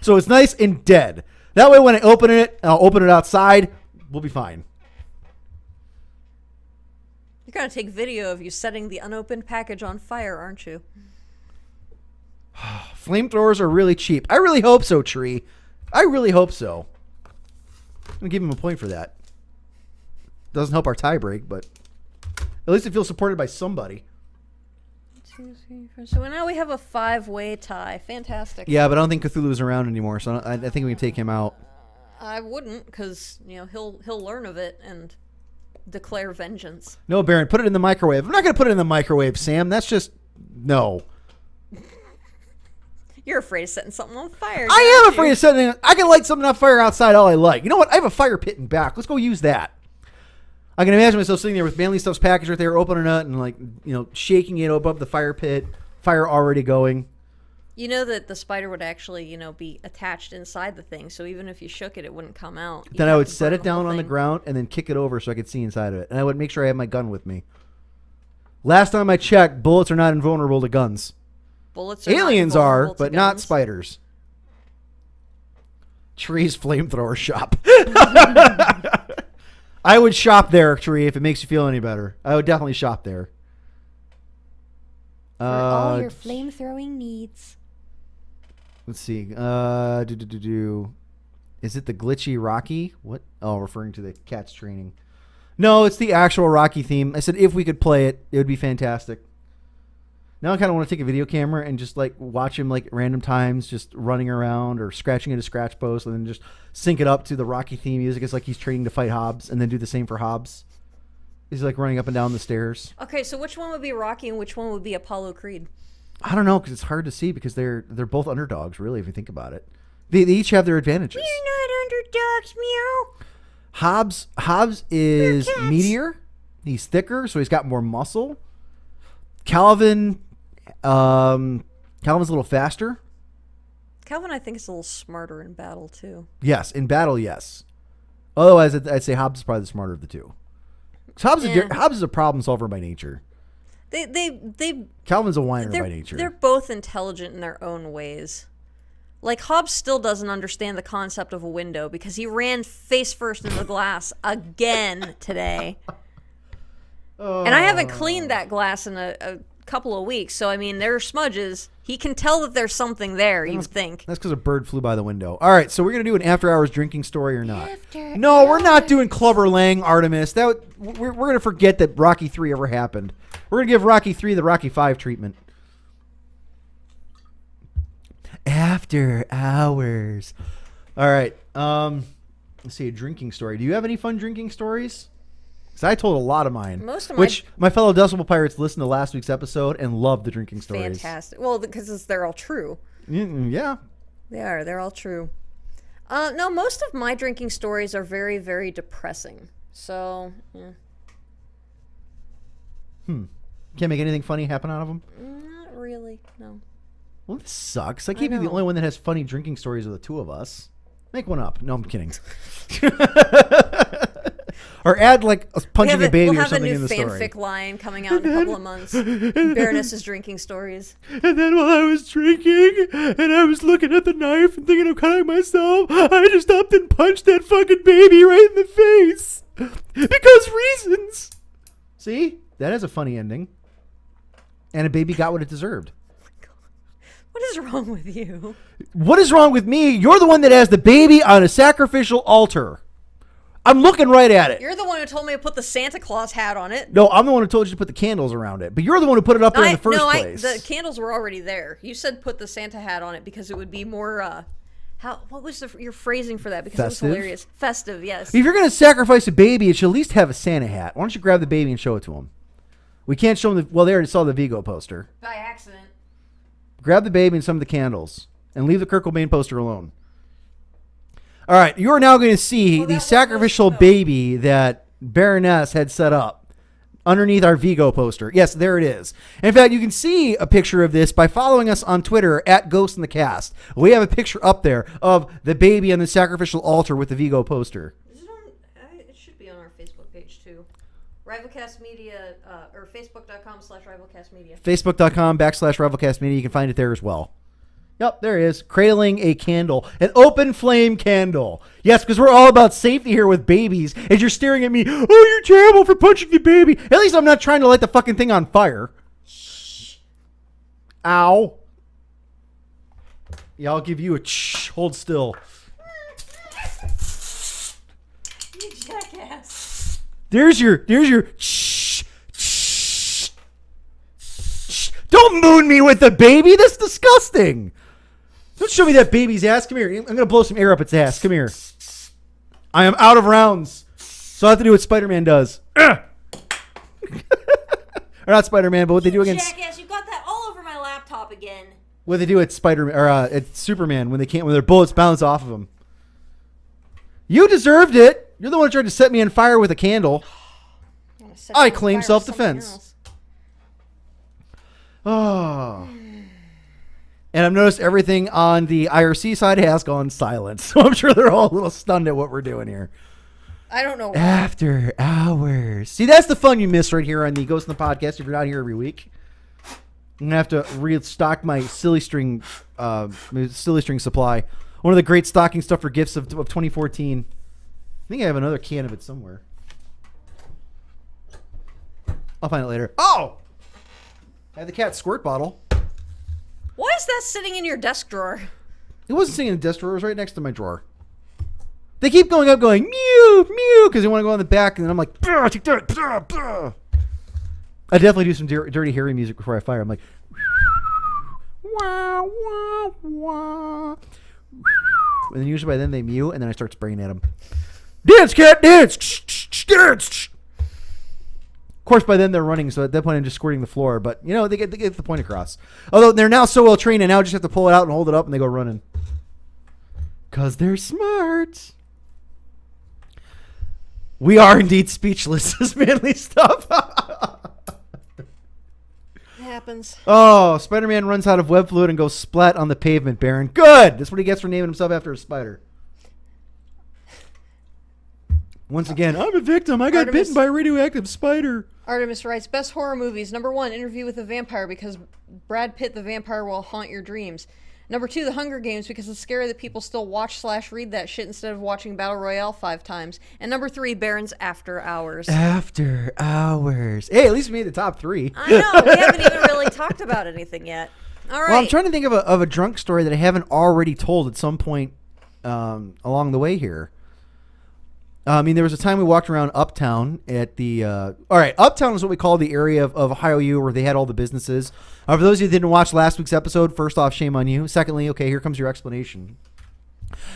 So it's nice and dead. That way when I open it, I'll open it outside. We'll be fine. You're going to take video of you setting the unopened package on fire, aren't you? Flamethrowers are really cheap. I really hope so, Tree. I really hope so. I'm going to give him a point for that. Doesn't help our tie break, but at least it feels supported by somebody. 2, 3, 4. So now we have a 5-way tie. Fantastic. Yeah, but I don't think Cthulhu's around anymore, so I think we can take him out. I wouldn't, because he'll learn of it and declare vengeance. No, Baron, put it in the microwave. I'm not going to put it in the microwave, Sam. That's just no. You're afraid of setting something on fire. I am afraid of setting. I can light something on fire outside all I like. You know what? I have a fire pit in back. Let's go use that. I can imagine myself sitting there with Manly Stuff's package right there, opening it and shaking it above the fire pit. Fire already going. You know that the spider would actually, be attached inside the thing, so even if you shook it, it wouldn't come out. Then I would set it down on the ground and then kick it over so I could see inside of it. And I would make sure I have my gun with me. Last time I checked, bullets are not invulnerable to guns. Bullets are Aliens not are, invulnerable to but not guns. spiders. Tree's flamethrower shop. I would shop there, Tree, if it makes you feel any better. I would definitely shop there. For all your flame-throwing needs. Let's see. Is it the glitchy Rocky? What? Oh, referring to the cat's training. No, it's the actual Rocky theme. I said if we could play it, it would be fantastic. Now I kind of want to take a video camera and just watch him random times just running around or scratching at a scratch post and then just sync it up to the Rocky theme music. It's like he's training to fight Hobbs and then do the same for Hobbs. He's running up and down the stairs. Okay, so which one would be Rocky and which one would be Apollo Creed? I don't know because it's hard to see because they're both underdogs really if you think about it. They each have their advantages. We're not underdogs, meow. Hobbs is meatier. He's thicker, so he's got more muscle. Calvin's a little faster. Calvin, I think, is a little smarter in battle, too. Yes, in battle, yes. Otherwise, I'd say Hobbs is probably the smarter of the two. Hobbs is a problem solver by nature. Calvin's a whiner by nature. They're both intelligent in their own ways. Like, Hobbs still doesn't understand the concept of a window because he ran face first into the glass again today. And I haven't cleaned that glass in a couple of weeks, so I mean, there are smudges. He can tell that there's something there, you'd think. That's because a bird flew by the window. All right, so we're going to do an after-hours drinking story or not? No, we're not doing Clubber Lang, Artemis. We're going to forget that Rocky 3 ever happened. We're going to give Rocky 3 the Rocky 5 treatment. After hours. All right. Let's see, a drinking story. Do you have any fun drinking stories? Because I told a lot of mine. Which my fellow Decibel Pirates listened to last week's episode and loved the drinking stories. Fantastic. Well, because they're all true. Yeah. They are. They're all true. No, most of my drinking stories are very, very depressing. So, yeah. Can't make anything funny happen out of them? Not really, no. Well, this sucks. I can't be the only one that has funny drinking stories of the two of us. Make one up. No, I'm kidding. Or add like punching a baby or something in the story. We'll have a new fanfic line coming out in a couple of months. Baroness's drinking stories. And then while I was drinking and I was looking at the knife and thinking of cutting myself, I just up and punched that fucking baby right in the face. Because reasons. See? That has a funny ending. And a baby got what it deserved. What is wrong with you? What is wrong with me? You're the one that has the baby on a sacrificial altar. I'm looking right at it. You're the one who told me to put the Santa Claus hat on it. No, I'm the one who told you to put the candles around it. But you're the one who put it up there in the first place. The candles were already there. You said put the Santa hat on it because it would be more, what was your phrasing for that? Because festive? It was hilarious. Festive, yes. If you're going to sacrifice a baby, it should at least have a Santa hat. Why don't you grab the baby and show it to him? We can't show them they already saw the Vigo poster. By accident. Grab the baby and some of the candles, and leave the Kurt Cobain poster alone. All right, you are now going to see the sacrificial baby that Baroness had set up underneath our Vigo poster. Yes, there it is. In fact, you can see a picture of this by following us on Twitter at Ghost in the Cast. We have a picture up there of the baby on the sacrificial altar with the Vigo poster. Is it on? It should be on our Facebook page too. Rivalcast Media, or Facebook.com/RivalcastMedia. Facebook.com/RivalcastMedia. You can find it there as well. Yep, there it is. Cradling a candle. An open flame candle. Yes, because we're all about safety here with babies. As you're staring at me, oh, you're terrible for punching the baby. At least I'm not trying to light the fucking thing on fire. Shh. Ow. Yeah, I'll give you a shh. Hold still. You jackass. There's your shh. Shh. Shh. Don't moon me with the baby. That's disgusting. Don't show me that baby's ass. Come here. I'm going to blow some air up its ass. Come here. I am out of rounds. So I have to do what Spider-Man does. Or not Spider-Man, but what they do against... Jackass, you got that all over my laptop again. What they do at Spider-Man, or at Superman when their bullets bounce off of him. You deserved it. You're the one who tried to set me on fire with a candle. I claim self-defense. Oh. And I've noticed everything on the IRC side has gone silent. So I'm sure they're all a little stunned at what we're doing here. I don't know why. After hours. See, that's the fun you miss right here on the Ghost in the Podcast if you're not here every week. I'm going to have to restock my silly string supply. One of the great stocking stuffer gifts of 2014. I think I have another can of it somewhere. I'll find it later. Oh! I have the cat squirt bottle. Why is that sitting in your desk drawer? It wasn't sitting in the desk drawer. It was right next to my drawer. They keep going up going, mew, mew, because they want to go on the back, and then I'm like, take that. I definitely do some dirty, hairy music before I fire. I'm like, wah, wah, wah. And then usually by then they mew, and then I start spraying at them. Dance, cat, dance! Dance! Of course, by then they're running, so at that point I'm just squirting the floor. But, you know, they get the point across. Although they're now so well trained, and now just have to pull it out and hold it up, and they go running. Because they're smart. We are indeed speechless. This manly stuff. It happens. Oh, Spider-Man runs out of web fluid and goes splat on the pavement, Baron. Good. That's what he gets for naming himself after a spider. Once again, I'm a victim. I got Artemis- bitten by a radioactive spider. Artemis writes, best horror movies. Number 1, Interview with a Vampire, because Brad Pitt the vampire will haunt your dreams. Number 2, The Hunger Games, because it's scary that people still watch/read that shit instead of watching Battle Royale 5 times. And number 3, Baron's After Hours. After Hours. Hey, at least we made the top 3. I know, we haven't even really talked about anything yet. All right. Well, I'm trying to think of a drunk story that I haven't already told at some point along the way here. I mean, there was a time we walked around Uptown at the... all right, Uptown is what we call the area of Ohio U where they had all the businesses. For those of you who didn't watch last week's episode, first off, shame on you. Secondly, okay, here comes your explanation.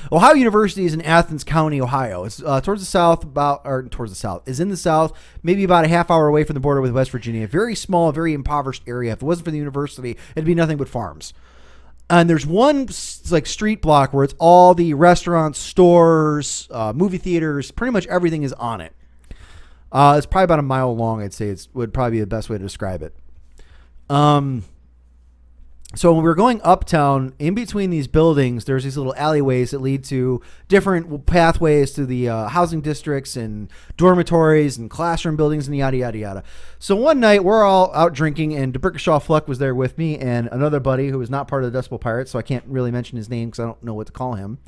Ohio University is in Athens County, Ohio. It's towards the south, is in the south, maybe about a half hour away from the border with West Virginia. Very small, very impoverished area. If it wasn't for the university, it'd be nothing but farms. And there's one like street block where it's all the restaurants, stores, movie theaters, pretty much everything is on it. It's probably about a mile long, I'd say. It would probably be the best way to describe it. So when we were going uptown, in between these buildings, there's these little alleyways that lead to different pathways to the housing districts and dormitories and classroom buildings and yada, yada, yada. So one night, we're all out drinking, and DeBrickashaw Fluck was there with me and another buddy who was not part of the Decibel Pirates, so I can't really mention his name because I don't know what to call him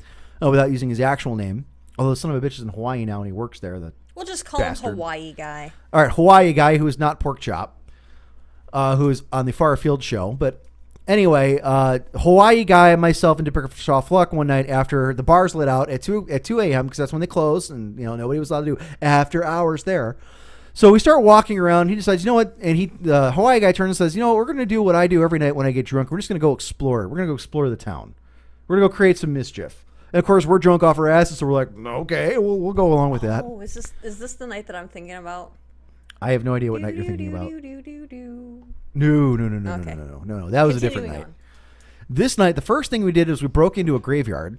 without using his actual name. Although the son of a bitch is in Hawaii now and he works there. We'll just call bastard. him Hawaii Guy. All right, Hawaii Guy who is not Pork Chop, who is on the Far Field show, but... Anyway, Hawaii Guy, myself, and DeBrickashaw Fluck one night after the bars lit out at 2 a.m. because that's when they close, and nobody was allowed to do after hours there. So we start walking around. He decides, you know what? And the Hawaii Guy turns and says, we're going to do what I do every night when I get drunk. We're just going to go explore. We're going to go explore the town. We're going to go create some mischief. And of course, we're drunk off our asses, so we're like, okay, we'll go along with that. Oh, is this the night that I'm thinking about? I have no idea what night you're thinking about. No. That was a different night. This night, the first thing we did is we broke into a graveyard.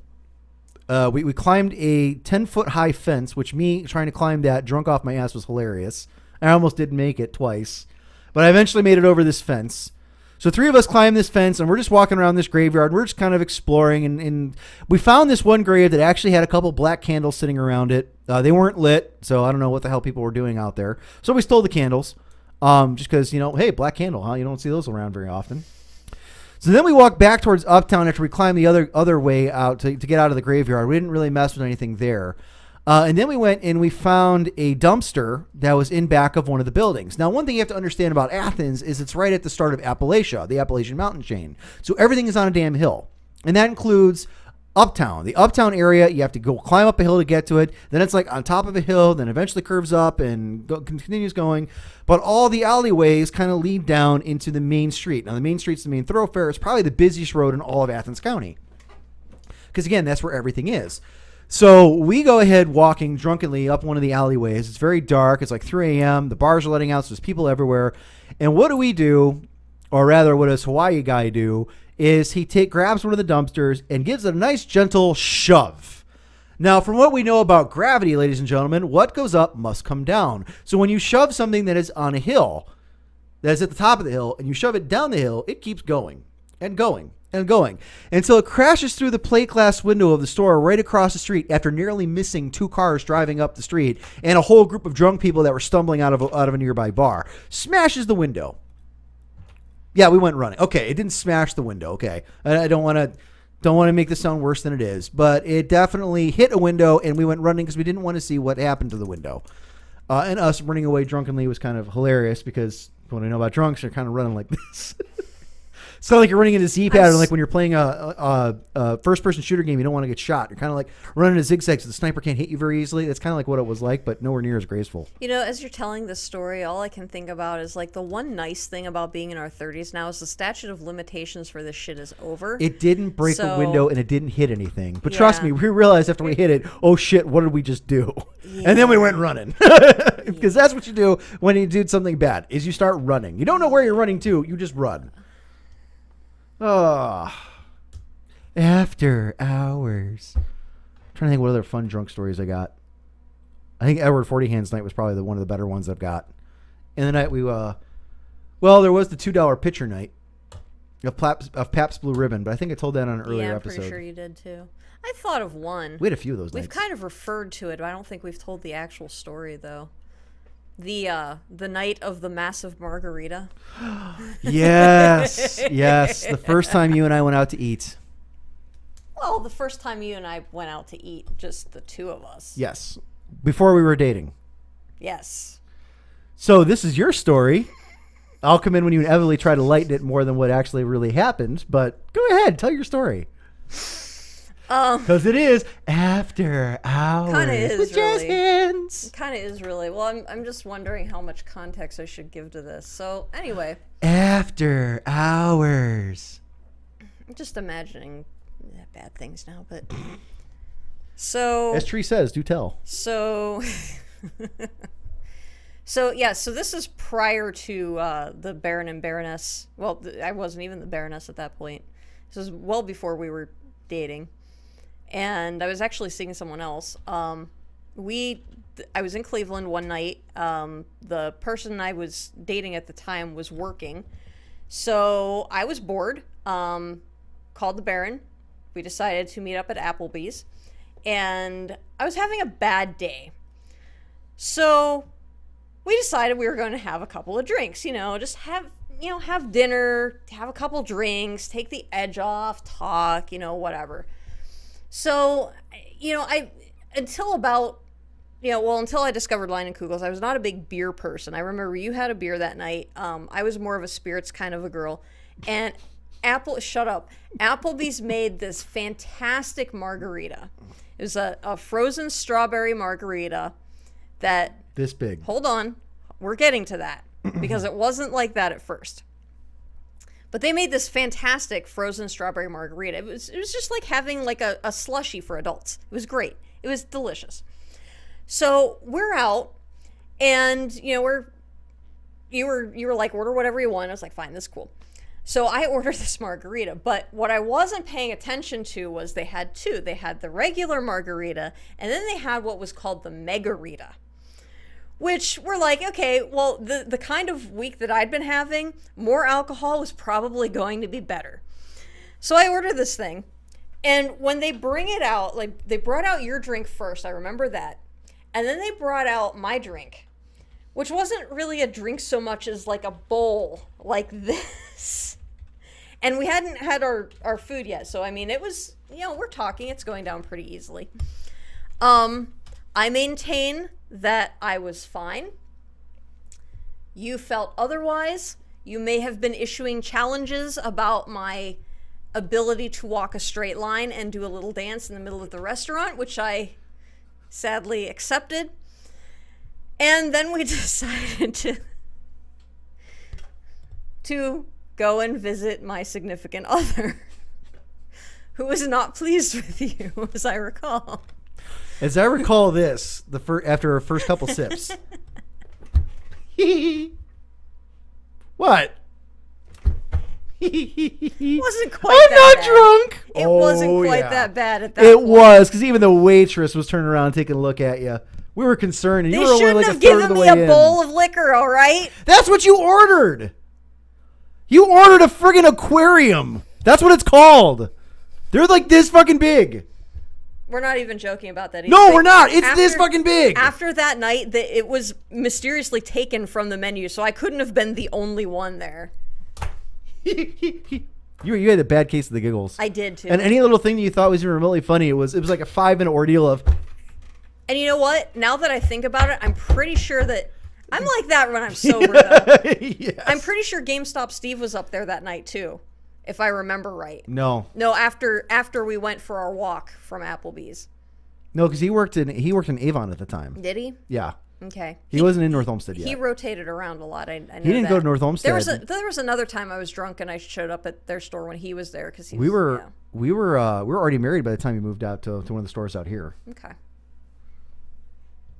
We climbed a 10-foot high fence, which me trying to climb that drunk off my ass was hilarious. I almost didn't make it twice, but I eventually made it over this fence. So 3 of us climbed this fence, and we're just walking around this graveyard. We're just kind of exploring, and we found this one grave that actually had a couple black candles sitting around it. They weren't lit, so I don't know what the hell people were doing out there. So we stole the candles. Just because, hey, black candle, huh? You don't see those around very often. So then we walked back towards Uptown after we climbed the other way out to get out of the graveyard. We didn't really mess with anything there. And then we went and we found a dumpster that was in back of one of the buildings. Now, one thing you have to understand about Athens is it's right at the start of Appalachia, the Appalachian mountain chain. So everything is on a damn hill. And that includes Uptown. The Uptown area, you have to go climb up a hill to get to it. Then it's like on top of a hill, then eventually curves up and continues going. But all the alleyways kind of lead down into the main street. Now, the main street's the main thoroughfare. It's probably the busiest road in all of Athens County. Because, again, that's where everything is. So we go ahead walking drunkenly up one of the alleyways. It's very dark. It's like 3 a.m. The bars are letting out, so there's people everywhere. And what do? Or rather, what does Hawaii Guy do? Is he grabs one of the dumpsters and gives it a nice gentle shove. Now, from what we know about gravity, ladies and gentlemen, what goes up must come down. So when you shove something that is on a hill, that is at the top of the hill, and you shove it down the hill, it keeps going and going and going until it crashes through the plate glass window of the store right across the street after nearly missing 2 cars driving up the street and a whole group of drunk people that were stumbling out of a nearby bar. Smashes the window. Yeah, we went running. Okay, it didn't smash the window. Okay, I don't want to make this sound worse than it is, but it definitely hit a window, and we went running because we didn't want to see what happened to the window. And us running away drunkenly was kind of hilarious because what I know about drunks, they're kind of running like this. It's kind of like you're running into Z pattern, like when you're playing a first-person shooter game, you don't want to get shot. You're kind of like running a zigzag so the sniper can't hit you very easily. That's kind of like what it was like, but nowhere near as graceful. As you're telling this story, all I can think about is like the one nice thing about being in our 30s now is the statute of limitations for this shit is over. It didn't break a window and it didn't hit anything. But trust me, we realized after we hit it, oh shit, what did we just do? Yeah. And then we went running. Because that's what you do when you do something bad, is you start running. You don't know where you're running to, you just run. Oh, after hours. I'm trying to think what other fun drunk stories I got. I think Edward 40 Hands night was probably one of the better ones I've got. And the night there was the $2 pitcher night. of Pabst Blue Ribbon, but I think I told that on an earlier I'm episode. pretty sure you did too. I thought of one. We had a few of those We've nights. kind of referred to it, but I don't think we've told the actual story though. The night of the massive margarita. Yes, yes. The first time you and I went out to eat. Well, the first time you and I went out to eat, just the two of us. Yes, before we were dating. Yes. So this is your story. I'll come in when you inevitably try to lighten it more than what actually really happened. But go ahead, tell your story. Because it is after hours. Kind of is with jazz really. hands. Kind of is really. Well, I'm just wondering how much context I should give to this. So anyway, After hours. I'm just imagining bad things now, but so As Tree says, do tell. so so this is prior to the Baron and Baroness. Well, I wasn't even the Baroness at that point. This was well before we were dating, and I was actually seeing someone else. I was in Cleveland one night. The person I was dating at the time was working, so I was bored. Called the Baron. We decided to meet up at Applebee's, and I was having a bad day. So we decided we were going to have a couple of drinks, just have dinner, have a couple drinks, take the edge off, talk, whatever. So, until I discovered Line and Kugels, I was not a big beer person. I remember you had a beer that night. I was more of a spirits kind of a girl. And Applebee's made this fantastic margarita. It was a frozen strawberry margarita that... This big. Hold on. We're getting to that because it wasn't like that at first. But they made this fantastic frozen strawberry margarita. It was just like having like a slushie for adults. It was great. It was delicious. So we're out, and you were like, order whatever you want. I was like, fine, this is cool. So I ordered this margarita, but what I wasn't paying attention to was they had two. They had the regular margarita, and then they had what was called the Megarita, which we're like, okay, well, the kind of week that I'd been having, more alcohol was probably going to be better. So I ordered this thing, and when they bring it out, like they brought out your drink first, I remember that, and then they brought out my drink, which wasn't really a drink so much as like a bowl like this. And we hadn't had our food yet. So, I mean, it was, we're talking. It's going down pretty easily. I maintain that I was fine. You felt otherwise. You may have been issuing challenges about my ability to walk a straight line and do a little dance in the middle of the restaurant, which I sadly accepted. And then we decided to go and visit my significant other, who was not pleased with you, as I recall. As I recall this, after our first couple sips. What? It wasn't quite I'm not drunk. It wasn't quite that bad at that It point. was, because even the waitress was turning around taking a look at you. We were concerned, and They you were only shouldn't like have a third of given the me way a in. bowl of liquor, all right? That's what you ordered. You ordered a friggin' aquarium. That's what it's called. They're like this fucking big. We're not even joking about that either. No, we're not. It's this fucking big. After that night, it was mysteriously taken from the menu, so I couldn't have been the only one there. You had a bad case of the giggles. I did, too. And any little thing that you thought was even remotely funny, it was like a 5-minute ordeal of... And you know what? Now that I think about it, I'm pretty sure that... I'm like that when I'm sober, though. Yes. I'm pretty sure GameStop Steve was up there that night, too, if I remember right. No, after we went for our walk from Applebee's. because he worked in Avon at the time. Did he? Yeah. Okay. He wasn't in North Olmsted yet. He rotated around a lot. I know He didn't that. go to North Olmsted. There was another time I was drunk and I showed up at their store when he was there because we were already married by the time he moved out to one of the stores out here. Okay.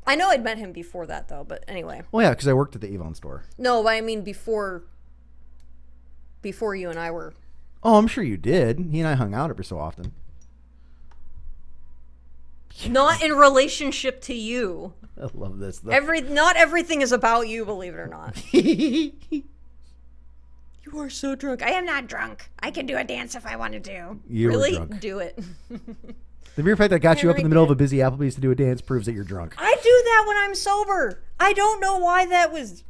I know I'd met him before that though, but anyway. Well, yeah, because I worked at the Avon store. No, but I mean before you and I were. Oh, I'm sure you did. He and I hung out every so often. Not in relationship to you. I love this. Not everything is about you, believe it or not. You You are so drunk. I am not drunk. I can do a dance if I wanted to. You were really? drunk. Do it. The mere fact that I got you up in the really middle of did. a busy Applebee's to do a dance proves that you're drunk. I do that when I'm sober. I don't know why that was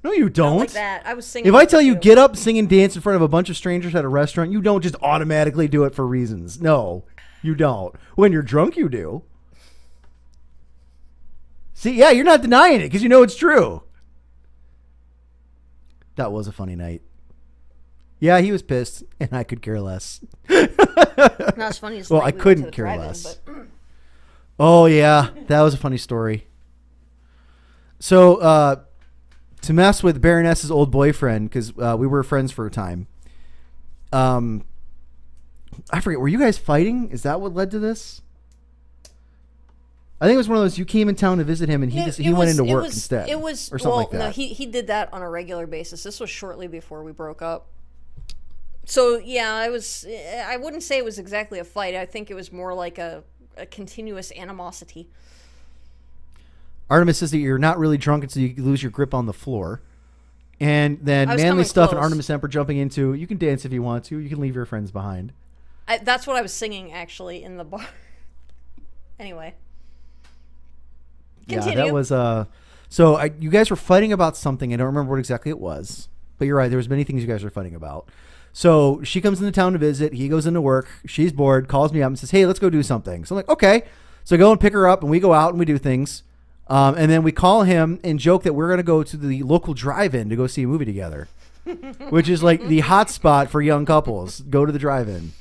No, you don't. like that. I was singing. If I tell you too. get up, sing, and dance in front of a bunch of strangers at a restaurant, you don't just automatically do it for reasons. No, you don't. When you're drunk, you do. See, yeah, you're not denying it because you know it's true. That was a funny night. Yeah, he was pissed, and I could care less. Not as funny as the Well, night I we went to couldn't the care drive-in, less. but- Oh, yeah, that was a funny story. So, to mess with Baroness's old boyfriend, because we were friends for a time. I forget, were you guys fighting? Is that what led to this? I think it was one of those, you came in town to visit him and he went into work instead. It was or something like that. No, he did that on a regular basis. This was shortly before we broke up. So yeah, I wouldn't say it was exactly a fight. I think it was more like a continuous animosity. Artemis says that you're not really drunk until you lose your grip on the floor. And then I was manly coming stuff and close. Artemis Emperor jumping into, you can dance if you want to. You can leave your friends behind. That's what I was singing actually in the bar. Anyway. Continue. Yeah, that was so you guys were fighting about something. I don't remember what exactly it was, but you're right. There was many things you guys were fighting about. So she comes into town to visit. He goes into work. She's bored. Calls me up and says, "Hey, let's go do something." So I'm like, "Okay." So I go and pick her up, and we go out and we do things. And then we call him and joke that we're going to go to the local drive-in to go see a movie together, which is like the hot spot for young couples. Go to the drive-in.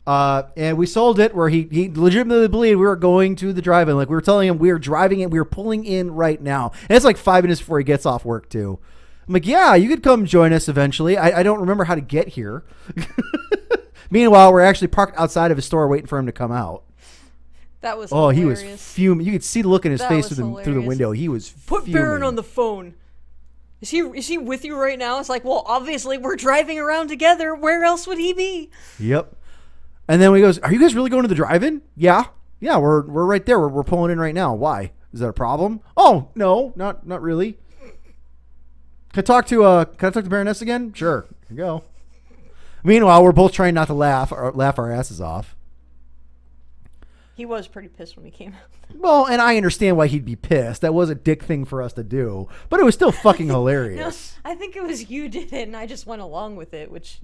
And we sold it where he legitimately believed we were going to the drive-in. Like we were telling him we were driving in, we were pulling in right now. And it's like 5 minutes before he gets off work too. I'm like, yeah, you could come join us eventually. I don't remember how to get here. Meanwhile, we're actually parked outside of his store waiting for him to come out. That was Oh, hilarious. he was fuming. You could see the look in his That face was through the hilarious. window. He was Put fuming. Baron on the phone. Is he with you right now? It's like, well, obviously we're driving around together. Where else would he be? Yep. And then he goes, "Are you guys really going to the drive-in?" Yeah, we're right there. We're pulling in right now. Why? Is that a problem? Oh no, not really. Can I talk to Baroness again? Sure. Here you go. Meanwhile, we're both trying not to laugh our asses off. He was pretty pissed when he came out. Well, and I understand why he'd be pissed. That was a dick thing for us to do, but it was still fucking No, hilarious. I think it was you did it, and I just went along with it, which,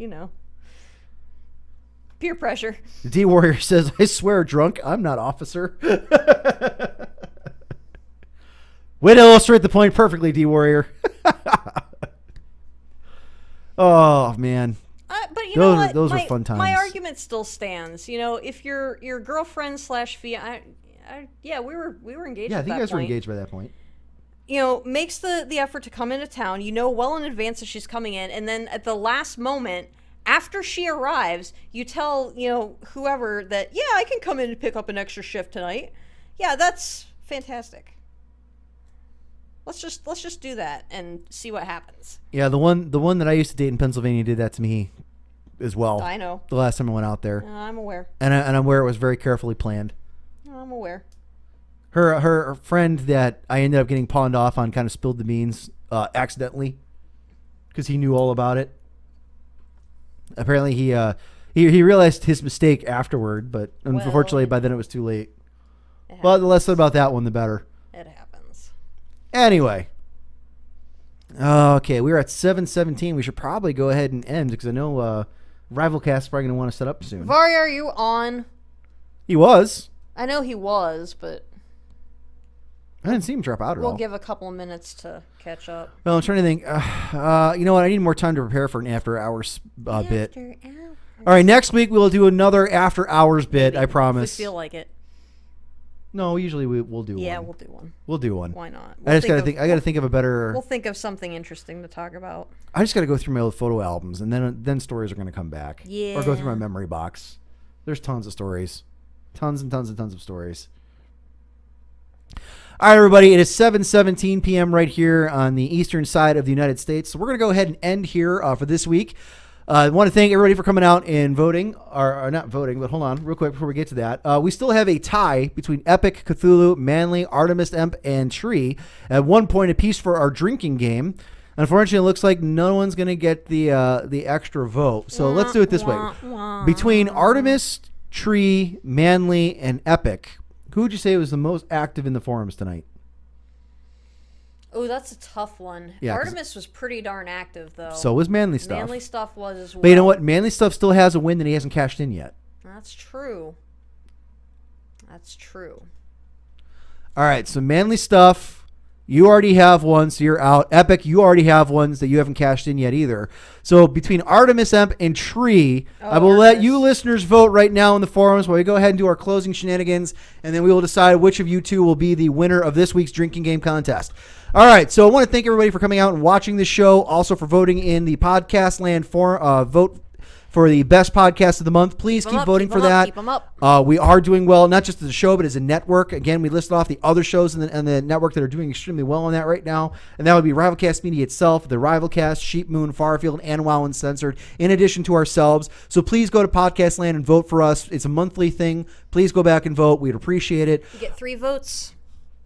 peer pressure. The D Warrior says, "I swear, drunk, I'm not officer." Way to illustrate the point perfectly, D Warrior. Oh man, But you Those know were- what? those were my, fun times. My argument still stands. If your girlfriend / fia, yeah, we were engaged. yeah, I at think that you guys were point. engaged by that point. Makes the effort to come into town. Well in advance that she's coming in, and then at the last moment, after she arrives, you tell whoever that I can come in and pick up an extra shift tonight. Yeah, that's fantastic. Let's just do that and see what happens. Yeah, the one that I used to date in Pennsylvania did that to me as well. I know. The last time I went out there, I'm aware. and I'm aware it was very carefully planned. I'm aware. Her friend that I ended up getting pawned off on kind of spilled the beans accidentally because he knew all about it. Apparently he realized his mistake afterward, but unfortunately by then it was too late. Well, the less said about that one, the better. It happens. Anyway. Okay, we're at 7:17. We should probably go ahead and end because I know Rivalcast is probably going to want to set up soon. Vari, are you on? He was. I know he was, but I didn't see him drop out at we'll all. give a couple of minutes to catch up. Well, I'm trying to think. You know what? I need more time to prepare for an after hours bit. All right, next week we'll do another after hours bit. I promise. If we feel like it. No, usually we'll do one. Yeah, we'll do one. We'll do one. Why not? I just gotta think. I gotta think of a better. We'll think of something interesting to talk about. I just gotta go through my old photo albums, and then stories are gonna come back. Yeah. Or go through my memory box. There's tons of stories, tons and tons and tons of stories. All right, everybody. It is 7:17 p.m. right here on the eastern side of the United States. So we're gonna go ahead and end here for this week. I want to thank everybody for coming out and voting, or not voting, but hold on real quick before we get to that. We still have a tie between Epic, Cthulhu, Manly, Artemis Emp, and Tree at 1 point apiece for our drinking game. Unfortunately, it looks like no one's going to get the extra vote. So let's do it this way. Between Artemis, Tree, Manly, and Epic, who would you say was the most active in the forums tonight? Oh, that's a tough one. Yeah, Artemis was pretty darn active, though. So was Manly Stuff. Manly Stuff was as well. But you know what? Manly Stuff still has a win that he hasn't cashed in yet. That's true. That's true. All right, so Manly Stuff, you already have one, so you're out. Epic, you already have ones that you haven't cashed in yet either. So between Artemis, Emp, and Tree, I will let you listeners vote right now in the forums while we go ahead and do our closing shenanigans, and then we will decide which of you two will be the winner of this week's drinking game contest. All right, so I want to thank everybody for coming out and watching the show, also for voting in the Podcast Land vote for the best podcast of the month. Please keep voting for that. Keep them up. We are doing well, not just as a show, but as a network. Again, we listed off the other shows in the network that are doing extremely well on that right now. And that would be Rivalcast Media itself, the Rivalcast, Sheep Moon, Farfield, and WoW Uncensored, in addition to ourselves. So please go to Podcast Land and vote for us. It's a monthly thing. Please go back and vote. We'd appreciate it. You get 3 votes.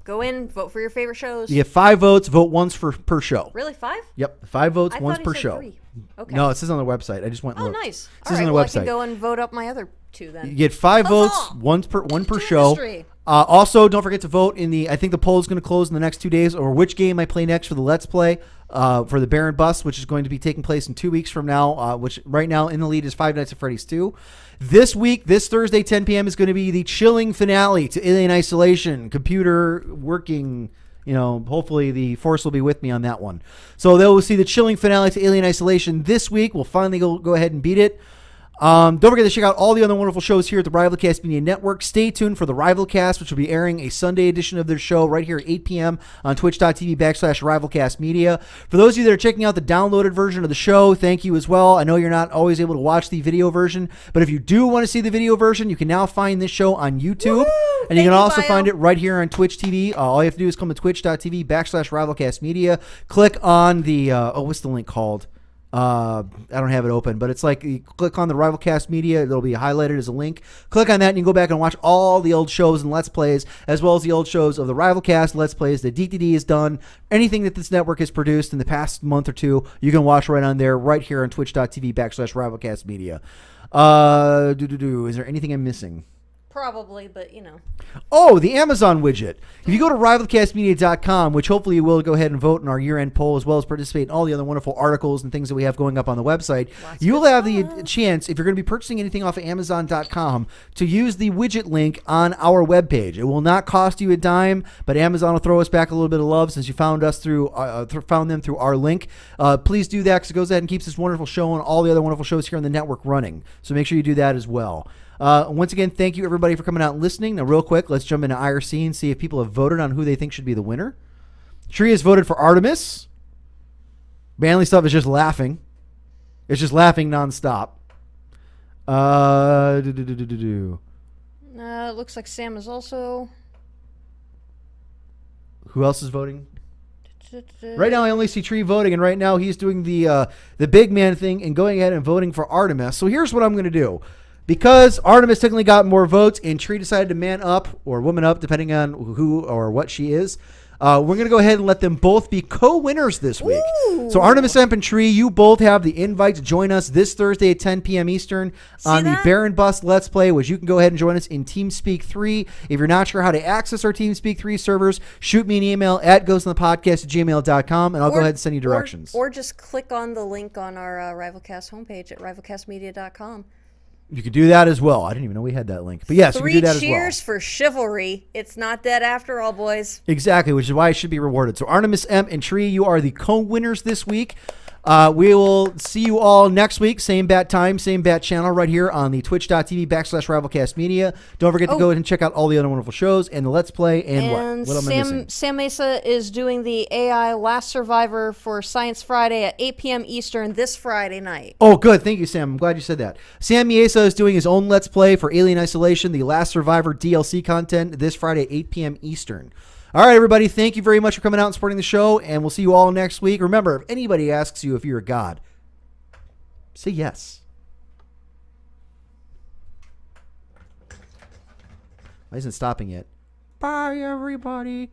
Go in, vote for your favorite shows. You get 5 votes, vote once per show. Really, 5? Yep, 5 votes, I once thought he per said show. 3. Okay. No, it says on the website. I just went and Oh, looked. nice. It All says right, on the well, website. I can go and vote up my other 2 then. You get 5 votes, one per show. Chemistry. Also, don't forget to vote in the. I think the poll is going to close in the next 2 days, or which game I play next for the Let's Play for the Baron Bus, which is going to be taking place in 2 weeks from now. Which right now in the lead is Five Nights at Freddy's 2. This week, this Thursday, 10 p.m. is going to be the chilling finale to Alien Isolation. Computer working. Hopefully the Force will be with me on that one. So they'll see the chilling finale to Alien Isolation this week. We'll finally go ahead and beat it. Don't forget to check out all the other wonderful shows here at the Rivalcast Media Network. Stay tuned for the Rivalcast, which will be airing a Sunday edition of their show right here at 8 p.m. on twitch.tv/Rivalcast Media. For those of you that are checking out the downloaded version of the show, thank you as well. I know you're not always able to watch the video version, but if you do want to see the video version, you can now find this show on YouTube. Woo! And you can also find it right here on Twitch TV. All you have to do is come to twitch.tv/Rivalcast Media. Click on the, what's the link called? I don't have it open, but it's like you click on the Rivalcast Media. It'll be highlighted as a link. Click on that and you can go back and watch all the old shows and Let's Plays, as well as the old shows of the Rivalcast, Let's Plays that DTD has done. Anything that this network has produced in the past month or two, you can watch right on there, right here on twitch.tv/Rivalcast Media. Is there anything I'm missing? Probably, but Oh, the Amazon widget. If you go to rivalcastmedia.com, which hopefully you will go ahead and vote in our year-end poll, as well as participate in all the other wonderful articles and things that we have going up on the website, you'll have the chance, if you're going to be purchasing anything off of Amazon.com, to use the widget link on our webpage. It will not cost you a dime, but Amazon will throw us back a little bit of love since you found us found them through our link. Please do that because it goes ahead and keeps this wonderful show and all the other wonderful shows here on the network running. So make sure you do that as well. Once again, thank you everybody for coming out and listening. Now, real quick, let's jump into IRC and see if people have voted on who they think should be the winner. Tree has voted for Artemis. Manly Stuff is just laughing. It's just laughing nonstop. It looks like Sam is also. Who else is voting? Right now, I only see Tree voting, and right now he's doing the big man thing and going ahead and voting for Artemis. So here's what I'm going to do. Because Artemis technically got more votes and Tree decided to man up or woman up, depending on who or what she is, we're going to go ahead and let them both be co-winners this week. Ooh. So Artemis, Emp, and Tree, you both have the invite to join us this Thursday at 10 p.m. Eastern on the Baron Bus Let's Play, which you can go ahead and join us in TeamSpeak 3. If you're not sure how to access our TeamSpeak 3 servers, shoot me an email at ghostinthepodcast@gmail.com, and I'll go ahead and send you directions. Or just click on the link on our Rivalcast homepage at rivalcastmedia.com. You could do that as well. I didn't even know we had that link. But yes, you can do that as well. 3 cheers for chivalry. It's not dead after all, boys. Exactly, which is why it should be rewarded. So Artemis, Emp, and Tree, you are the co-winners this week. We will see you all next week. Same bat time, same bat channel right here on the twitch.tv/Rivalcast Media. Don't forget to go ahead and check out all the other wonderful shows and the Let's Play and what am I missing? Sam Mesa is doing the AI Last Survivor for Science Friday at 8 p.m. Eastern this Friday night. Oh, good. Thank you, Sam. I'm glad you said that. Sam Mesa is doing his own Let's Play for Alien Isolation, the Last Survivor DLC content this Friday at 8 p.m. Eastern. All right, everybody, thank you very much for coming out and supporting the show, and we'll see you all next week. Remember, if anybody asks you if you're a god, say yes. Why isn't it stopping yet? Bye, everybody.